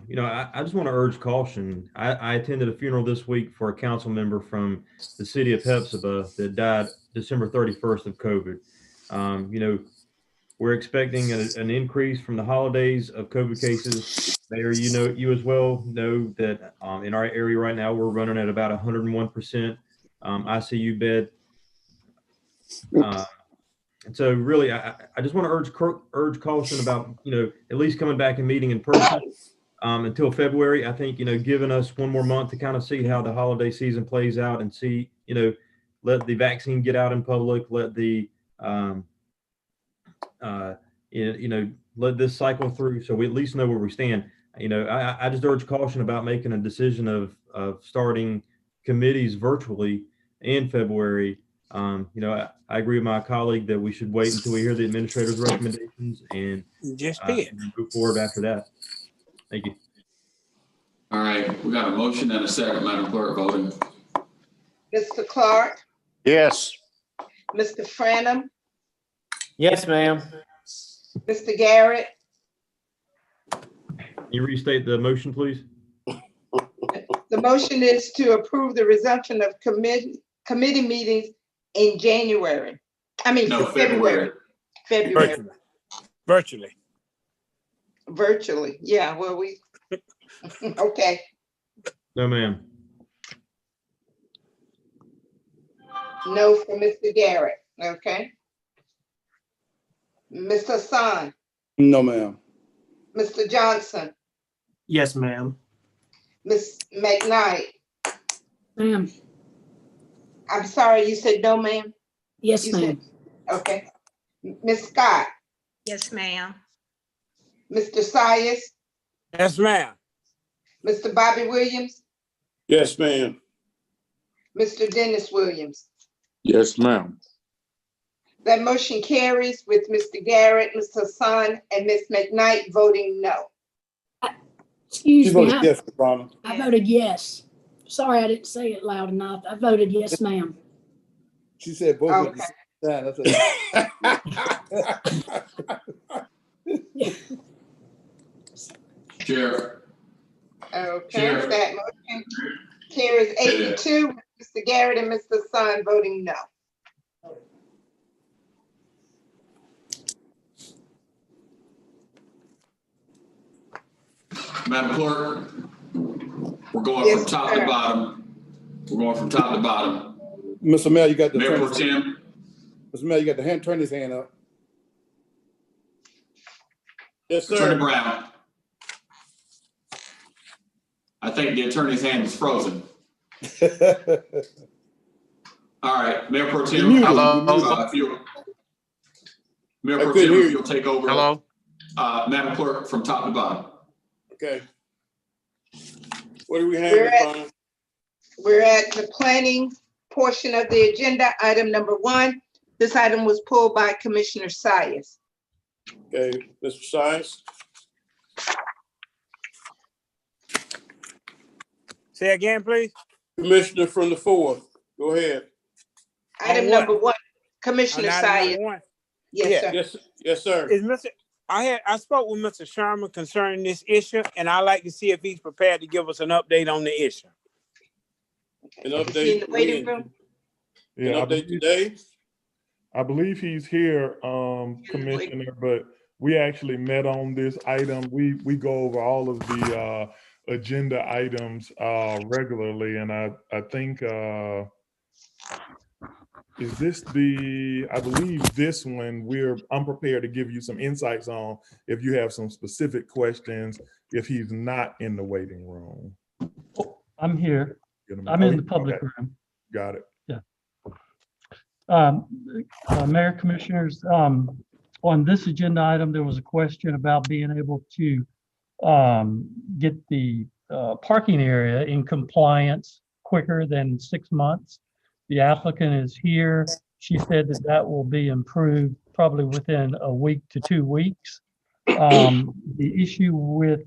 just want to urge caution. I attended a funeral this week for a council member from the city of Hepzibah that died December 31st of COVID. We're expecting an increase from the holidays of COVID cases. Mayor, you as well know that in our area right now, we're running at about 101% ICU bed. And so really, I just want to urge caution about, at least coming back and meeting in person until February. I think, giving us one more month to kind of see how the holiday season plays out and see, let the vaccine get out in public, let the, let this cycle through so we at least know where we stand. I just urge caution about making a decision of starting committees virtually in February. I agree with my colleague that we should wait until we hear the administrator's recommendations and just pick it. Move forward after that. Thank you. All right, we got a motion and a second, Madam Clerk, voting. Mr. Clark, Yes. Mr. Franum, Yes, ma'am. Mr. Garrett, Can you restate the motion, please? the motion is to approve the resumption of committee meetings in January. February. Virtually. Virtually, yeah, okay. No, ma'am. No for Mr. Garrett, okay. Mr. Hassan, No, ma'am. Mr. Johnson, Yes, ma'am. Ms. McKnight. Ma'am. I'm sorry, you said no, ma'am? Yes, ma'am. Okay. Ms. Scott, Yes, ma'am. Mr. Sias, Yes, ma'am. Mr. Bobby Williams, Yes, ma'am. Mr. Dennis Williams. Yes, ma'am. That motion carries with Mr. Garrett, Mr. Hassan, and Ms. McKnight voting no. Excuse me. Yes, Ronald. I voted yes. Sorry, I didn't say it loud enough. I voted yes, ma'am. She said both. Okay. Yeah, that's it. Chair. Okay, Chair. that motion carries 8-2. Mr. Garrett and Mr. Sun voting no. Madam Clerk, we're going from top to bottom. We're going from top to bottom. Mr. Mayor, you got the. Mayor Pro Tem. Mr. Mayor, you got the hand, turn his hand up. Yes, sir. Attorney Brown. I think the attorney's hand is frozen. All right, Mayor Pro Tem. Hello. Mayor Pro Tem, if you'll take over. Hello. Madam Clerk, from top to bottom. Okay. What do we have? We're at the planning portion of the agenda, item number 1. This item was pulled by Commissioner Sias. Okay, Mr. Sias. Say again, please. Commissioner from the 4th, go ahead. Item number 1, Commissioner Sias. Yes, sir. Yes, sir. Is Mr. I spoke with Mr. Sherman concerning this issue, and I'd like to see if he's prepared to give us an update on the issue. An update. In the waiting room? An update today? I believe he's here, Commissioner, but we actually met on this item. We go over all of the agenda items regularly, and I think is this I believe this one I'm prepared to give you some insights on if you have some specific questions if he's not in the waiting room. I'm here. I'm in the public room. Got it. Yeah. Mayor, Commissioners, on this agenda item, there was a question about being able to get the parking area in compliance quicker than 6 months. The applicant is here. She said that will be improved probably within a week to 2 weeks. The issue with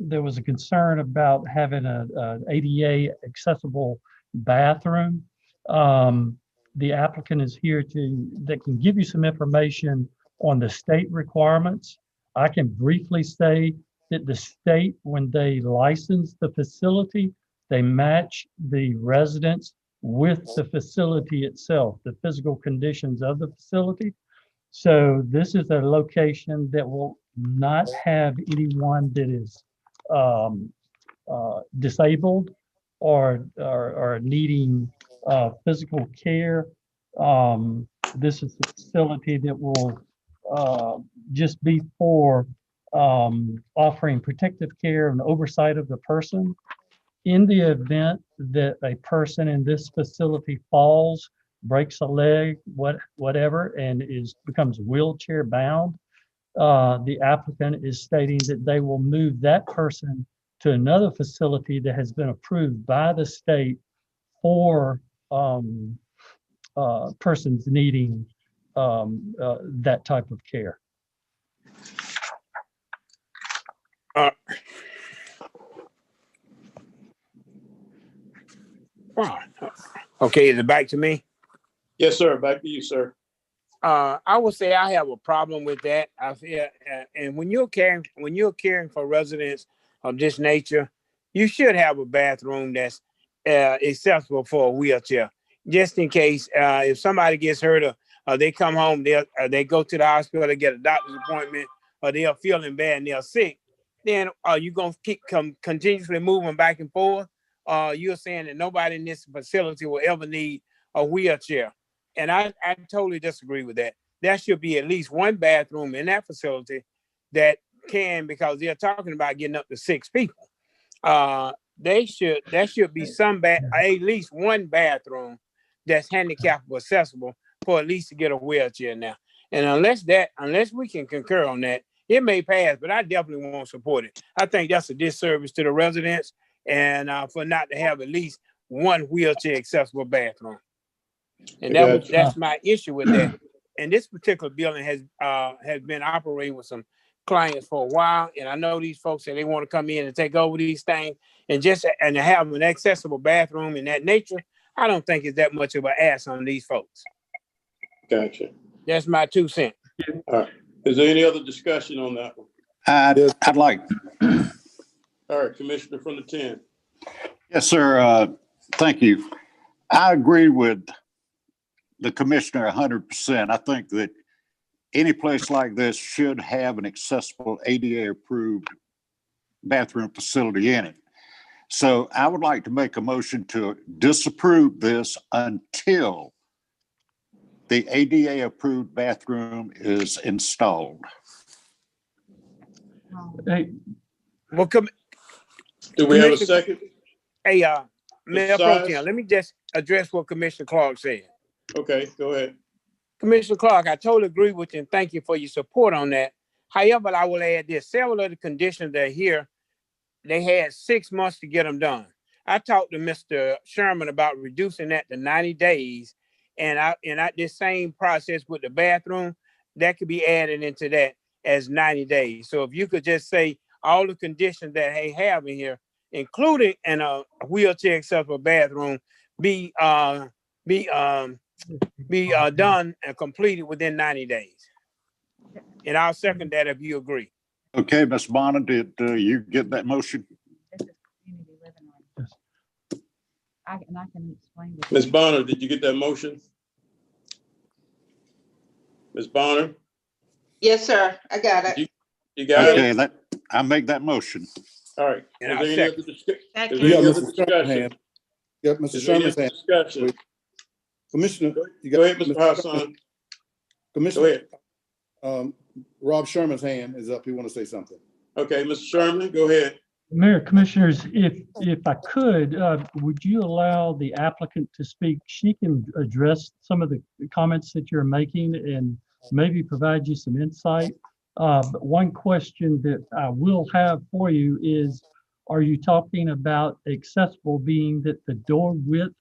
there was a concern about having an ADA accessible bathroom. The applicant is here that can give you some information on the state requirements. I can briefly say that the state, when they license the facility, they match the residents with the facility itself, the physical conditions of the facility. So this is a location that will not have anyone that is disabled or needing physical care. This is a facility that will just be for offering protective care and oversight of the person. In the event that a person in this facility falls, breaks a leg, whatever, and becomes wheelchair bound, the applicant is stating that they will move that person to another facility that has been approved by the state for persons needing that type of care. Okay, is it back to me? Yes, sir. Back to you, sir. I would say I have a problem with that. I feel, and when you're caring for residents of this nature, you should have a bathroom that's accessible for a wheelchair, just in case if somebody gets hurt or they come home, they go to the hospital, they get a doctor's appointment, or they are feeling bad and they're sick. Then are you gonna keep continuously moving back and forth? You're saying that nobody in this facility will ever need a wheelchair. And I totally disagree with that. There should be at least one bathroom in that facility that can, because they're talking about getting up to 6 people. There should be at least one bathroom that's handicappable accessible for at least to get a wheelchair now. And unless we can concur on that, it may pass, but I definitely won't support it. I think that's a disservice to the residents and for not to have at least one wheelchair accessible bathroom. And that's my issue with that. And this particular building has been operating with some clients for a while. And I know these folks say they want to come in and take over these things and to have an accessible bathroom in that nature. I don't think it's that much of an ask on these folks. Gotcha. That's my 2 cents. All right. Is there any other discussion on that one? I'd like. All right, Commissioner from the 10. Yes, sir. Thank you. I agree with the commissioner 100%. I think that any place like this should have an accessible ADA approved bathroom facility in it. So I would like to make a motion to disapprove this until the ADA approved bathroom is installed. Hey, Well, Do we have a second? Hey, Mayor Pro Size? Tem, let me just address what Commissioner Clark said. Okay, go ahead. Commissioner Clark, I totally agree with you and thank you for your support on that. However, I will add this, several of the conditions that are here, they had 6 months to get them done. I talked to Mr. Sherman about reducing that to 90 days. And this same process with the bathroom, that could be added into that as 90 days. So if you could just say all the conditions that they have in here, including in a wheelchair accessible bathroom, be done and completed within 90 days. And I'll second that if you agree. Okay, Ms. Bonner, did you get that motion? I can explain it. Ms. Bonner, did you get that motion? Ms. Bonner? Yes, sir. I got it. You got Okay, it? I make that motion. All right. And Is I'll there any other Second. You got other Mr. Sherman's discussion? hand. You got Mr. Is there any Sherman's other hand. discussion? Commissioner, you got Go ahead, Mr. Hassan. Commissioner, Go ahead. Rob Sherman's hand is up. He want to say something. Okay, Mr. Sherman, go ahead. Mayor, Commissioners, if I could, would you allow the applicant to speak? She can address some of the comments that you're making and maybe provide you some insight. But one question that I will have for you is, are you talking about accessible being that the door width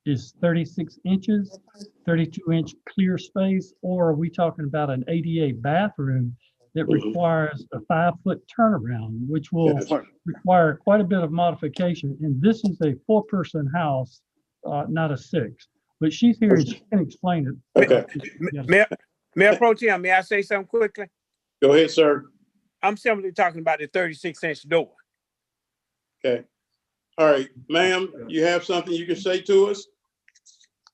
is 36 inches, 32-inch clear space, or are we talking about an ADA bathroom that requires a 5-foot turnaround, which will require quite a bit of modification? And this is a 4-person house, not a 6. But she's here and she can explain it. Okay. Mayor Pro Tem, may I say something quickly? Go ahead, sir. I'm simply talking about the 36-inch door. Okay. All right, ma'am, you have something you can say to us?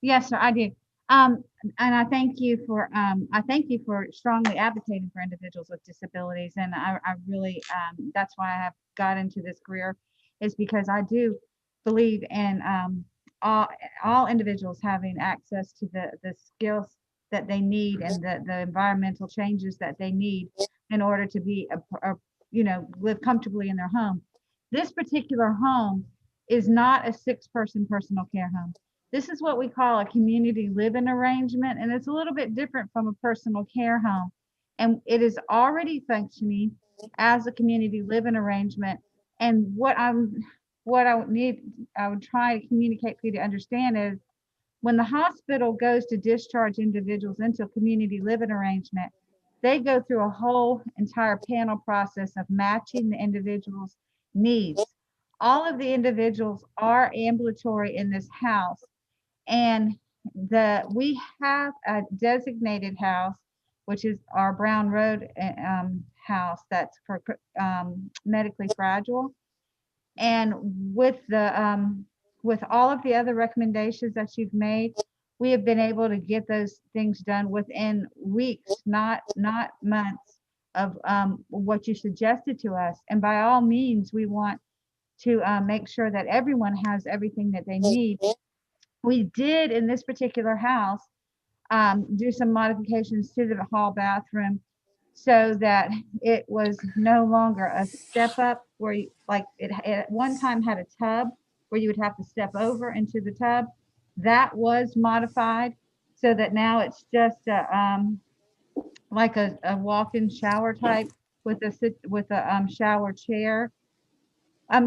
Yes, sir, I do. And I thank you for strongly advocating for individuals with disabilities. And I really, that's why I have got into this career, is because I do believe in all individuals having access to the skills that they need and the environmental changes that they need in order to be, live comfortably in their home. This particular home is not a 6-person personal care home. This is what we call a community living arrangement, and it's a little bit different from a personal care home. And it is already functioning as a community living arrangement. And what I would try to communicate for you to understand is, when the hospital goes to discharge individuals into a community living arrangement, they go through a whole entire panel process of matching the individual's needs. All of the individuals are ambulatory in this house, and we have a designated house, which is our Brown Road house, that's for medically fragile. And with all of the other recommendations that you've made, we have been able to get those things done within weeks, not months, of what you suggested to us. And by all means, we want to make sure that everyone has everything that they need. We did, in this particular house, do some modifications to the hall bathroom so that it was no longer a step up where you, like it at one time had a tub where you would have to step over into the tub. That was modified so that now it's just like a walk-in shower type with a shower chair.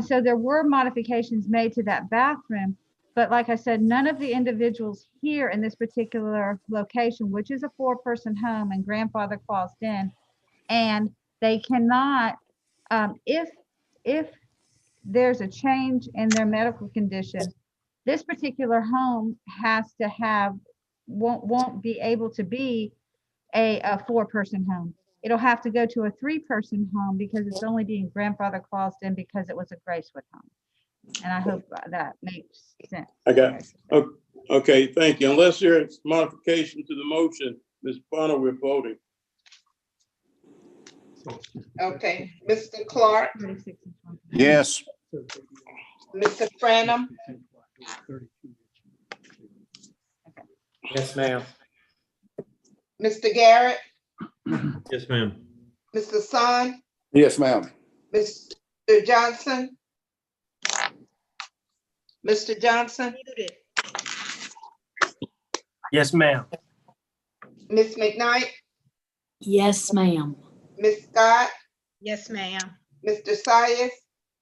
So there were modifications made to that bathroom, but like I said, none of the individuals here in this particular location, which is a 4-person home and grandfather clause in, and they cannot, if there's a change in their medical condition, This particular home has to have, won't be able to be a 4-person home. It'll have to go to a 3-person home because it's only being grandfather claused in because it was a Gracewood home. And I hope that makes sense. I got, okay, thank you. Unless there's modification to the motion, Ms. Bonner, we're voting. Okay, Mr. Clark, Yes. Mr. Franum, Yes, ma'am. Mr. Garrett, Yes, ma'am. Mr. Son, Yes, ma'am. Mr. Johnson, Mr. Johnson, Muted. Yes, ma'am. Ms. McKnight, Yes, ma'am. Ms. Scott, Yes, ma'am. Mr. Sias,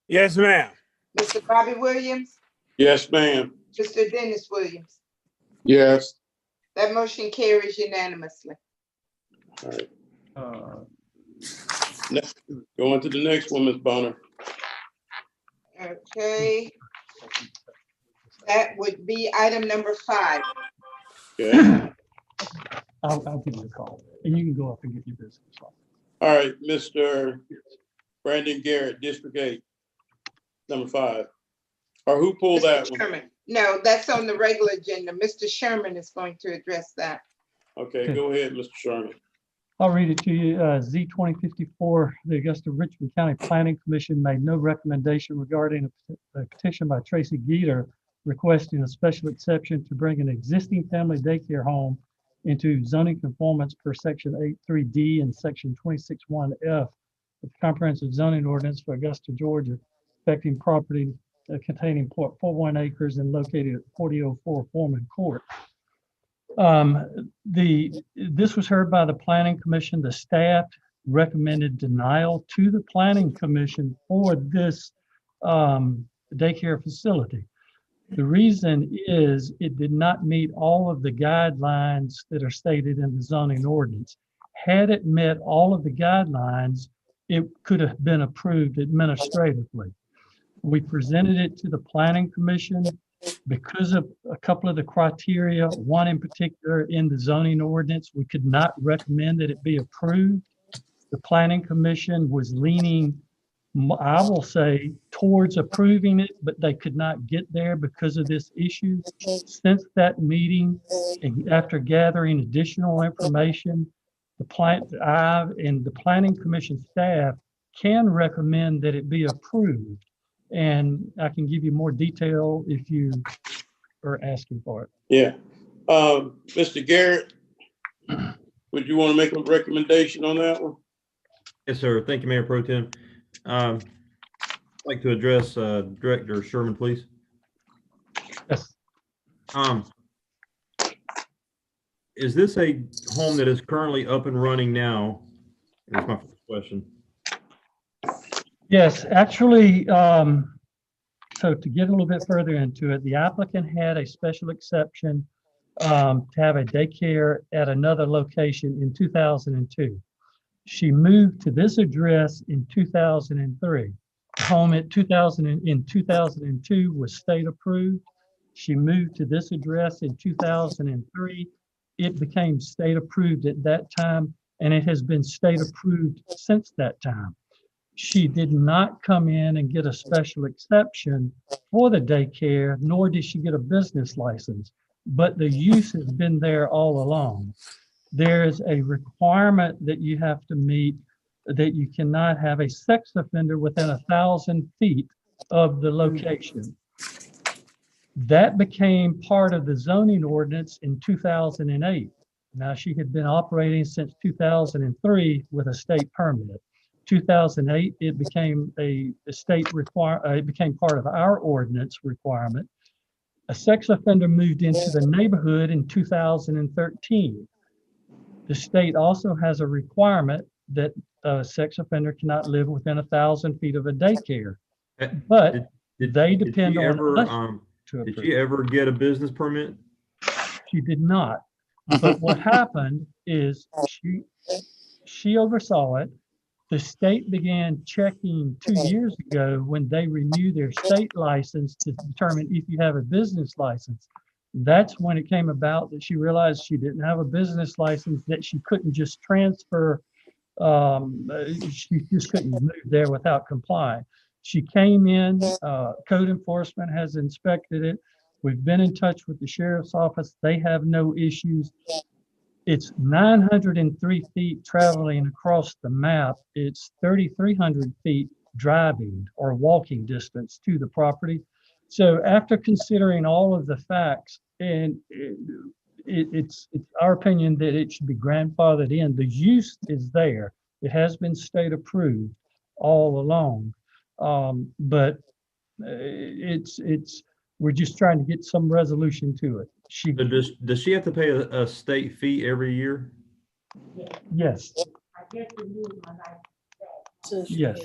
Yes, ma'am. Mr. Bobby Williams, Yes, ma'am. Mr. Dennis Williams. Yes. That motion carries unanimously. All right. Going to the next one, Ms. Bonner. Okay. That would be item number 5. Okay. I'll give you a call and you can go up and get your business. All right, Mr. Brandon Garrett, District 8, number 5. Or who pulled that one? Sherman. No, that's on the regular agenda. Mr. Sherman is going to address that. Okay, go ahead, Mr. Sherman. I'll read it to you. Z 2054, the Augusta Richmond County Planning Commission made no recommendation regarding a petition by Tracy Geeter requesting a special exception to bring an existing family daycare home into zoning conformance per section 83D and section 261F of the comprehensive zoning ordinance for Augusta, Georgia, affecting property containing 0.41 acres and located at 4004 Foreman Court. This was heard by the Planning Commission. The staff recommended denial to the Planning Commission for this daycare facility. The reason is it did not meet all of the guidelines that are stated in the zoning ordinance. Had it met all of the guidelines, it could have been approved administratively. We presented it to the Planning Commission because of a couple of the criteria, one in particular in the zoning ordinance. We could not recommend that it be approved. The Planning Commission was leaning, I will say, towards approving it, but they could not get there because of this issue. Since that meeting, and after gathering additional information, I and the Planning Commission staff can recommend that it be approved. And I can give you more detail if you are asking for it. Yeah. Mr. Garrett, would you want to make a recommendation on that one? Yes, sir. Thank you, Mayor Pro Tem. I'd like to address Director Sherman, please. Yes. Is this a home that is currently up and running now? That's my first question. Yes, actually, so to get a little bit further into it, the applicant had a special exception to have a daycare at another location in 2002. She moved to this address in 2003. The home in 2002 was state approved. She moved to this address in 2003. It became state approved at that time, and it has been state approved since that time. She did not come in and get a special exception for the daycare, nor did she get a business license, but the use has been there all along. There is a requirement that you have to meet that you cannot have a sex offender within 1,000 feet of the location. That became part of the zoning ordinance in 2008. Now, she had been operating since 2003 with a state permit. 2008, it became a state it became part of our ordinance requirement. A sex offender moved into the neighborhood in 2013. The state also has a requirement that a sex offender cannot live within 1,000 feet of a daycare, but they depend on. Did she ever get a business permit? She did not. But what happened is she oversaw it. The state began checking 2 years ago when they renew their state license to determine if you have a business license. That's when it came about that she realized she didn't have a business license, that she couldn't just transfer. She just couldn't move there without complying. She came in, code enforcement has inspected it. We've been in touch with the sheriff's office. They have no issues. It's 903 feet traveling across the map. It's 3,300 feet driving or walking distance to the property. So after considering all of the facts, and it's our opinion that it should be grandfathered in. The use is there. It has been state approved all along. But we're just trying to get some resolution to it. So does she have to pay a state fee every year? Yes. Yes.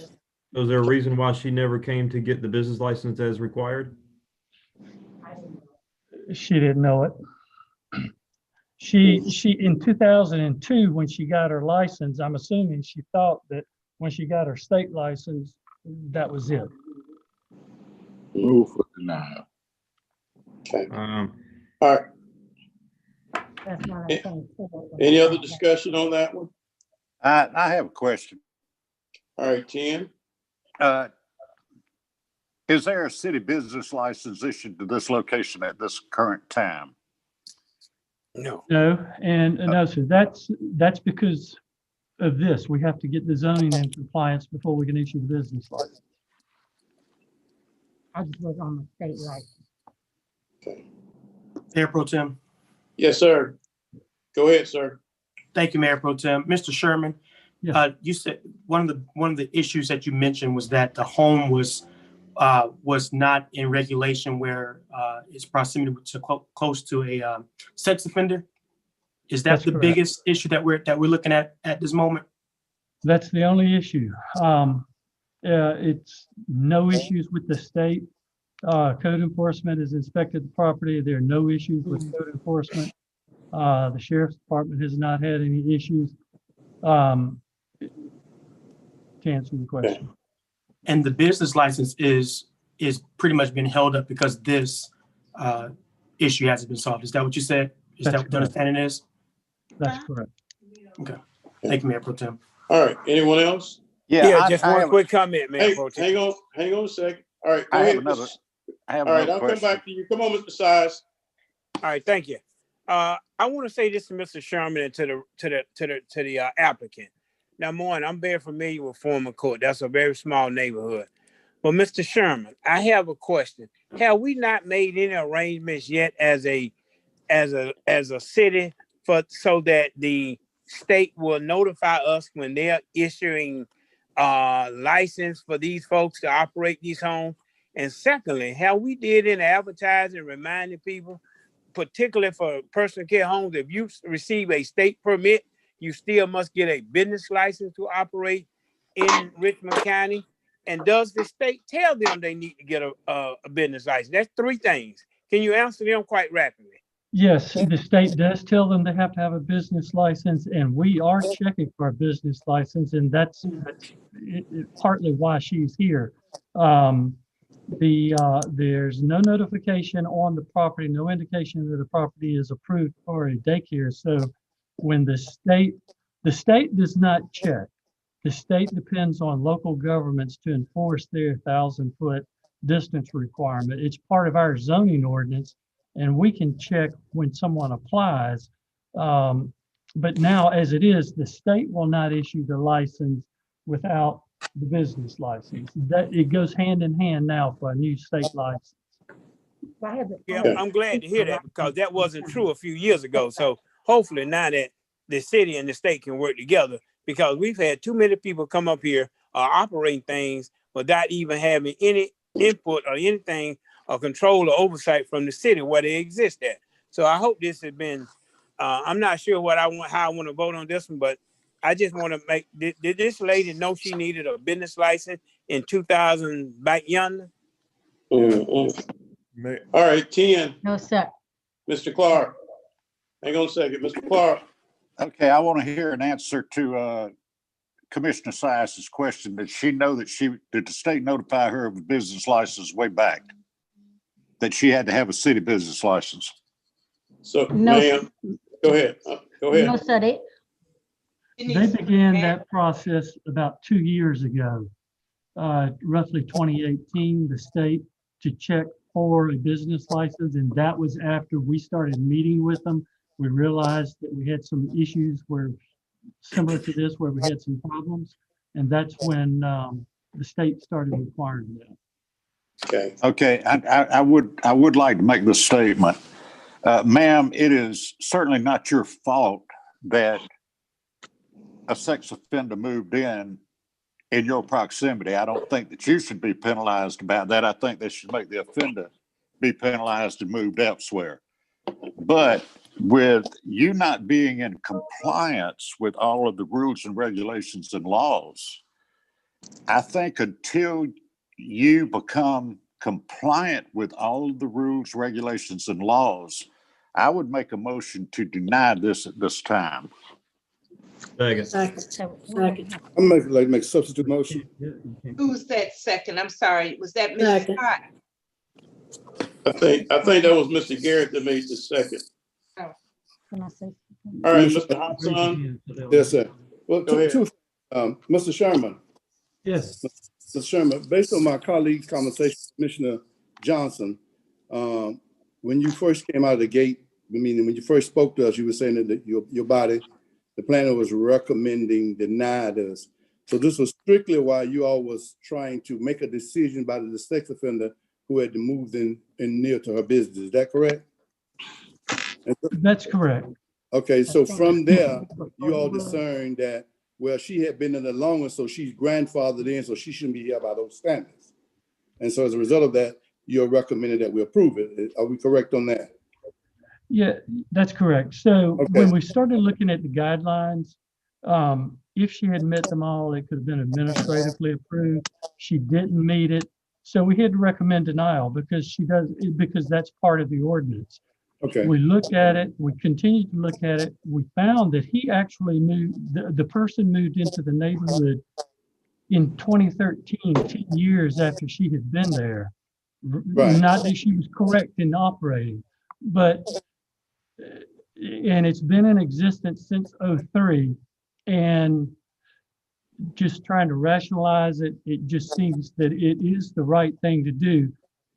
So is there a reason why she never came to get the business license as required? She didn't know it. She in 2002, when she got her license, I'm assuming she thought that when she got her state license, that was it. Move for denial. Okay. Um, All right. Any other discussion on that one? I have a question. All right, Tim. Is there a city business license issued to this location at this current time? No. No, and no, so that's because of this. We have to get the zoning in compliance before we can issue the business license. I just was on the state license. Okay. Mayor Pro Tem. Yes, sir. Go ahead, sir. Thank you, Mayor Pro Tem. Mr. Sherman, you said one of the issues that you mentioned was that the home was not in regulation where its proximity to close to a sex offender. Is that That's the correct. biggest issue that we're looking at this moment? That's the only issue. It's no issues with the state. Code enforcement has inspected the property. There are no issues with code enforcement. The sheriff's department has not had any issues. To answer the question. And the business license is pretty much been held up because this issue hasn't been solved. Is that what you said? Is that what the understanding is? That's correct. Okay. Thank you, Mayor Pro Tem. All right. Anyone else? Yeah, just one quick comment, Mayor Pro Tem. Hang on a second. All right, go I ahead. have another. All right, I'll come back to you. Come on, Mr. Size. All right, thank you. I want to say this to Mr. Sherman and to the applicant. Now, one, I'm very familiar with Foreman Court. That's a very small neighborhood. But Mr. Sherman, I have a question. Have we not made any arrangements yet as a city so that the state will notify us when they're issuing license for these folks to operate these homes? And secondly, have we did any advertising reminding people, particularly for personal care homes, if you receive a state permit, you still must get a business license to operate in Richmond County? And does the state tell them they need to get a business license? That's three things. Can you answer them quite rapidly? Yes, the state does tell them they have to have a business license, and we are checking for a business license, and that's partly why she's here. There's no notification on the property, no indication that the property is approved for a daycare. So when the state does not check. The state depends on local governments to enforce their 1,000-foot distance requirement. It's part of our zoning ordinance, and we can check when someone applies. But now, as it is, the state will not issue the license without the business license. That it goes hand in hand now for a new state license. Yeah, I'm glad to hear that because that wasn't true a few years ago. So hopefully now that the city and the state can work together, because we've had too many people come up here operating things without even having any input or anything or control or oversight from the city where they exist at. So I hope this has been, I'm not sure how I want to vote on this one, but I just want to make, did this lady know she needed a business license in 2000 back yonder? Mm-hmm. All right, 10. No, sir. Mr. Clark. Hang on a second, Mr. Clark. Okay, I want to hear an answer to Commissioner Sias's question, did she know that did the state notify her of a business license way back? That she had to have a city business license? So, No. ma'am, go ahead. Go No, ahead. sir, they began that process about 2 years ago, roughly 2018, the state to check for a business license. And that was after we started meeting with them. We realized that we had some issues where similar to this, where we had some problems. And that's when the state started requiring that. Okay. Okay, I would like to make this statement. Ma'am, it is certainly not your fault that a sex offender moved in your proximity. I don't think that you should be penalized about that. I think they should make the offender be penalized and moved elsewhere. But with you not being in compliance with all of the rules and regulations and laws, I think until you become compliant with all of the rules, regulations, and laws, I would make a motion to deny this at this time. Second. I'm make substitute motion. Who's that second? I'm sorry. Was that Ms. Second. Scott? I think that was Mr. Garrett that made the second. Oh. Can I say? All right, Mr. Hobson. Yes, sir. Well, Go ahead. Mr. Sherman. Yes. Mr. Sherman, based on my colleague's conversation with Commissioner Johnson, when you first came out of the gate, meaning when you first spoke to us, you were saying that your body, the planner was recommending deny this. So this was strictly while you all was trying to make a decision about the sex offender who had moved in near to her business. Is that correct? That's correct. Okay, so from there, you all discerned that, well, she had been in the longer, so she's grandfathered in, so she shouldn't be here by those standards. And so as a result of that, you're recommending that we approve it. Are we correct on that? Yeah, that's correct. So when we started looking at the guidelines, if she had met them all, it could have been administratively approved. She didn't meet it. So we had to recommend denial because that's part of the ordinance. Okay. We looked at it, we continued to look at it. We found that he actually moved, the person moved into the neighborhood in 2013, 10 years after she had been there. Right. Not that she was correct in operating, but, and it's been in existence since '03. And just trying to rationalize it, it just seems that it is the right thing to do.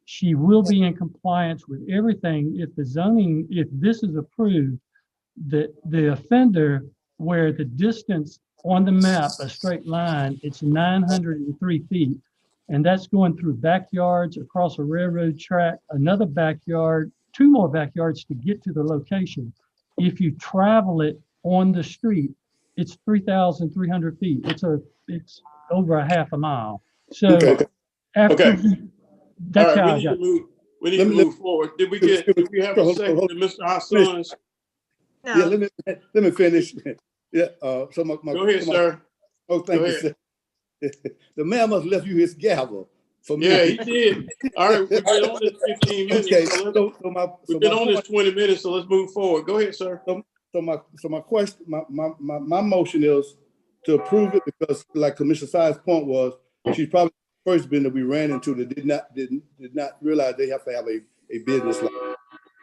She will be in compliance with everything if the zoning, if this is approved, that the offender, where the distance on the map, a straight line, it's 903 feet. And that's going through backyards, across a railroad track, another backyard, 2 more backyards to get to the location. If you travel it on the street, it's 3,300 feet. It's over a half a mile. So after that's how I got. We need to move forward. Did you have a second to Mr. Hassan's? No. Yeah, let me finish. Yeah. Go ahead, sir. Oh, thank you, sir. The man must have left you his gavel. For me. Yeah, he did. All right, we've been on this 15 minutes. Okay, we've been on this 20 minutes, so let's move forward. Go ahead, sir. So my question, my motion is to approve it because, like Commissioner Si's point was, she's probably the first vendor we ran into that did not realize they have to have a business license.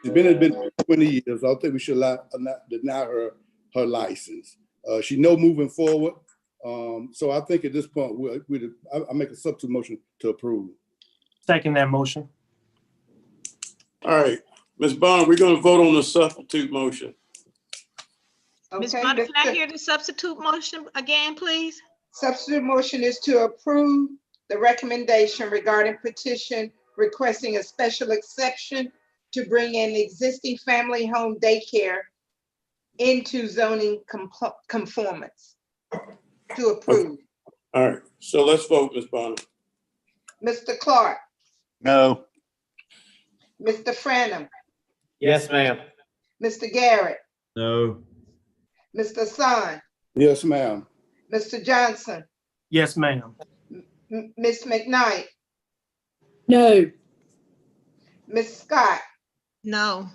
It's been 20 years. I don't think we should not deny her license. She know moving forward. So I think at this point I make a substitute motion to approve. Second that motion. All right, Ms. Bond, we're going to vote on the substitute motion. Ms. Bond, can I hear the substitute motion again, please? Substitute motion is to approve the recommendation regarding petition requesting a special exception to bring in existing family home daycare into zoning conformance. To approve. All right, so let's vote, Ms. Bond. Mr. Clark. No. Mr. Franham. Yes, ma'am. Mr. Garrett. No. Mr. Son. Yes, ma'am. Mr. Johnson. Yes, ma'am. Ms. McKnight. No. Ms. Scott. No.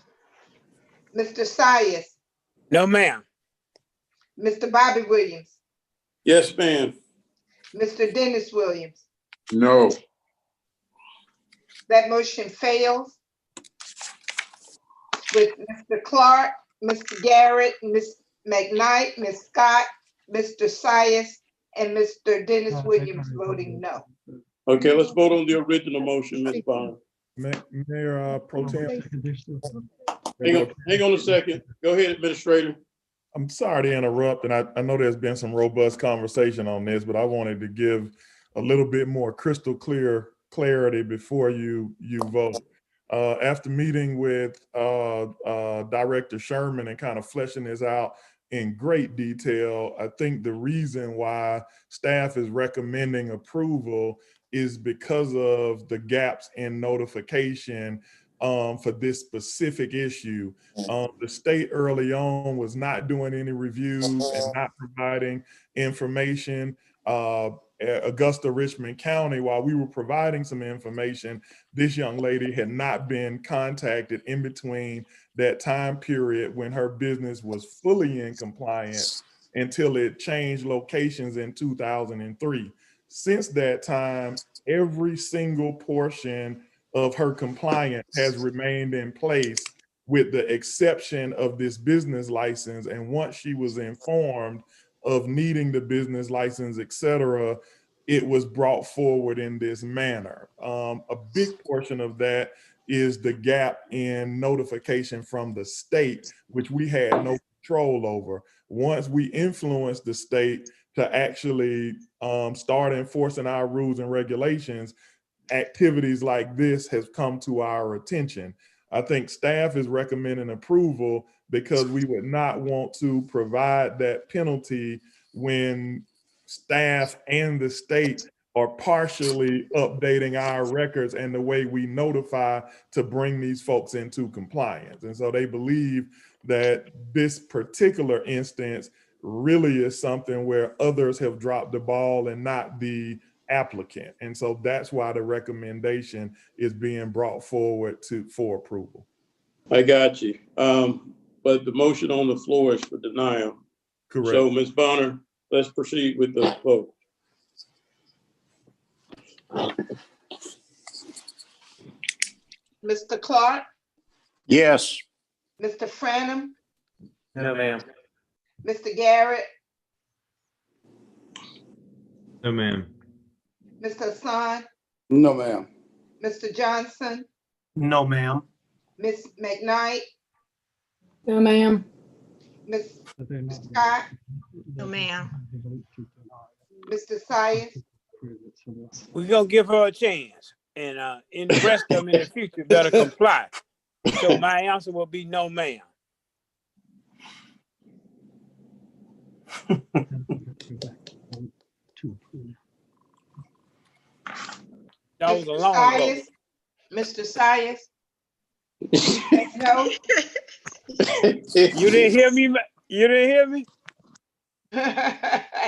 Mr. Sias. No, ma'am. Mr. Bobby Williams. Yes, ma'am. Mr. Dennis Williams. No. That motion fails. With Mr. Clark, Mr. Garrett, Ms. McKnight, Ms. Scott, Mr. Sias, and Mr. Dennis Williams voting no. Okay, let's vote on the original motion, Ms. Bonner. Mayor Pro Tem. Hang on a second. Go ahead, Administrator. I'm sorry to interrupt, and I know there's been some robust conversation on this, but I wanted to give a little bit more crystal clear clarity before you vote. After meeting with Director Sherman and kind of fleshing this out in great detail, I think the reason why staff is recommending approval is because of the gaps in notification for this specific issue. The state early on was not doing any reviews and not providing information. Augusta, Richmond County, while we were providing some information, this young lady had not been contacted in between that time period when her business was fully in compliance until it changed locations in 2003. Since that time, every single portion of her compliance has remained in place with the exception of this business license. And once she was informed of needing the business license, et cetera, it was brought forward in this manner. A big portion of that is the gap in notification from the state, which we had no control over. Once we influenced the state to actually start enforcing our rules and regulations, activities like this has come to our attention. I think staff is recommending approval because we would not want to provide that penalty when staff and the state are partially updating our records and the way we notify to bring these folks into compliance. And so they believe that this particular instance really is something where others have dropped the ball and not the applicant. And so that's why the recommendation is being brought forward for approval. I got you. But the motion on the floor is for denial. Correct. So Ms. Bonner, let's proceed with the vote. Mr. Clark, Yes. Mr. Franum, No, ma'am. Mr. Garrett, No, ma'am. Mr. Hassan, No, ma'am. Mr. Johnson, No, ma'am. Ms. McKnight, No, ma'am. Ms. Scott, No, ma'am. Mr. Sias, We're gonna give her a chance, and in the rest of them in the future better comply. So my answer will be no, ma'am. That was a long vote. Mr. Sias, no. You didn't hear me? You didn't hear me?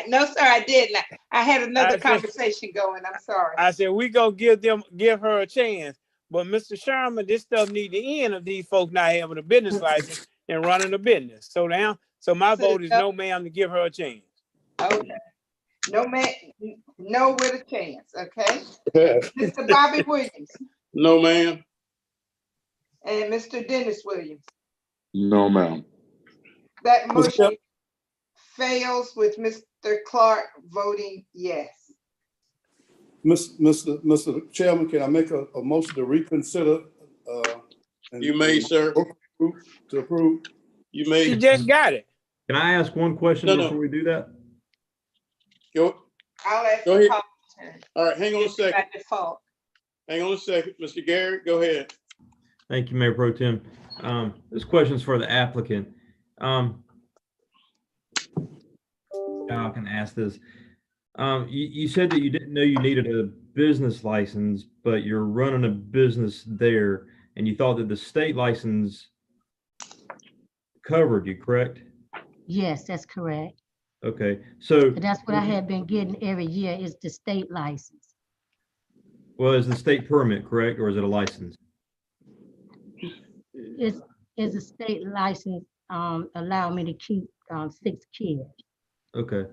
No, sir, I didn't. I had another conversation going. I'm sorry. I said we gonna give her a chance. But Mr. Sherman, this stuff need the end of these folks not having a business license and running a business. So now, my vote is no, ma'am, to give her a chance. Okay. No, man, no with a chance, okay? Mr. Bobby Williams No, ma'am. and Mr. Dennis Williams. No, ma'am. That motion fails with Mr. Clark voting yes. Mr. Chairman, can I make a motion to reconsider? You may, sir. To approve. You may. You just got it. Can I ask one question before we do that? Go ahead. All right, hang on a second. By default. Hang on a second. Mr. Garrett, go ahead. Thank you, Mayor Pro Tem. This question's for the applicant. I can ask this. You said that you didn't know you needed a business license, but you're running a business there, and you thought that the state license covered you, correct? Yes, that's correct. Okay, so But that's what I had been getting every year is the state license. well, is the state permit correct, or is it a license? It's a state license allow me to keep 6 kids. Okay.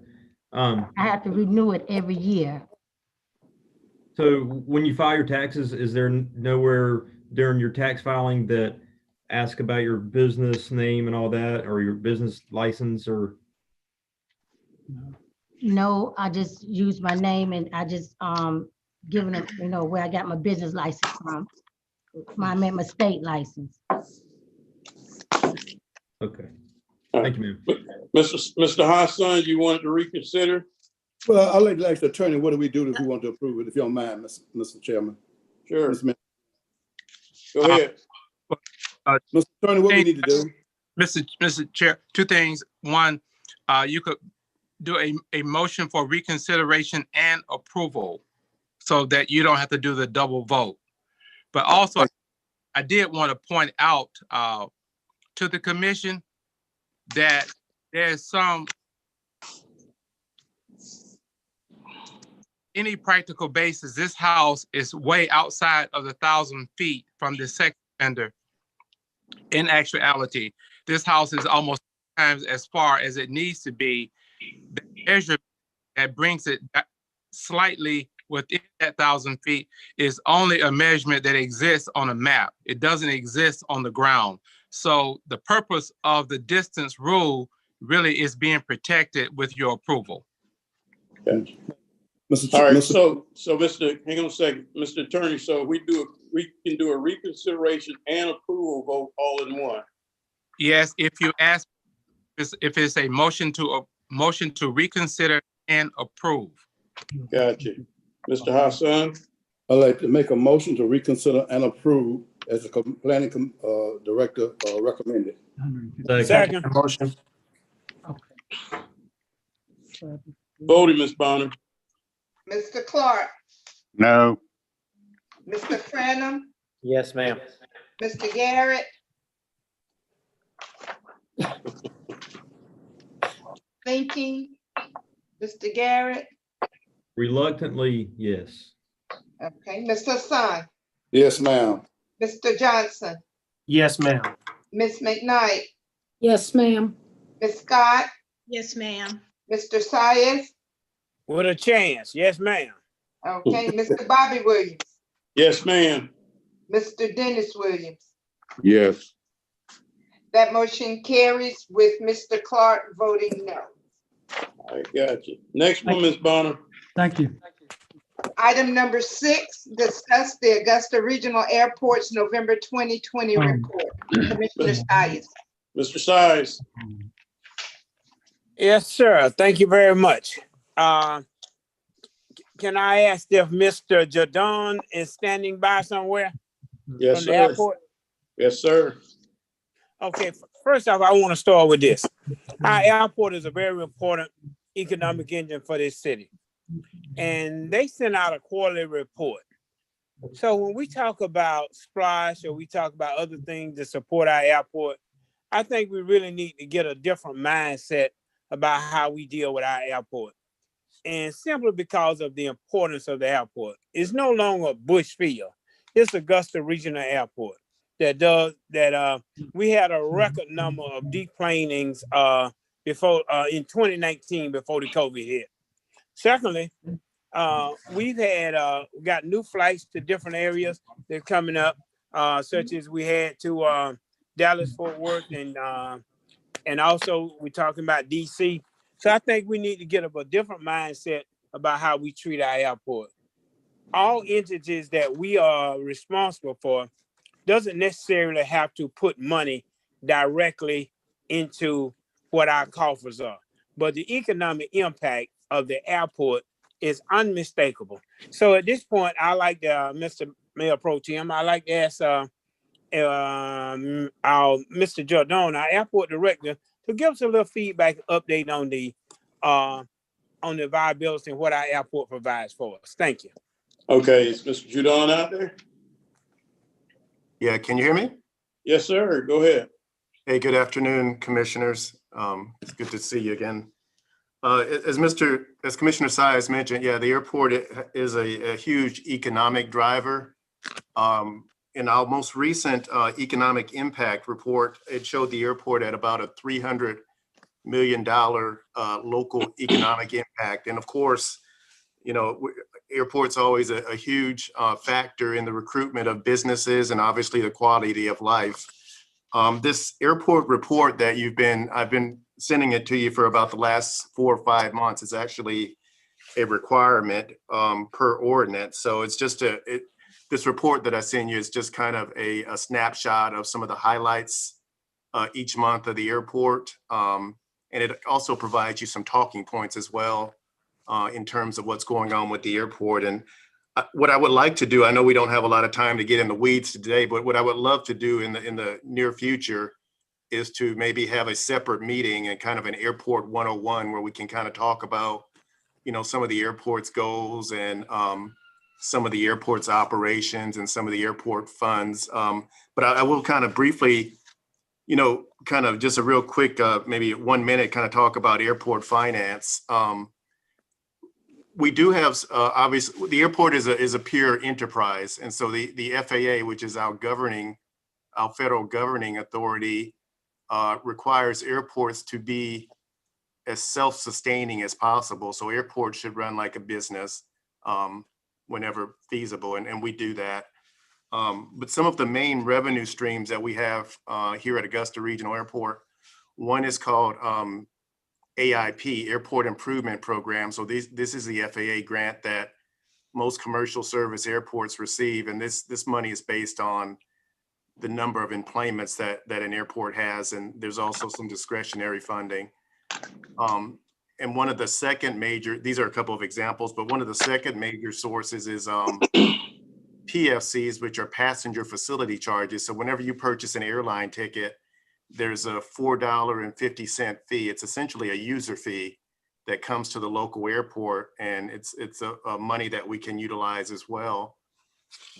I have to renew it every year. So when you file your taxes, is there nowhere during your tax filing that ask about your business name and all that, or your business license, or? No, I just use my name and I just giving them, you know, where I got my business license from. I meant my state license. Okay. Thank you, ma'am. Mr. Hassan, you wanted to reconsider? Well, I'd like to ask the attorney, what do we do if we want to approve it, if you don't mind, Mr. Chairman? Sure. Ms. Miller. Go ahead. Mr. Attorney, what we need to do? Mr. Chair, two things. One, you could do a motion for reconsideration and approval so that you don't have to do the double vote. But also, I did want to point out to the commission that there's any practical basis, this house is way outside of the 1,000 feet from the sex offender. In actuality, this house is almost times as far as it needs to be. The measure that brings it slightly within that 1,000 feet is only a measurement that exists on a map. It doesn't exist on the ground. So the purpose of the distance rule really is being protected with your approval. Okay. All right, so hang on a second, Mr. Attorney, so we can do a reconsideration and approval vote all in one. Yes, if you ask, if it's a motion to reconsider and approve. Gotcha. Mr. Hassan? I'd like to make a motion to reconsider and approve as the planning director recommended. Second motion. Voting, Ms. Bonner. Mr. Clark, No. Mr. Franum, Yes, ma'am. Mr. Garrett. Thinking, Mr. Garrett. Reluctantly, yes. Okay, Mr. Hassan, Yes, ma'am. Mr. Johnson, Yes, ma'am. Ms. McKnight, Yes, ma'am. Ms. Scott, Yes, ma'am. Mr. Sias. With a chance, yes, ma'am. Okay, Mr. Bobby Williams, Yes, ma'am. Mr. Dennis Williams. Yes. That motion carries with Mr. Clark voting no. I got you. Next one, Ms. Bonner. Thank you. Item number 6, discuss the Augusta Regional Airport's November 2020 report. Commissioner Sias. Mr. Sias. Yes, sir. Thank you very much. Can I ask if Mr. Jadon is standing by somewhere? Yes, from the sir. airport? Yes, sir. Okay, first off, I want to start with this. Our airport is a very important economic engine for this city. And they sent out a quarterly report. So when we talk about Splash or we talk about other things that support our airport, I think we really need to get a different mindset about how we deal with our airport. And simply because of the importance of the airport. It's no longer Bushfield. It's Augusta Regional Airport we had a record number of deplanings before in 2019 before the COVID hit. Secondly, we've had got new flights to different areas that are coming up, such as we had to Dallas, Fort Worth, and also we're talking about DC. So I think we need to get up a different mindset about how we treat our airport. All entities that we are responsible for doesn't necessarily have to put money directly into what our coffers are. But the economic impact of the airport is unmistakable. So at this point, I like Mr. Mayor Pro Tem, I like to ask our Mr. Jardone, our airport director, to give us a little feedback update on the viability and what our airport provides for us. Thank you. Okay, is Mr. Judon out there? Yeah, can you hear me? Yes, sir. Go ahead. Hey, good afternoon, commissioners. It's good to see you again. As Commissioner Sias mentioned, yeah, the airport is a huge economic driver. In our most recent economic impact report, it showed the airport at about a $300 million local economic impact. And of course, airport's always a huge factor in the recruitment of businesses and obviously the quality of life. This airport report that I've been sending it to you for about the last 4 or 5 months. Is actually a requirement per ordinance. So it's just this report that I send you is just kind of a snapshot of some of the highlights each month of the airport. And it also provides you some talking points as well in terms of what's going on with the airport. And what I would like to do, I know we don't have a lot of time to get in the weeds today, but what I would love to do in the near future is to maybe have a separate meeting and kind of an airport 101 where we can kind of talk about, some of the airport's goals and some of the airport's operations and some of the airport funds. But I will kind of briefly, kind of just a real quick, maybe 1 minute, kind of talk about airport finance. We do have, obviously, the airport is a pure enterprise. And so the FAA, which is our federal governing authority, requires airports to be as self-sustaining as possible. So airports should run like a business whenever feasible, and we do that. But some of the main revenue streams that we have here at Augusta Regional Airport, one is called AIP, Airport Improvement Program. So this is the FAA grant that most commercial service airports receive, and this money is based on the number of enplanements that an airport has, and there's also some discretionary funding. And one of the second major, these are a couple of examples, but one of the second major sources is PFCs, which are passenger facility charges. So whenever you purchase an airline ticket, there's a $4.50 fee. It's essentially a user fee that comes to the local airport, and it's a money that we can utilize as well.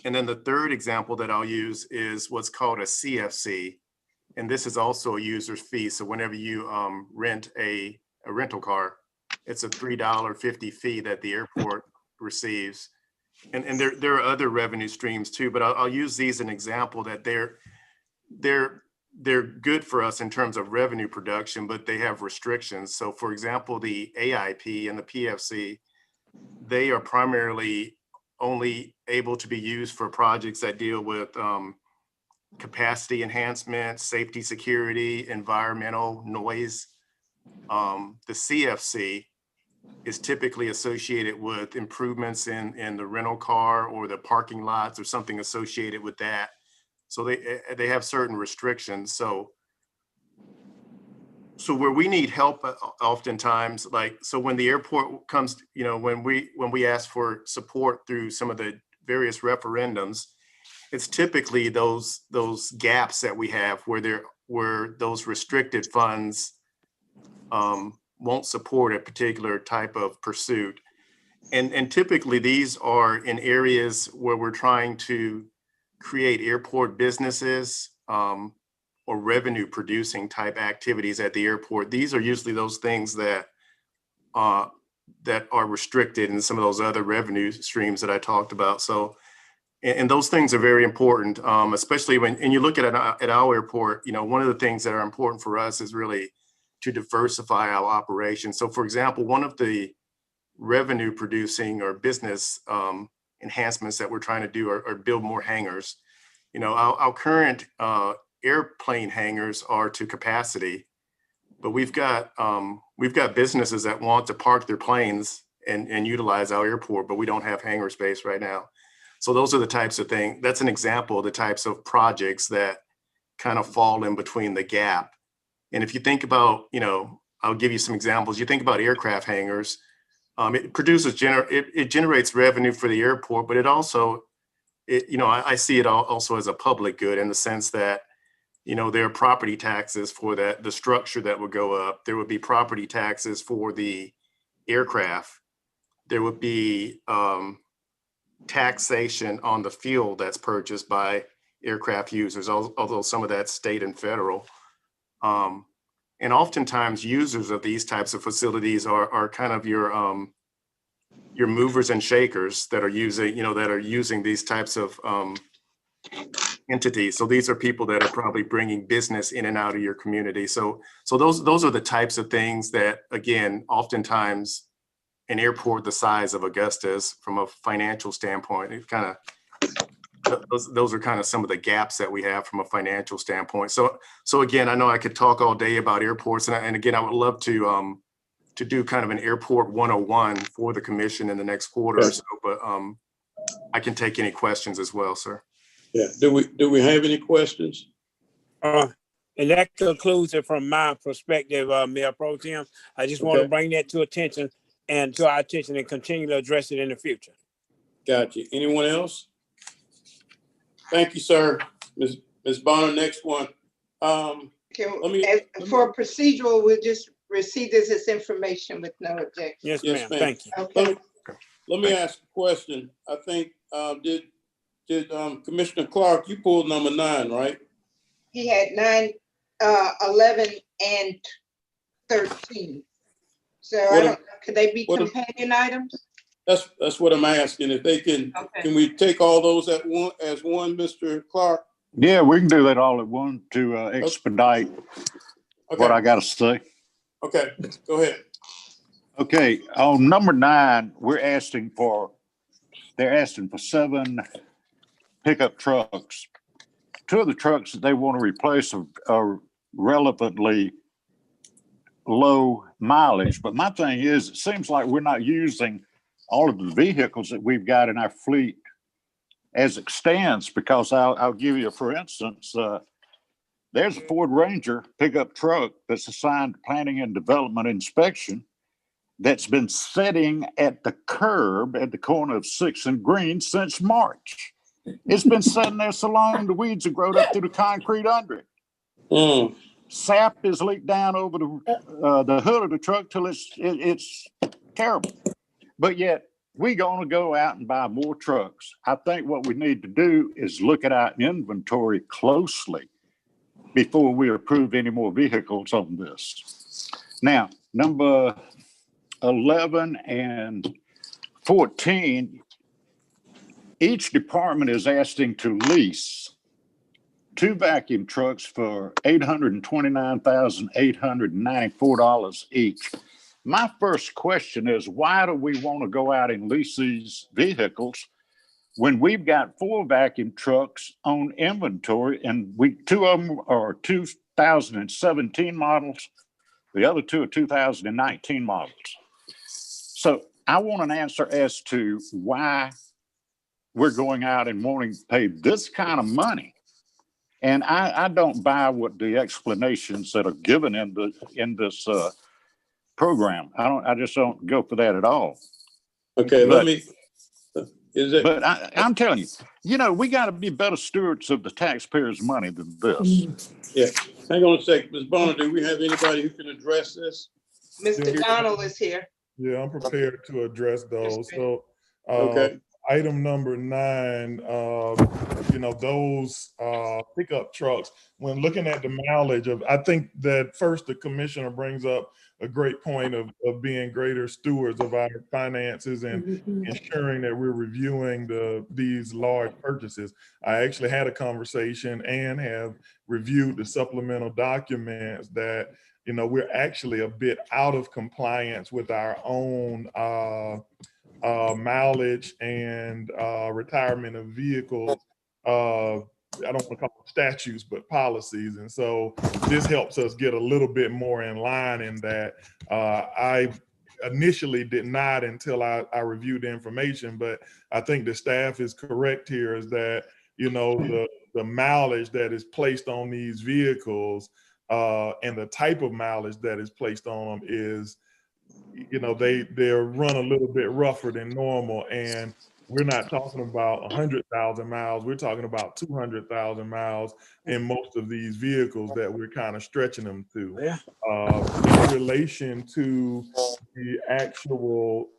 And then the third example that I'll use is what's called a CFC. And this is also a user's fee. So whenever you rent a rental car, it's a $3.50 fee that the airport receives. And there are other revenue streams too, but I'll use these as an example that they're good for us in terms of revenue production, but they have restrictions. So for example, the AIP and the PFC, they are primarily only able to be used for projects that deal with capacity enhancement, safety, security, environmental, noise. The CFC is typically associated with improvements in the rental car or the parking lots or something associated with that. So they have certain restrictions. So where we need help oftentimes, so when the airport comes, when we ask for support through some of the various referendums, it's typically those gaps that we have where those restricted funds won't support a particular type of pursuit. And typically these are in areas where we're trying to create airport businesses or revenue producing type activities at the airport. These are usually those things that are restricted in some of those other revenue streams that I talked about. So, and those things are very important, especially when you look at our airport. One of the things that are important for us is really to diversify our operations. So for example, one of the revenue producing or business enhancements that we're trying to do are build more hangars. Our current airplane hangars are to capacity, but we've got businesses that want to park their planes and utilize our airport, but we don't have hangar space right now. So those are the types of things. That's an example of the types of projects that kind of fall in between the gap. And if you think about, I'll give you some examples. You think about aircraft hangars. It generates revenue for the airport, but it also, I see it also as a public good in the sense that, there are property taxes for the structure that would go up. There would be property taxes for the aircraft. There would be taxation on the fuel that's purchased by aircraft users, although some of that's state and federal. And oftentimes users of these types of facilities are kind of your movers and shakers that are using, these types of entities. So these are people that are probably bringing business in and out of your community. So those are the types of things that, again, oftentimes an airport the size of Augusta is, from a financial standpoint, it kind of, those are kind of some of the gaps that we have from a financial standpoint. So again, I know I could talk all day about airports, and again, I would love to do kind of an airport 101 for the commission in the next quarter or so, but I can take any questions as well, sir. Yeah, do we have any questions? And that concludes it from my perspective, Mayor Pro Tem. I just want to bring that to our attention and continue to address it in the future. Got you. Anyone else? Thank you, sir. Ms. Bonner, next one. For procedural, we'll just receive this as information with no objection. Yes, ma'am. Thank you. Okay. Let me ask a question. I think, did Commissioner Clark, you pulled number 9, right? He had 9, 11, and 13. So could they be companion items? That's what I'm asking. If they can, can we take all those as one, Mr. Clark? Yeah, we can do that all at one to expedite what I got to say. Okay, go ahead. Okay, on number 9, they're asking for 7 pickup trucks. 2 of the trucks that they want to replace are relevantly low mileage. But my thing is, it seems like we're not using all of the vehicles that we've got in our fleet as it stands, because I'll give you, for instance, there's a Ford Ranger pickup truck that's assigned to planning and development inspection that's been sitting at the curb at the corner of 6th and Green since March. It's been sitting there so long, the weeds have grown up through the concrete under it. Sap is leaked down over the hood of the truck till it's terrible. But yet, we're going to go out and buy more trucks. I think what we need to do is look at our inventory closely before we approve any more vehicles on this. Now, number 11 and 14, each department is asking to lease 2 vacuum trucks for $829,894 each. My first question is, why do we want to go out and lease these vehicles when we've got 4 vacuum trucks on inventory, and 2 of them are 2017 models, the other 2 are 2019 models? So I want an answer as to why we're going out and wanting to pay this kind of money. And I don't buy what the explanations that are given in this program. I just don't go for that at all. Okay, but, But I'm telling you, we got to be better stewards of the taxpayers' money than this. Yeah, hang on a second. Ms. Bonner, do we have anybody who can address this? Mr. Donald is here. Yeah, I'm prepared to address those. So, item number 9, those pickup trucks, when looking at the mileage I think that first the commissioner brings up a great point of being greater stewards of our finances and ensuring that we're reviewing these large purchases. I actually had a conversation and have reviewed the supplemental documents that, we're actually a bit out of compliance with our own mileage and retirement of vehicles. I don't want to call them statutes, but policies. And so this helps us get a little bit more in line in that. I initially did not until I reviewed the information, but I think the staff is correct here is that, the mileage that is placed on these vehicles and the type of mileage that is placed on them is, they're run a little bit rougher than normal. And we're not talking about 100,000 miles. We're talking about 200,000 miles in most of these vehicles that we're kind of stretching them to. In relation to the actual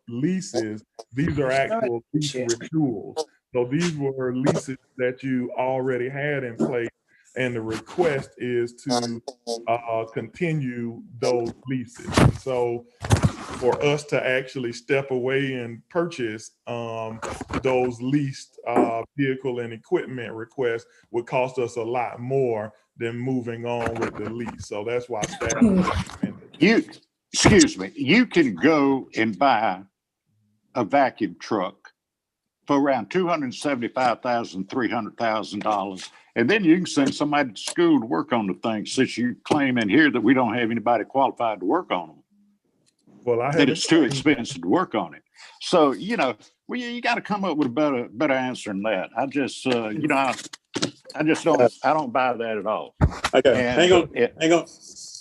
leases, these are actual lease renewals. So these were leases that you already had in place, and the request is to continue those leases. So for us to actually step away and purchase those leased vehicle and equipment requests would cost us a lot more than moving on with the lease. So that's why staff recommended. Excuse me, you can go and buy a vacuum truck for around $275,000, $300,000. And then you can send somebody to school to work on the thing, since you claim in here that we don't have anybody qualified to work on them. Well, that it's too expensive to work on it. So, you know, well, you got to come up with a better answer than that. I just, you know, I don't buy that at all. Okay, And hang on.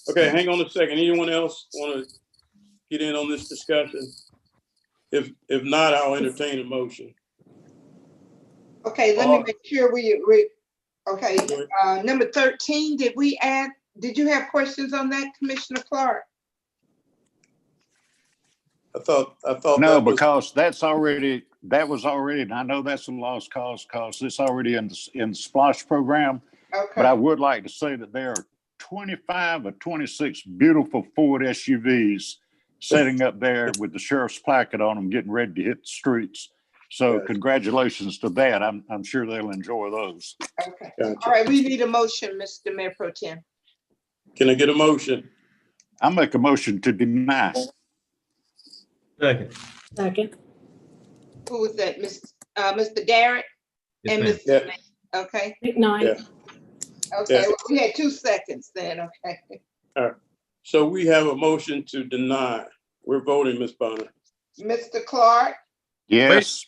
Okay, hang on a second. Anyone else want to get in on this discussion? If not, I'll entertain a motion. Okay, let me make sure okay, number 13, did you have questions on that, Commissioner Clark? I thought no, because that was already, and I know that's a lost cause because it's already in the SPLOSH program. Okay. But I would like to say that there are 25 or 26 beautiful Ford SUVs sitting up there with the sheriff's placard on them, getting ready to hit the streets. So congratulations to that. I'm sure they'll enjoy those. Okay. Gotcha. All right, we need a motion, Mr. Mayor Pro Tem. Can I get a motion? I make a motion to deny. Second. Who was that, Mr. Garrett? Yes, and ma'am. Mr. Smith? Okay. Yeah. Okay, Yeah. well, we had 2 seconds then, okay. All right. So we have a motion to deny. We're voting, Ms. Bonner. Mr. Clark, Yes.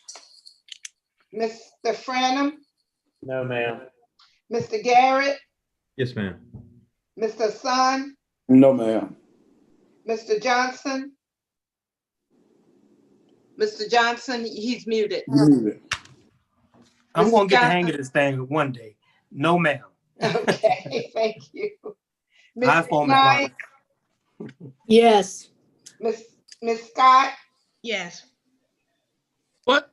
Mr. Franum, No, ma'am. Mr. Garrett, Yes, ma'am. Mr. Hassan, No, ma'am. Mr. Johnson. Mr. Johnson, he's muted. I'm Mr. gonna get the Johnson. hang of this thing one day. No, ma'am. Okay, thank you. iPhone, Ms. Knight, Yes. Ms. Scott, Yes. What?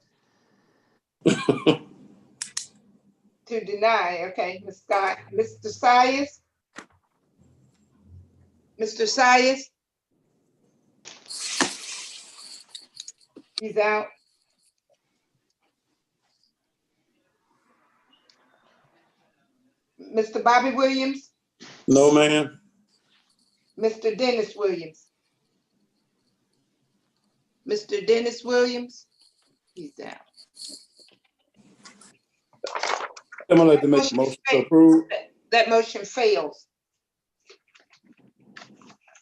to deny, okay, Ms. Scott. Mr. Sias? Mr. Sias? He's out. Mr. Bobby Williams? No, ma'am. Mr. Dennis Williams? Mr. Dennis Williams? He's out. I'm gonna like to make a motion to approve. That motion fails.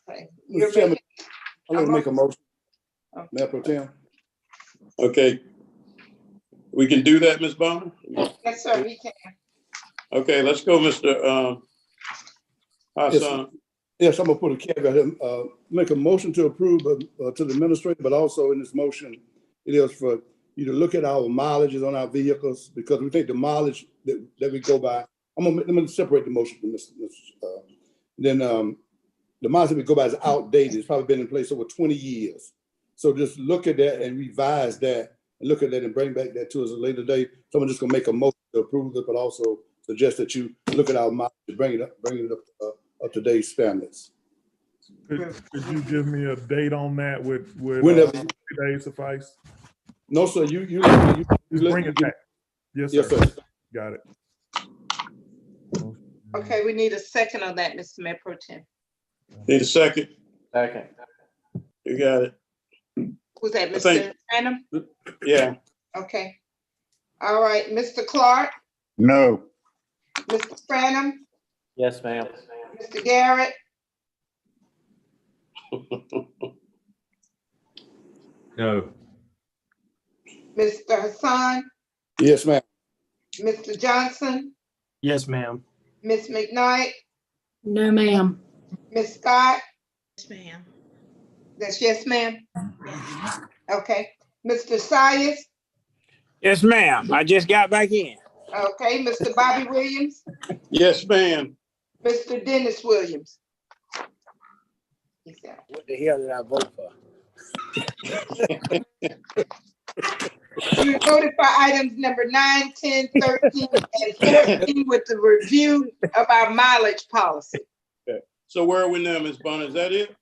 Okay. You're Mr. Chairman, making- I'd like to make a motion. Mayor Pro Tem. Okay. We can do that, Ms. Bonner? Yes, sir, we can. Okay, let's go, Mr. Hassan. Yes, I'm gonna put a caveat here, make a motion to approve to the administrator, but also in this motion, it is for you to look at our mileages on our vehicles, because we think the mileage that we go by, let me separate the motion from this. Then the mileage that we go by is outdated. It's probably been in place over 20 years. So just look at that and revise that and look at that and bring back that to us at a later date. So I'm just gonna make a motion to approve it, but also suggest that you look at our mileage, bring it up to date standards. Could you give me a date on that with Whenever 2 days suffice? No, sir, you Bring it back. Yes, Yes, sir. sir. Got it. Okay, we need a second on that, Mr. Mayor Pro Tem. Need a second? Second. You got it. Who's that, I Mr. think- Random? Yeah. Okay. All right, Mr. Clark, No. Mr. Franum, Yes, ma'am. Mr. Garrett, No. Mr. Hassan, Yes, ma'am. Mr. Johnson, Yes, ma'am. Ms. McKnight, No, ma'am. Ms. Scott. Yes, ma'am. That's yes, ma'am. Okay, Mr. Sias. Yes, ma'am. I just got back in. Okay, Mr. Bobby Williams, Yes, ma'am. Mr. Dennis Williams. He's out. What the hell did I vote for? We voted for items number 9, 10, 13, and 14 with the review of our mileage policy. Okay. So where are we now, Ms. Bonner? Is that it?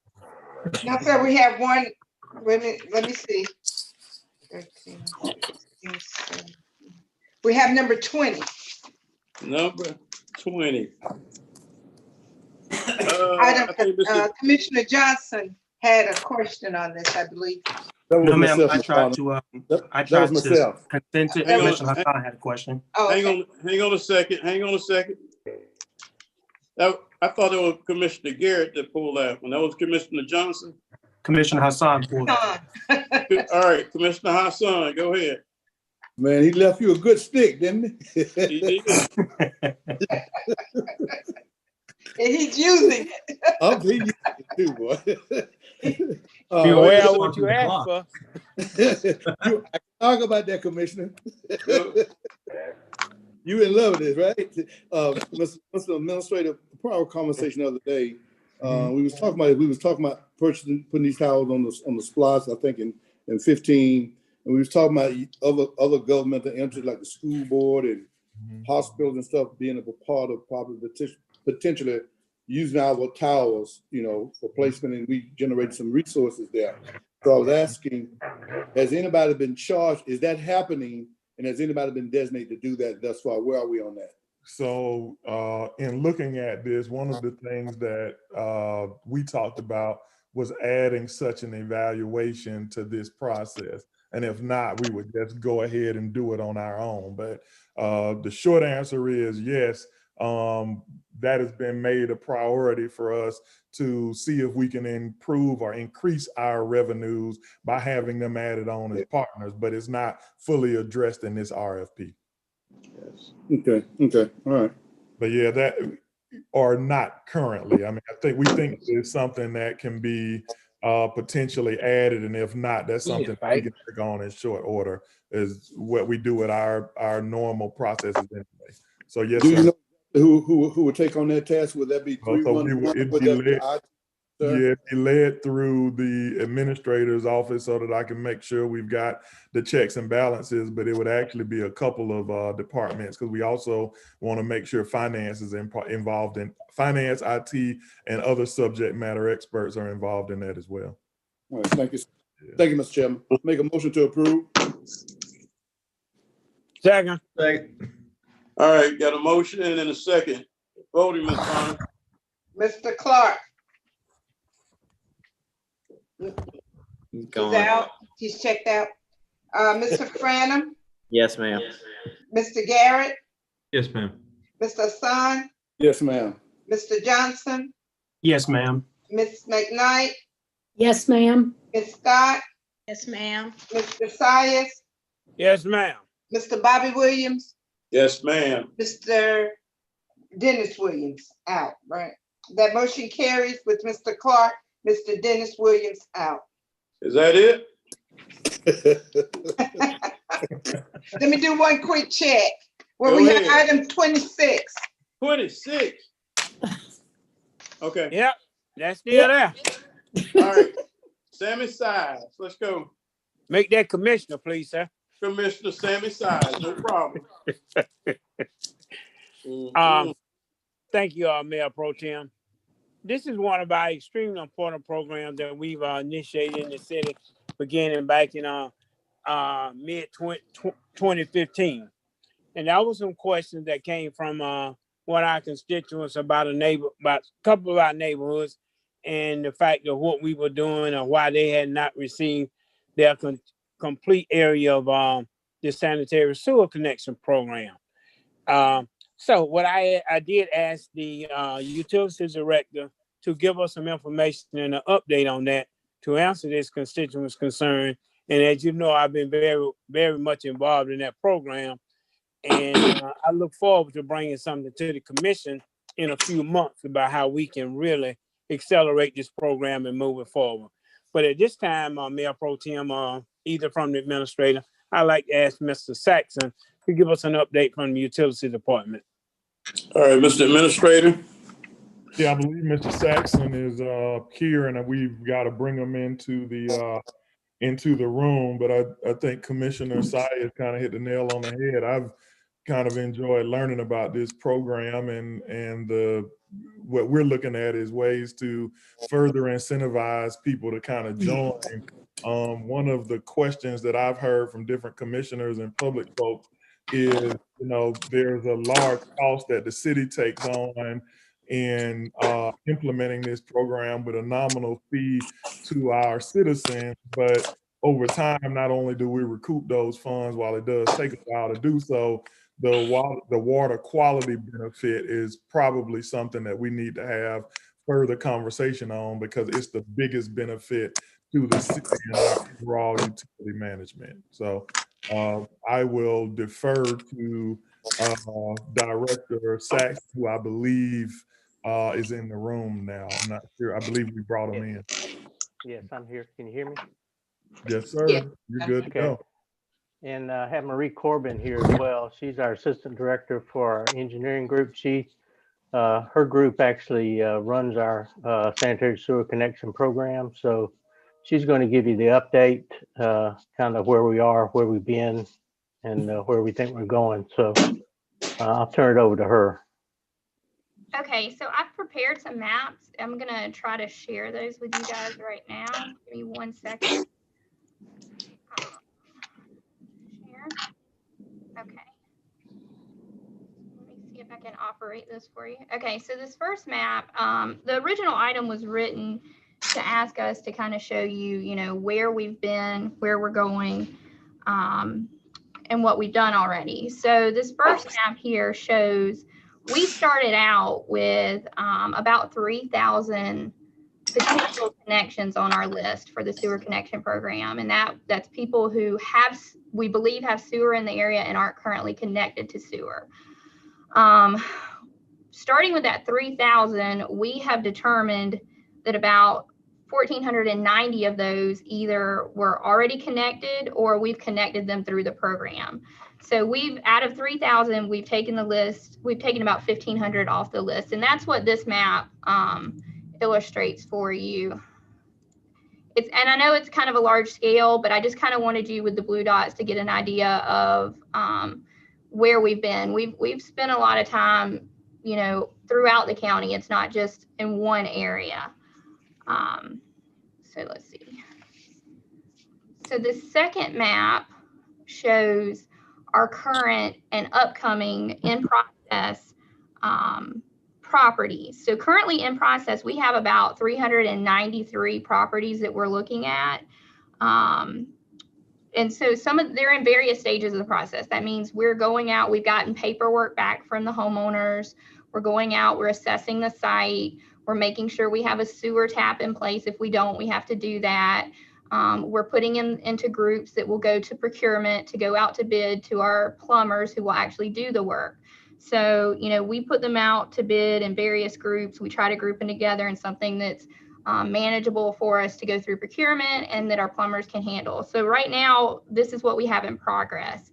Now, sir, we have one Wait a minute, let me see. 13, 16, 17. We have number 20. Number 20. Item, I think Mr. Commissioner Johnson had a question on this, I believe. That was No, ma'am, myself, I Your tried Honor. to, I That tried was to myself. consent it. Hang on, Commissioner Hassan had a question. Oh, hang okay. on a second. Hang on a second. I thought it was Commissioner Garrett that pulled that one. That was Commissioner Johnson. Commissioner Hassan pulled that. All right, Commissioner Hassan, go ahead. Man, he left you a good stick, didn't he? He did. And he's using it. I'm using it too, boy. Be aware of what you asked for. I can talk about that, Commissioner. You in love with this, right? Mr. Administrator, the prior conversation the other day, we was talking about putting these towers on the splots, I think in 15, and we was talking about other governmental entities like the school board and hospitals and stuff being a part of probably potentially using our towers, for placement, and we generated some resources there. So I was asking, has anybody been charged? Is that happening? And has anybody been designated to do that thus far? Where are we on that? So in looking at this, one of the things that we talked about was adding such an evaluation to this process. And if not, we would just go ahead and do it on our own. But the short answer is yes, that has been made a priority for us to see if we can improve or increase our revenues by having them added on as partners, but it's not fully addressed in this RFP. Yes. Okay, all right. But yeah, that or not currently. I mean, we think it's something that can be potentially added, and if not, that's something that we can take on in short order, is what we do with our normal processes anyway. So yes, Do sir. you know who would take on that task? Would that be 311? It'd be led through the administrator's office so that I can make sure we've got the checks and balances, but it would actually be a couple of departments, because we also want to make sure finance is involved in finance, IT, and other subject matter experts are involved in that as well. All right, thank you. Yeah. Thank you, Mr. Chairman. Make a motion to approve. Second. All right, got a motion and a second. Voting, Ms. Bonner. Mr. Clark. He's out. He's checked out. Mr. Franham. Yes, ma'am. Mr. Garrett. Yes, ma'am. Mr. Hassan. Yes, ma'am. Mr. Johnson. Yes, ma'am. Ms. McKnight. Yes, ma'am. Ms. Scott. Yes, ma'am. Mr. Sias. Yes, ma'am. Mr. Bobby Williams. Yes, ma'am. Mr. Dennis Williams out, right? That motion carries with Mr. Clark, Mr. Dennis Williams out. Is that it? Let me do one quick check. Well, we have item 26. 26. Okay. Yep, that's still there. All right. Sammy Sides, let's go. Make that commissioner, please, sir. Commissioner Sammy Sides, no problem. Thank you, Mayor Pro Tem. This is one of our extremely important programs that we've initiated in the city beginning back in mid-2015. And that was some questions that came from one of our constituents about a couple of our neighborhoods, and the fact of what we were doing or why they had not received their complete area of the sanitary sewer connection program. So what I did ask the utilities director to give us some information and an update on that to answer this constituent's concern. And as you know, I've been very, very much involved in that program. And I look forward to bringing something to the commission in a few months about how we can really accelerate this program and move it forward. But at this time, Mayor Pro Tem, either from the administrator, I'd like to ask Mr. Saxon to give us an update from the utility department. All right, Mr. Administrator. Yeah, I believe Mr. Saxon is here, and we've got to bring him into the room. But I think Commissioner Sias kind of hit the nail on the head. I've kind of enjoyed learning about this program, and what we're looking at is ways to further incentivize people to kind of join. One of the questions that I've heard from different commissioners and public folks is, there's a large cost that the city takes on in implementing this program with a nominal fee to our citizens, but over time, not only do we recoup those funds, while it does take a while to do so, the water quality benefit is probably something that we need to have further conversation on, because it's the biggest benefit to the city and our overall utility management. So I will defer to Director Sachs, who I believe is in the room now. I'm not sure. I believe we brought him in. Yes, I'm here. Can you hear me? Yes, sir. Yeah. You're good to go. And I have Marie Corbin here as well. She's our assistant director for our engineering group. Her group actually runs our sanitary sewer connection program. So she's going to give you the update, kind of where we are, where we've been, and where we think we're going. So I'll turn it over to her. Okay, so I've prepared some maps. I'm gonna try to share those with you guys right now. Give me 1 second. Share. Okay. Let me see if I can operate this for you. Okay, so this first map, the original item was written to ask us to kind of show you, where we've been, where we're going, and what we've done already. So this first map here shows we started out with about 3,000 potential connections on our list for the sewer connection program. And that's people who we believe have sewer in the area and aren't currently connected to sewer. Starting with that 3,000, we have determined that about 1,490 of those either were already connected or we've connected them through the program. So out of 3,000, we've taken about 1,500 off the list. And that's what this map illustrates for you. And I know it's kind of a large scale, but I just kind of wanted you with the blue dots to get an idea of where we've been. We've spent a lot of time, throughout the county. It's not just in one area. So let's see. So the second map shows our current and upcoming in process properties. So currently in process, we have about 393 properties that we're looking at. And so they're in various stages of the process. That means we're going out, we've gotten paperwork back from the homeowners. We're going out, we're assessing the site. We're making sure we have a sewer tap in place. If we don't, we have to do that. We're putting into groups that will go to procurement to go out to bid to our plumbers who will actually do the work. So, we put them out to bid in various groups. We try to group them together in something that's manageable for us to go through procurement and that our plumbers can handle. So right now, this is what we have in progress.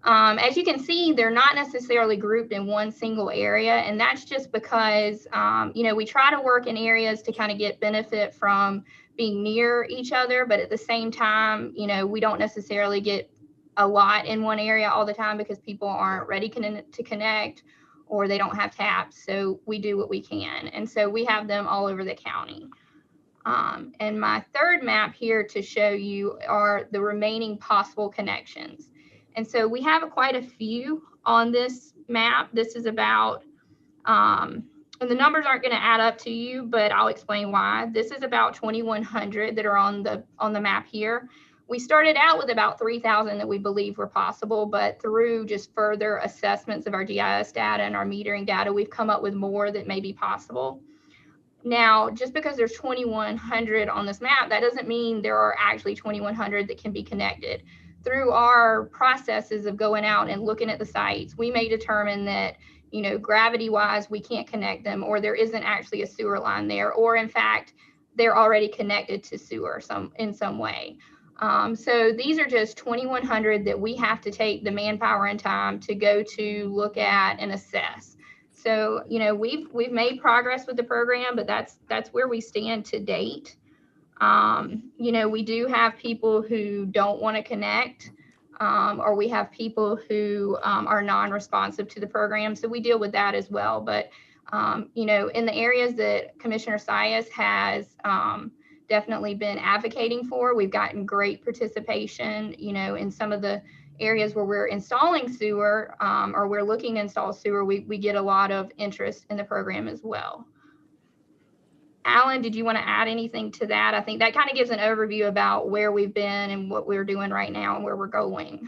As you can see, they're not necessarily grouped in one single area. And that's just because, we try to work in areas to kind of get benefit from being near each other. But at the same time, we don't necessarily get a lot in one area all the time because people aren't ready to connect or they don't have taps. So we do what we can. And so we have them all over the county. And my third map here to show you are the remaining possible connections. And so we have quite a few on this map. This is about, and the numbers aren't going to add up to you, but I'll explain why. This is about 2,100 that are on the map here. We started out with about 3,000 that we believe were possible, but through just further assessments of our GIS data and our metering data, we've come up with more that may be possible. Now, just because there's 2,100 on this map, that doesn't mean there are actually 2,100 that can be connected. Through our processes of going out and looking at the sites, we may determine that, gravity-wise, we can't connect them, or there isn't actually a sewer line there, or in fact, they're already connected to sewer in some way. So these are just 2,100 that we have to take the manpower and time to go to look at and assess. So, we've made progress with the program, but that's where we stand to date. We do have people who don't want to connect. or we have people who are non-responsive to the program. So we deal with that as well. But, you know, in the areas that Commissioner Sias has definitely been advocating for, we've gotten great participation, you know, in some of the areas where we're installing sewer or we're looking to install sewer, we get a lot of interest in the program as well. Alan, did you want to add anything to that? I think that kind of gives an overview about where we've been and what we're doing right now and where we're going.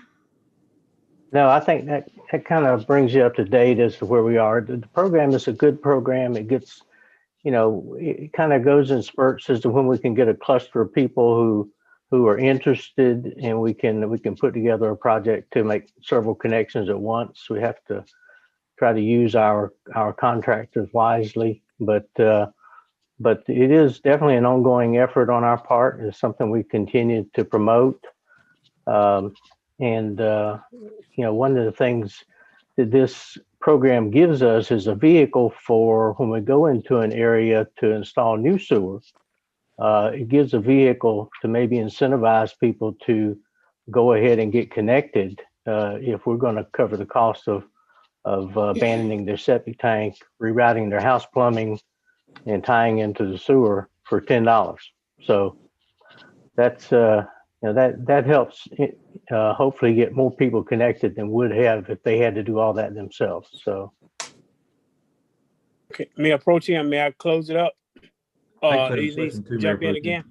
No, I think that kind of brings you up to date as to where we are. The program is a good program. It gets, you know, it kind of goes in spurts as to when we can get a cluster of people who are interested, and we can put together a project to make several connections at once. We have to try to use our contractors wisely, but it is definitely an ongoing effort on our part. It's something we continue to promote. You know, one of the things that this program gives us is a vehicle for when we go into an area to install new sewer. It gives a vehicle to maybe incentivize people to go ahead and get connected if we're going to cover the cost of abandoning their septic tank, rerouting their house plumbing, and tying into the sewer for $10. So that's you know, that helps hopefully get more people connected than would have if they had to do all that themselves. So, okay, Mayor Pro Tem, may I close it up? Thanks, Elise, second too, Mayor jump Pro in Tem. again.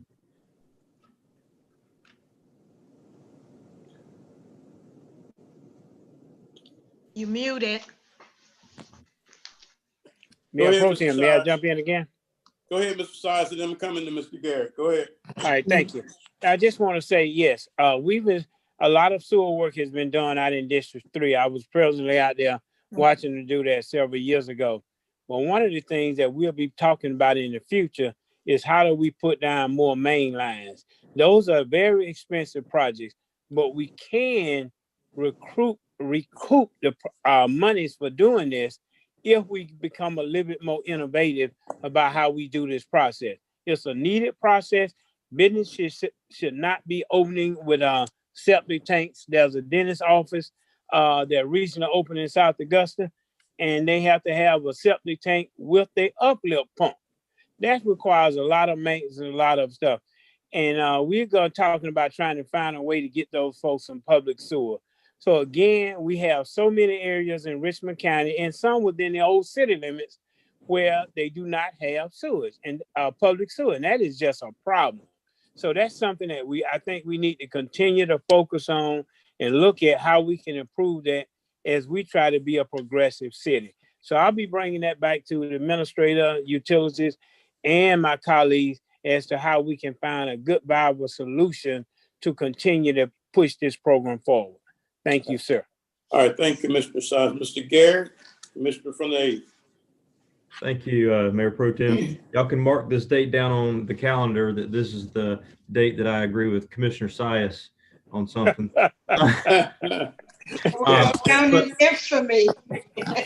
You muted. Mayor Pro Mr. Tem, may I Sides. jump in again? Go ahead, Mr. Sides, and then I'm coming to Mr. Garrett. Go ahead. All right, thank you. I just want to say, yes, a lot of sewer work has been done out in District 3. I was presently out there watching them do that several years ago. Well, one of the things that we'll be talking about in the future is how do we put down more main lines. Those are very expensive projects, but we can recoup the monies for doing this if we become a little bit more innovative about how we do this process. It's a needed process. Businesses should not be opening with septic tanks. There's a dentist office that recently opened in South Augusta, and they have to have a septic tank with their uplift pump. That requires a lot of maintenance and a lot of stuff. And we're talking about trying to find a way to get those folks some public sewer. So again, we have so many areas in Richmond County and some within the old city limits where they do not have sewers and public sewer, and that is just a problem. So that's something that I think we need to continue to focus on and look at how we can improve that as we try to be a progressive city. So I'll be bringing that back to the administrator, utilities, and my colleagues as to how we can find a good, viable solution to continue to push this program forward. Thank you, sir. All right, thank you, Mr. Sides. Mr. Garrett, Commissioner from the 8th. Thank you, Mayor Pro Tem. Y'all can mark this date down on the calendar that this is the date that I agree with Commissioner Sias on something. Counting infamy.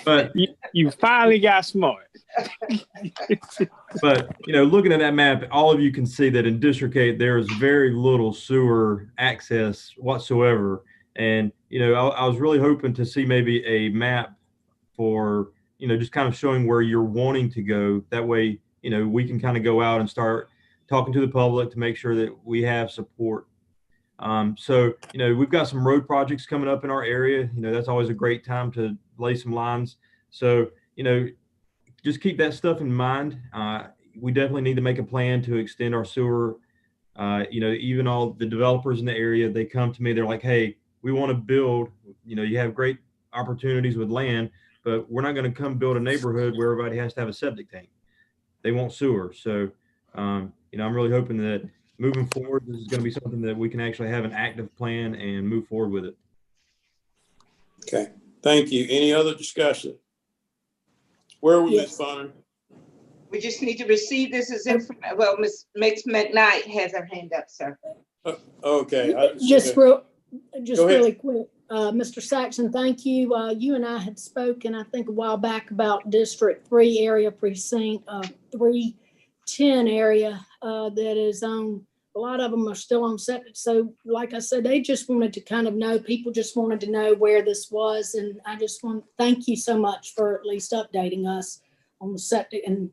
But you finally got smart. But, you know, looking at that map, all of you can see that in District 8, there is very little sewer access whatsoever. And, you know, I was really hoping to see maybe a map for, you know, just kind of showing where you're wanting to go. That way, you know, we can kind of go out and start talking to the public to make sure that we have support. So, you know, we've got some road projects coming up in our area. You know, that's always a great time to lay some lines. So, you know, just keep that stuff in mind. We definitely need to make a plan to extend our sewer. You know, even all the developers in the area, they come to me, they're like, hey, we want to build, you know, you have great opportunities with land, but we're not going to come build a neighborhood where everybody has to have a septic tank. They want sewer. So, you know, I'm really hoping that moving forward, this is going to be something that we can actually have an active plan and move forward with it. Okay, thank you. Any other discussion? Where are we, Ms. Bonner? We just need to receive this as information. Well, Ms. McKnight has her hand up, sir. Okay. Just Go ahead. really quick, Mr. Saxon, thank you. You and I had spoken, I think, a while back about District 3 area precinct, 310 area that is on a lot of them are still on septic. So like I said, they just wanted to kind of know, people just wanted to know where this was. And I just want to thank you so much for at least updating us on the septic, and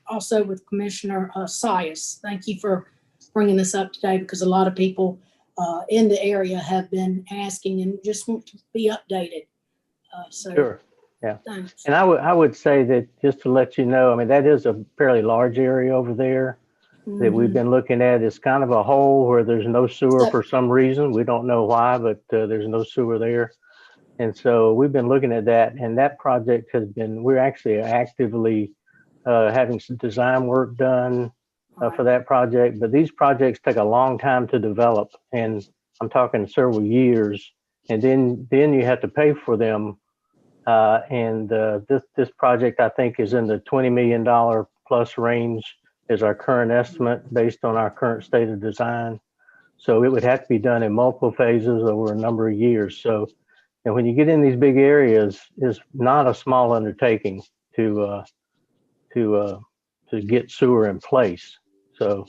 also with Commissioner Sias. Thank you for bringing this up today, because a lot of people in the area have been asking and just want to be updated. So Sure, yeah. thanks. And I would say that, just to let you know, I mean, that is a fairly large area over there that we've been looking at. It's kind of a hole where there's no sewer for some reason. We don't know why, but there's no sewer there. And so we've been looking at that, and that project has been, we're actually actively having some design work done for that project. But these projects take a long time to develop, and I'm talking several years, and then you have to pay for them. This project, I think, is in the $20 million plus range is our current estimate based on our current state of design. So it would have to be done in multiple phases over a number of years. So, and when you get in these big areas, it's not a small undertaking to get sewer in place. So,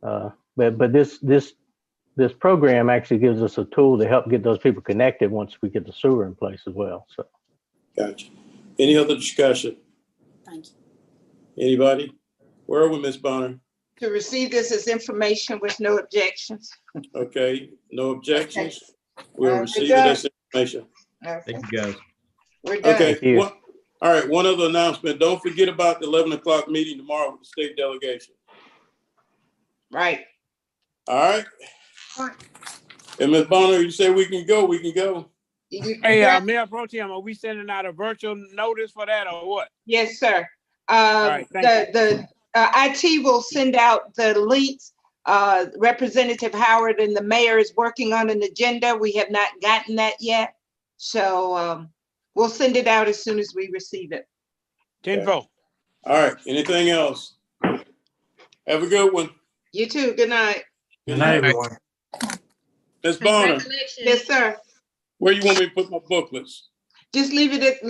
but this program actually gives us a tool to help get those people connected once we get the sewer in place as well. So, Gotcha. Any other discussion? Thank you. Anybody? Where are we, Ms. Bonner? To receive this as information with no objections. Okay, no objections. We'll we're receive it done. as information. Okay. Thank you, guys. We're done. Okay. All right. One other announcement. Don't forget about the 11 o'clock meeting tomorrow with the state delegation. Right. All right. And Ms. Bonner, you say we can go, we can go. Hey, Mayor Pro Tem, are we sending out a virtual notice for that or what? Yes, sir. Right, The IT will send out the links. Representative Howard and the mayor is working on an agenda. We have not gotten that yet. So we'll send it out as soon as we receive it. 10-4. All right. Anything else? Have a good one. You too. Good night. Good night, everyone. Ms. Bonner, Yes, sir. where you want me to put my booklets? Just leave it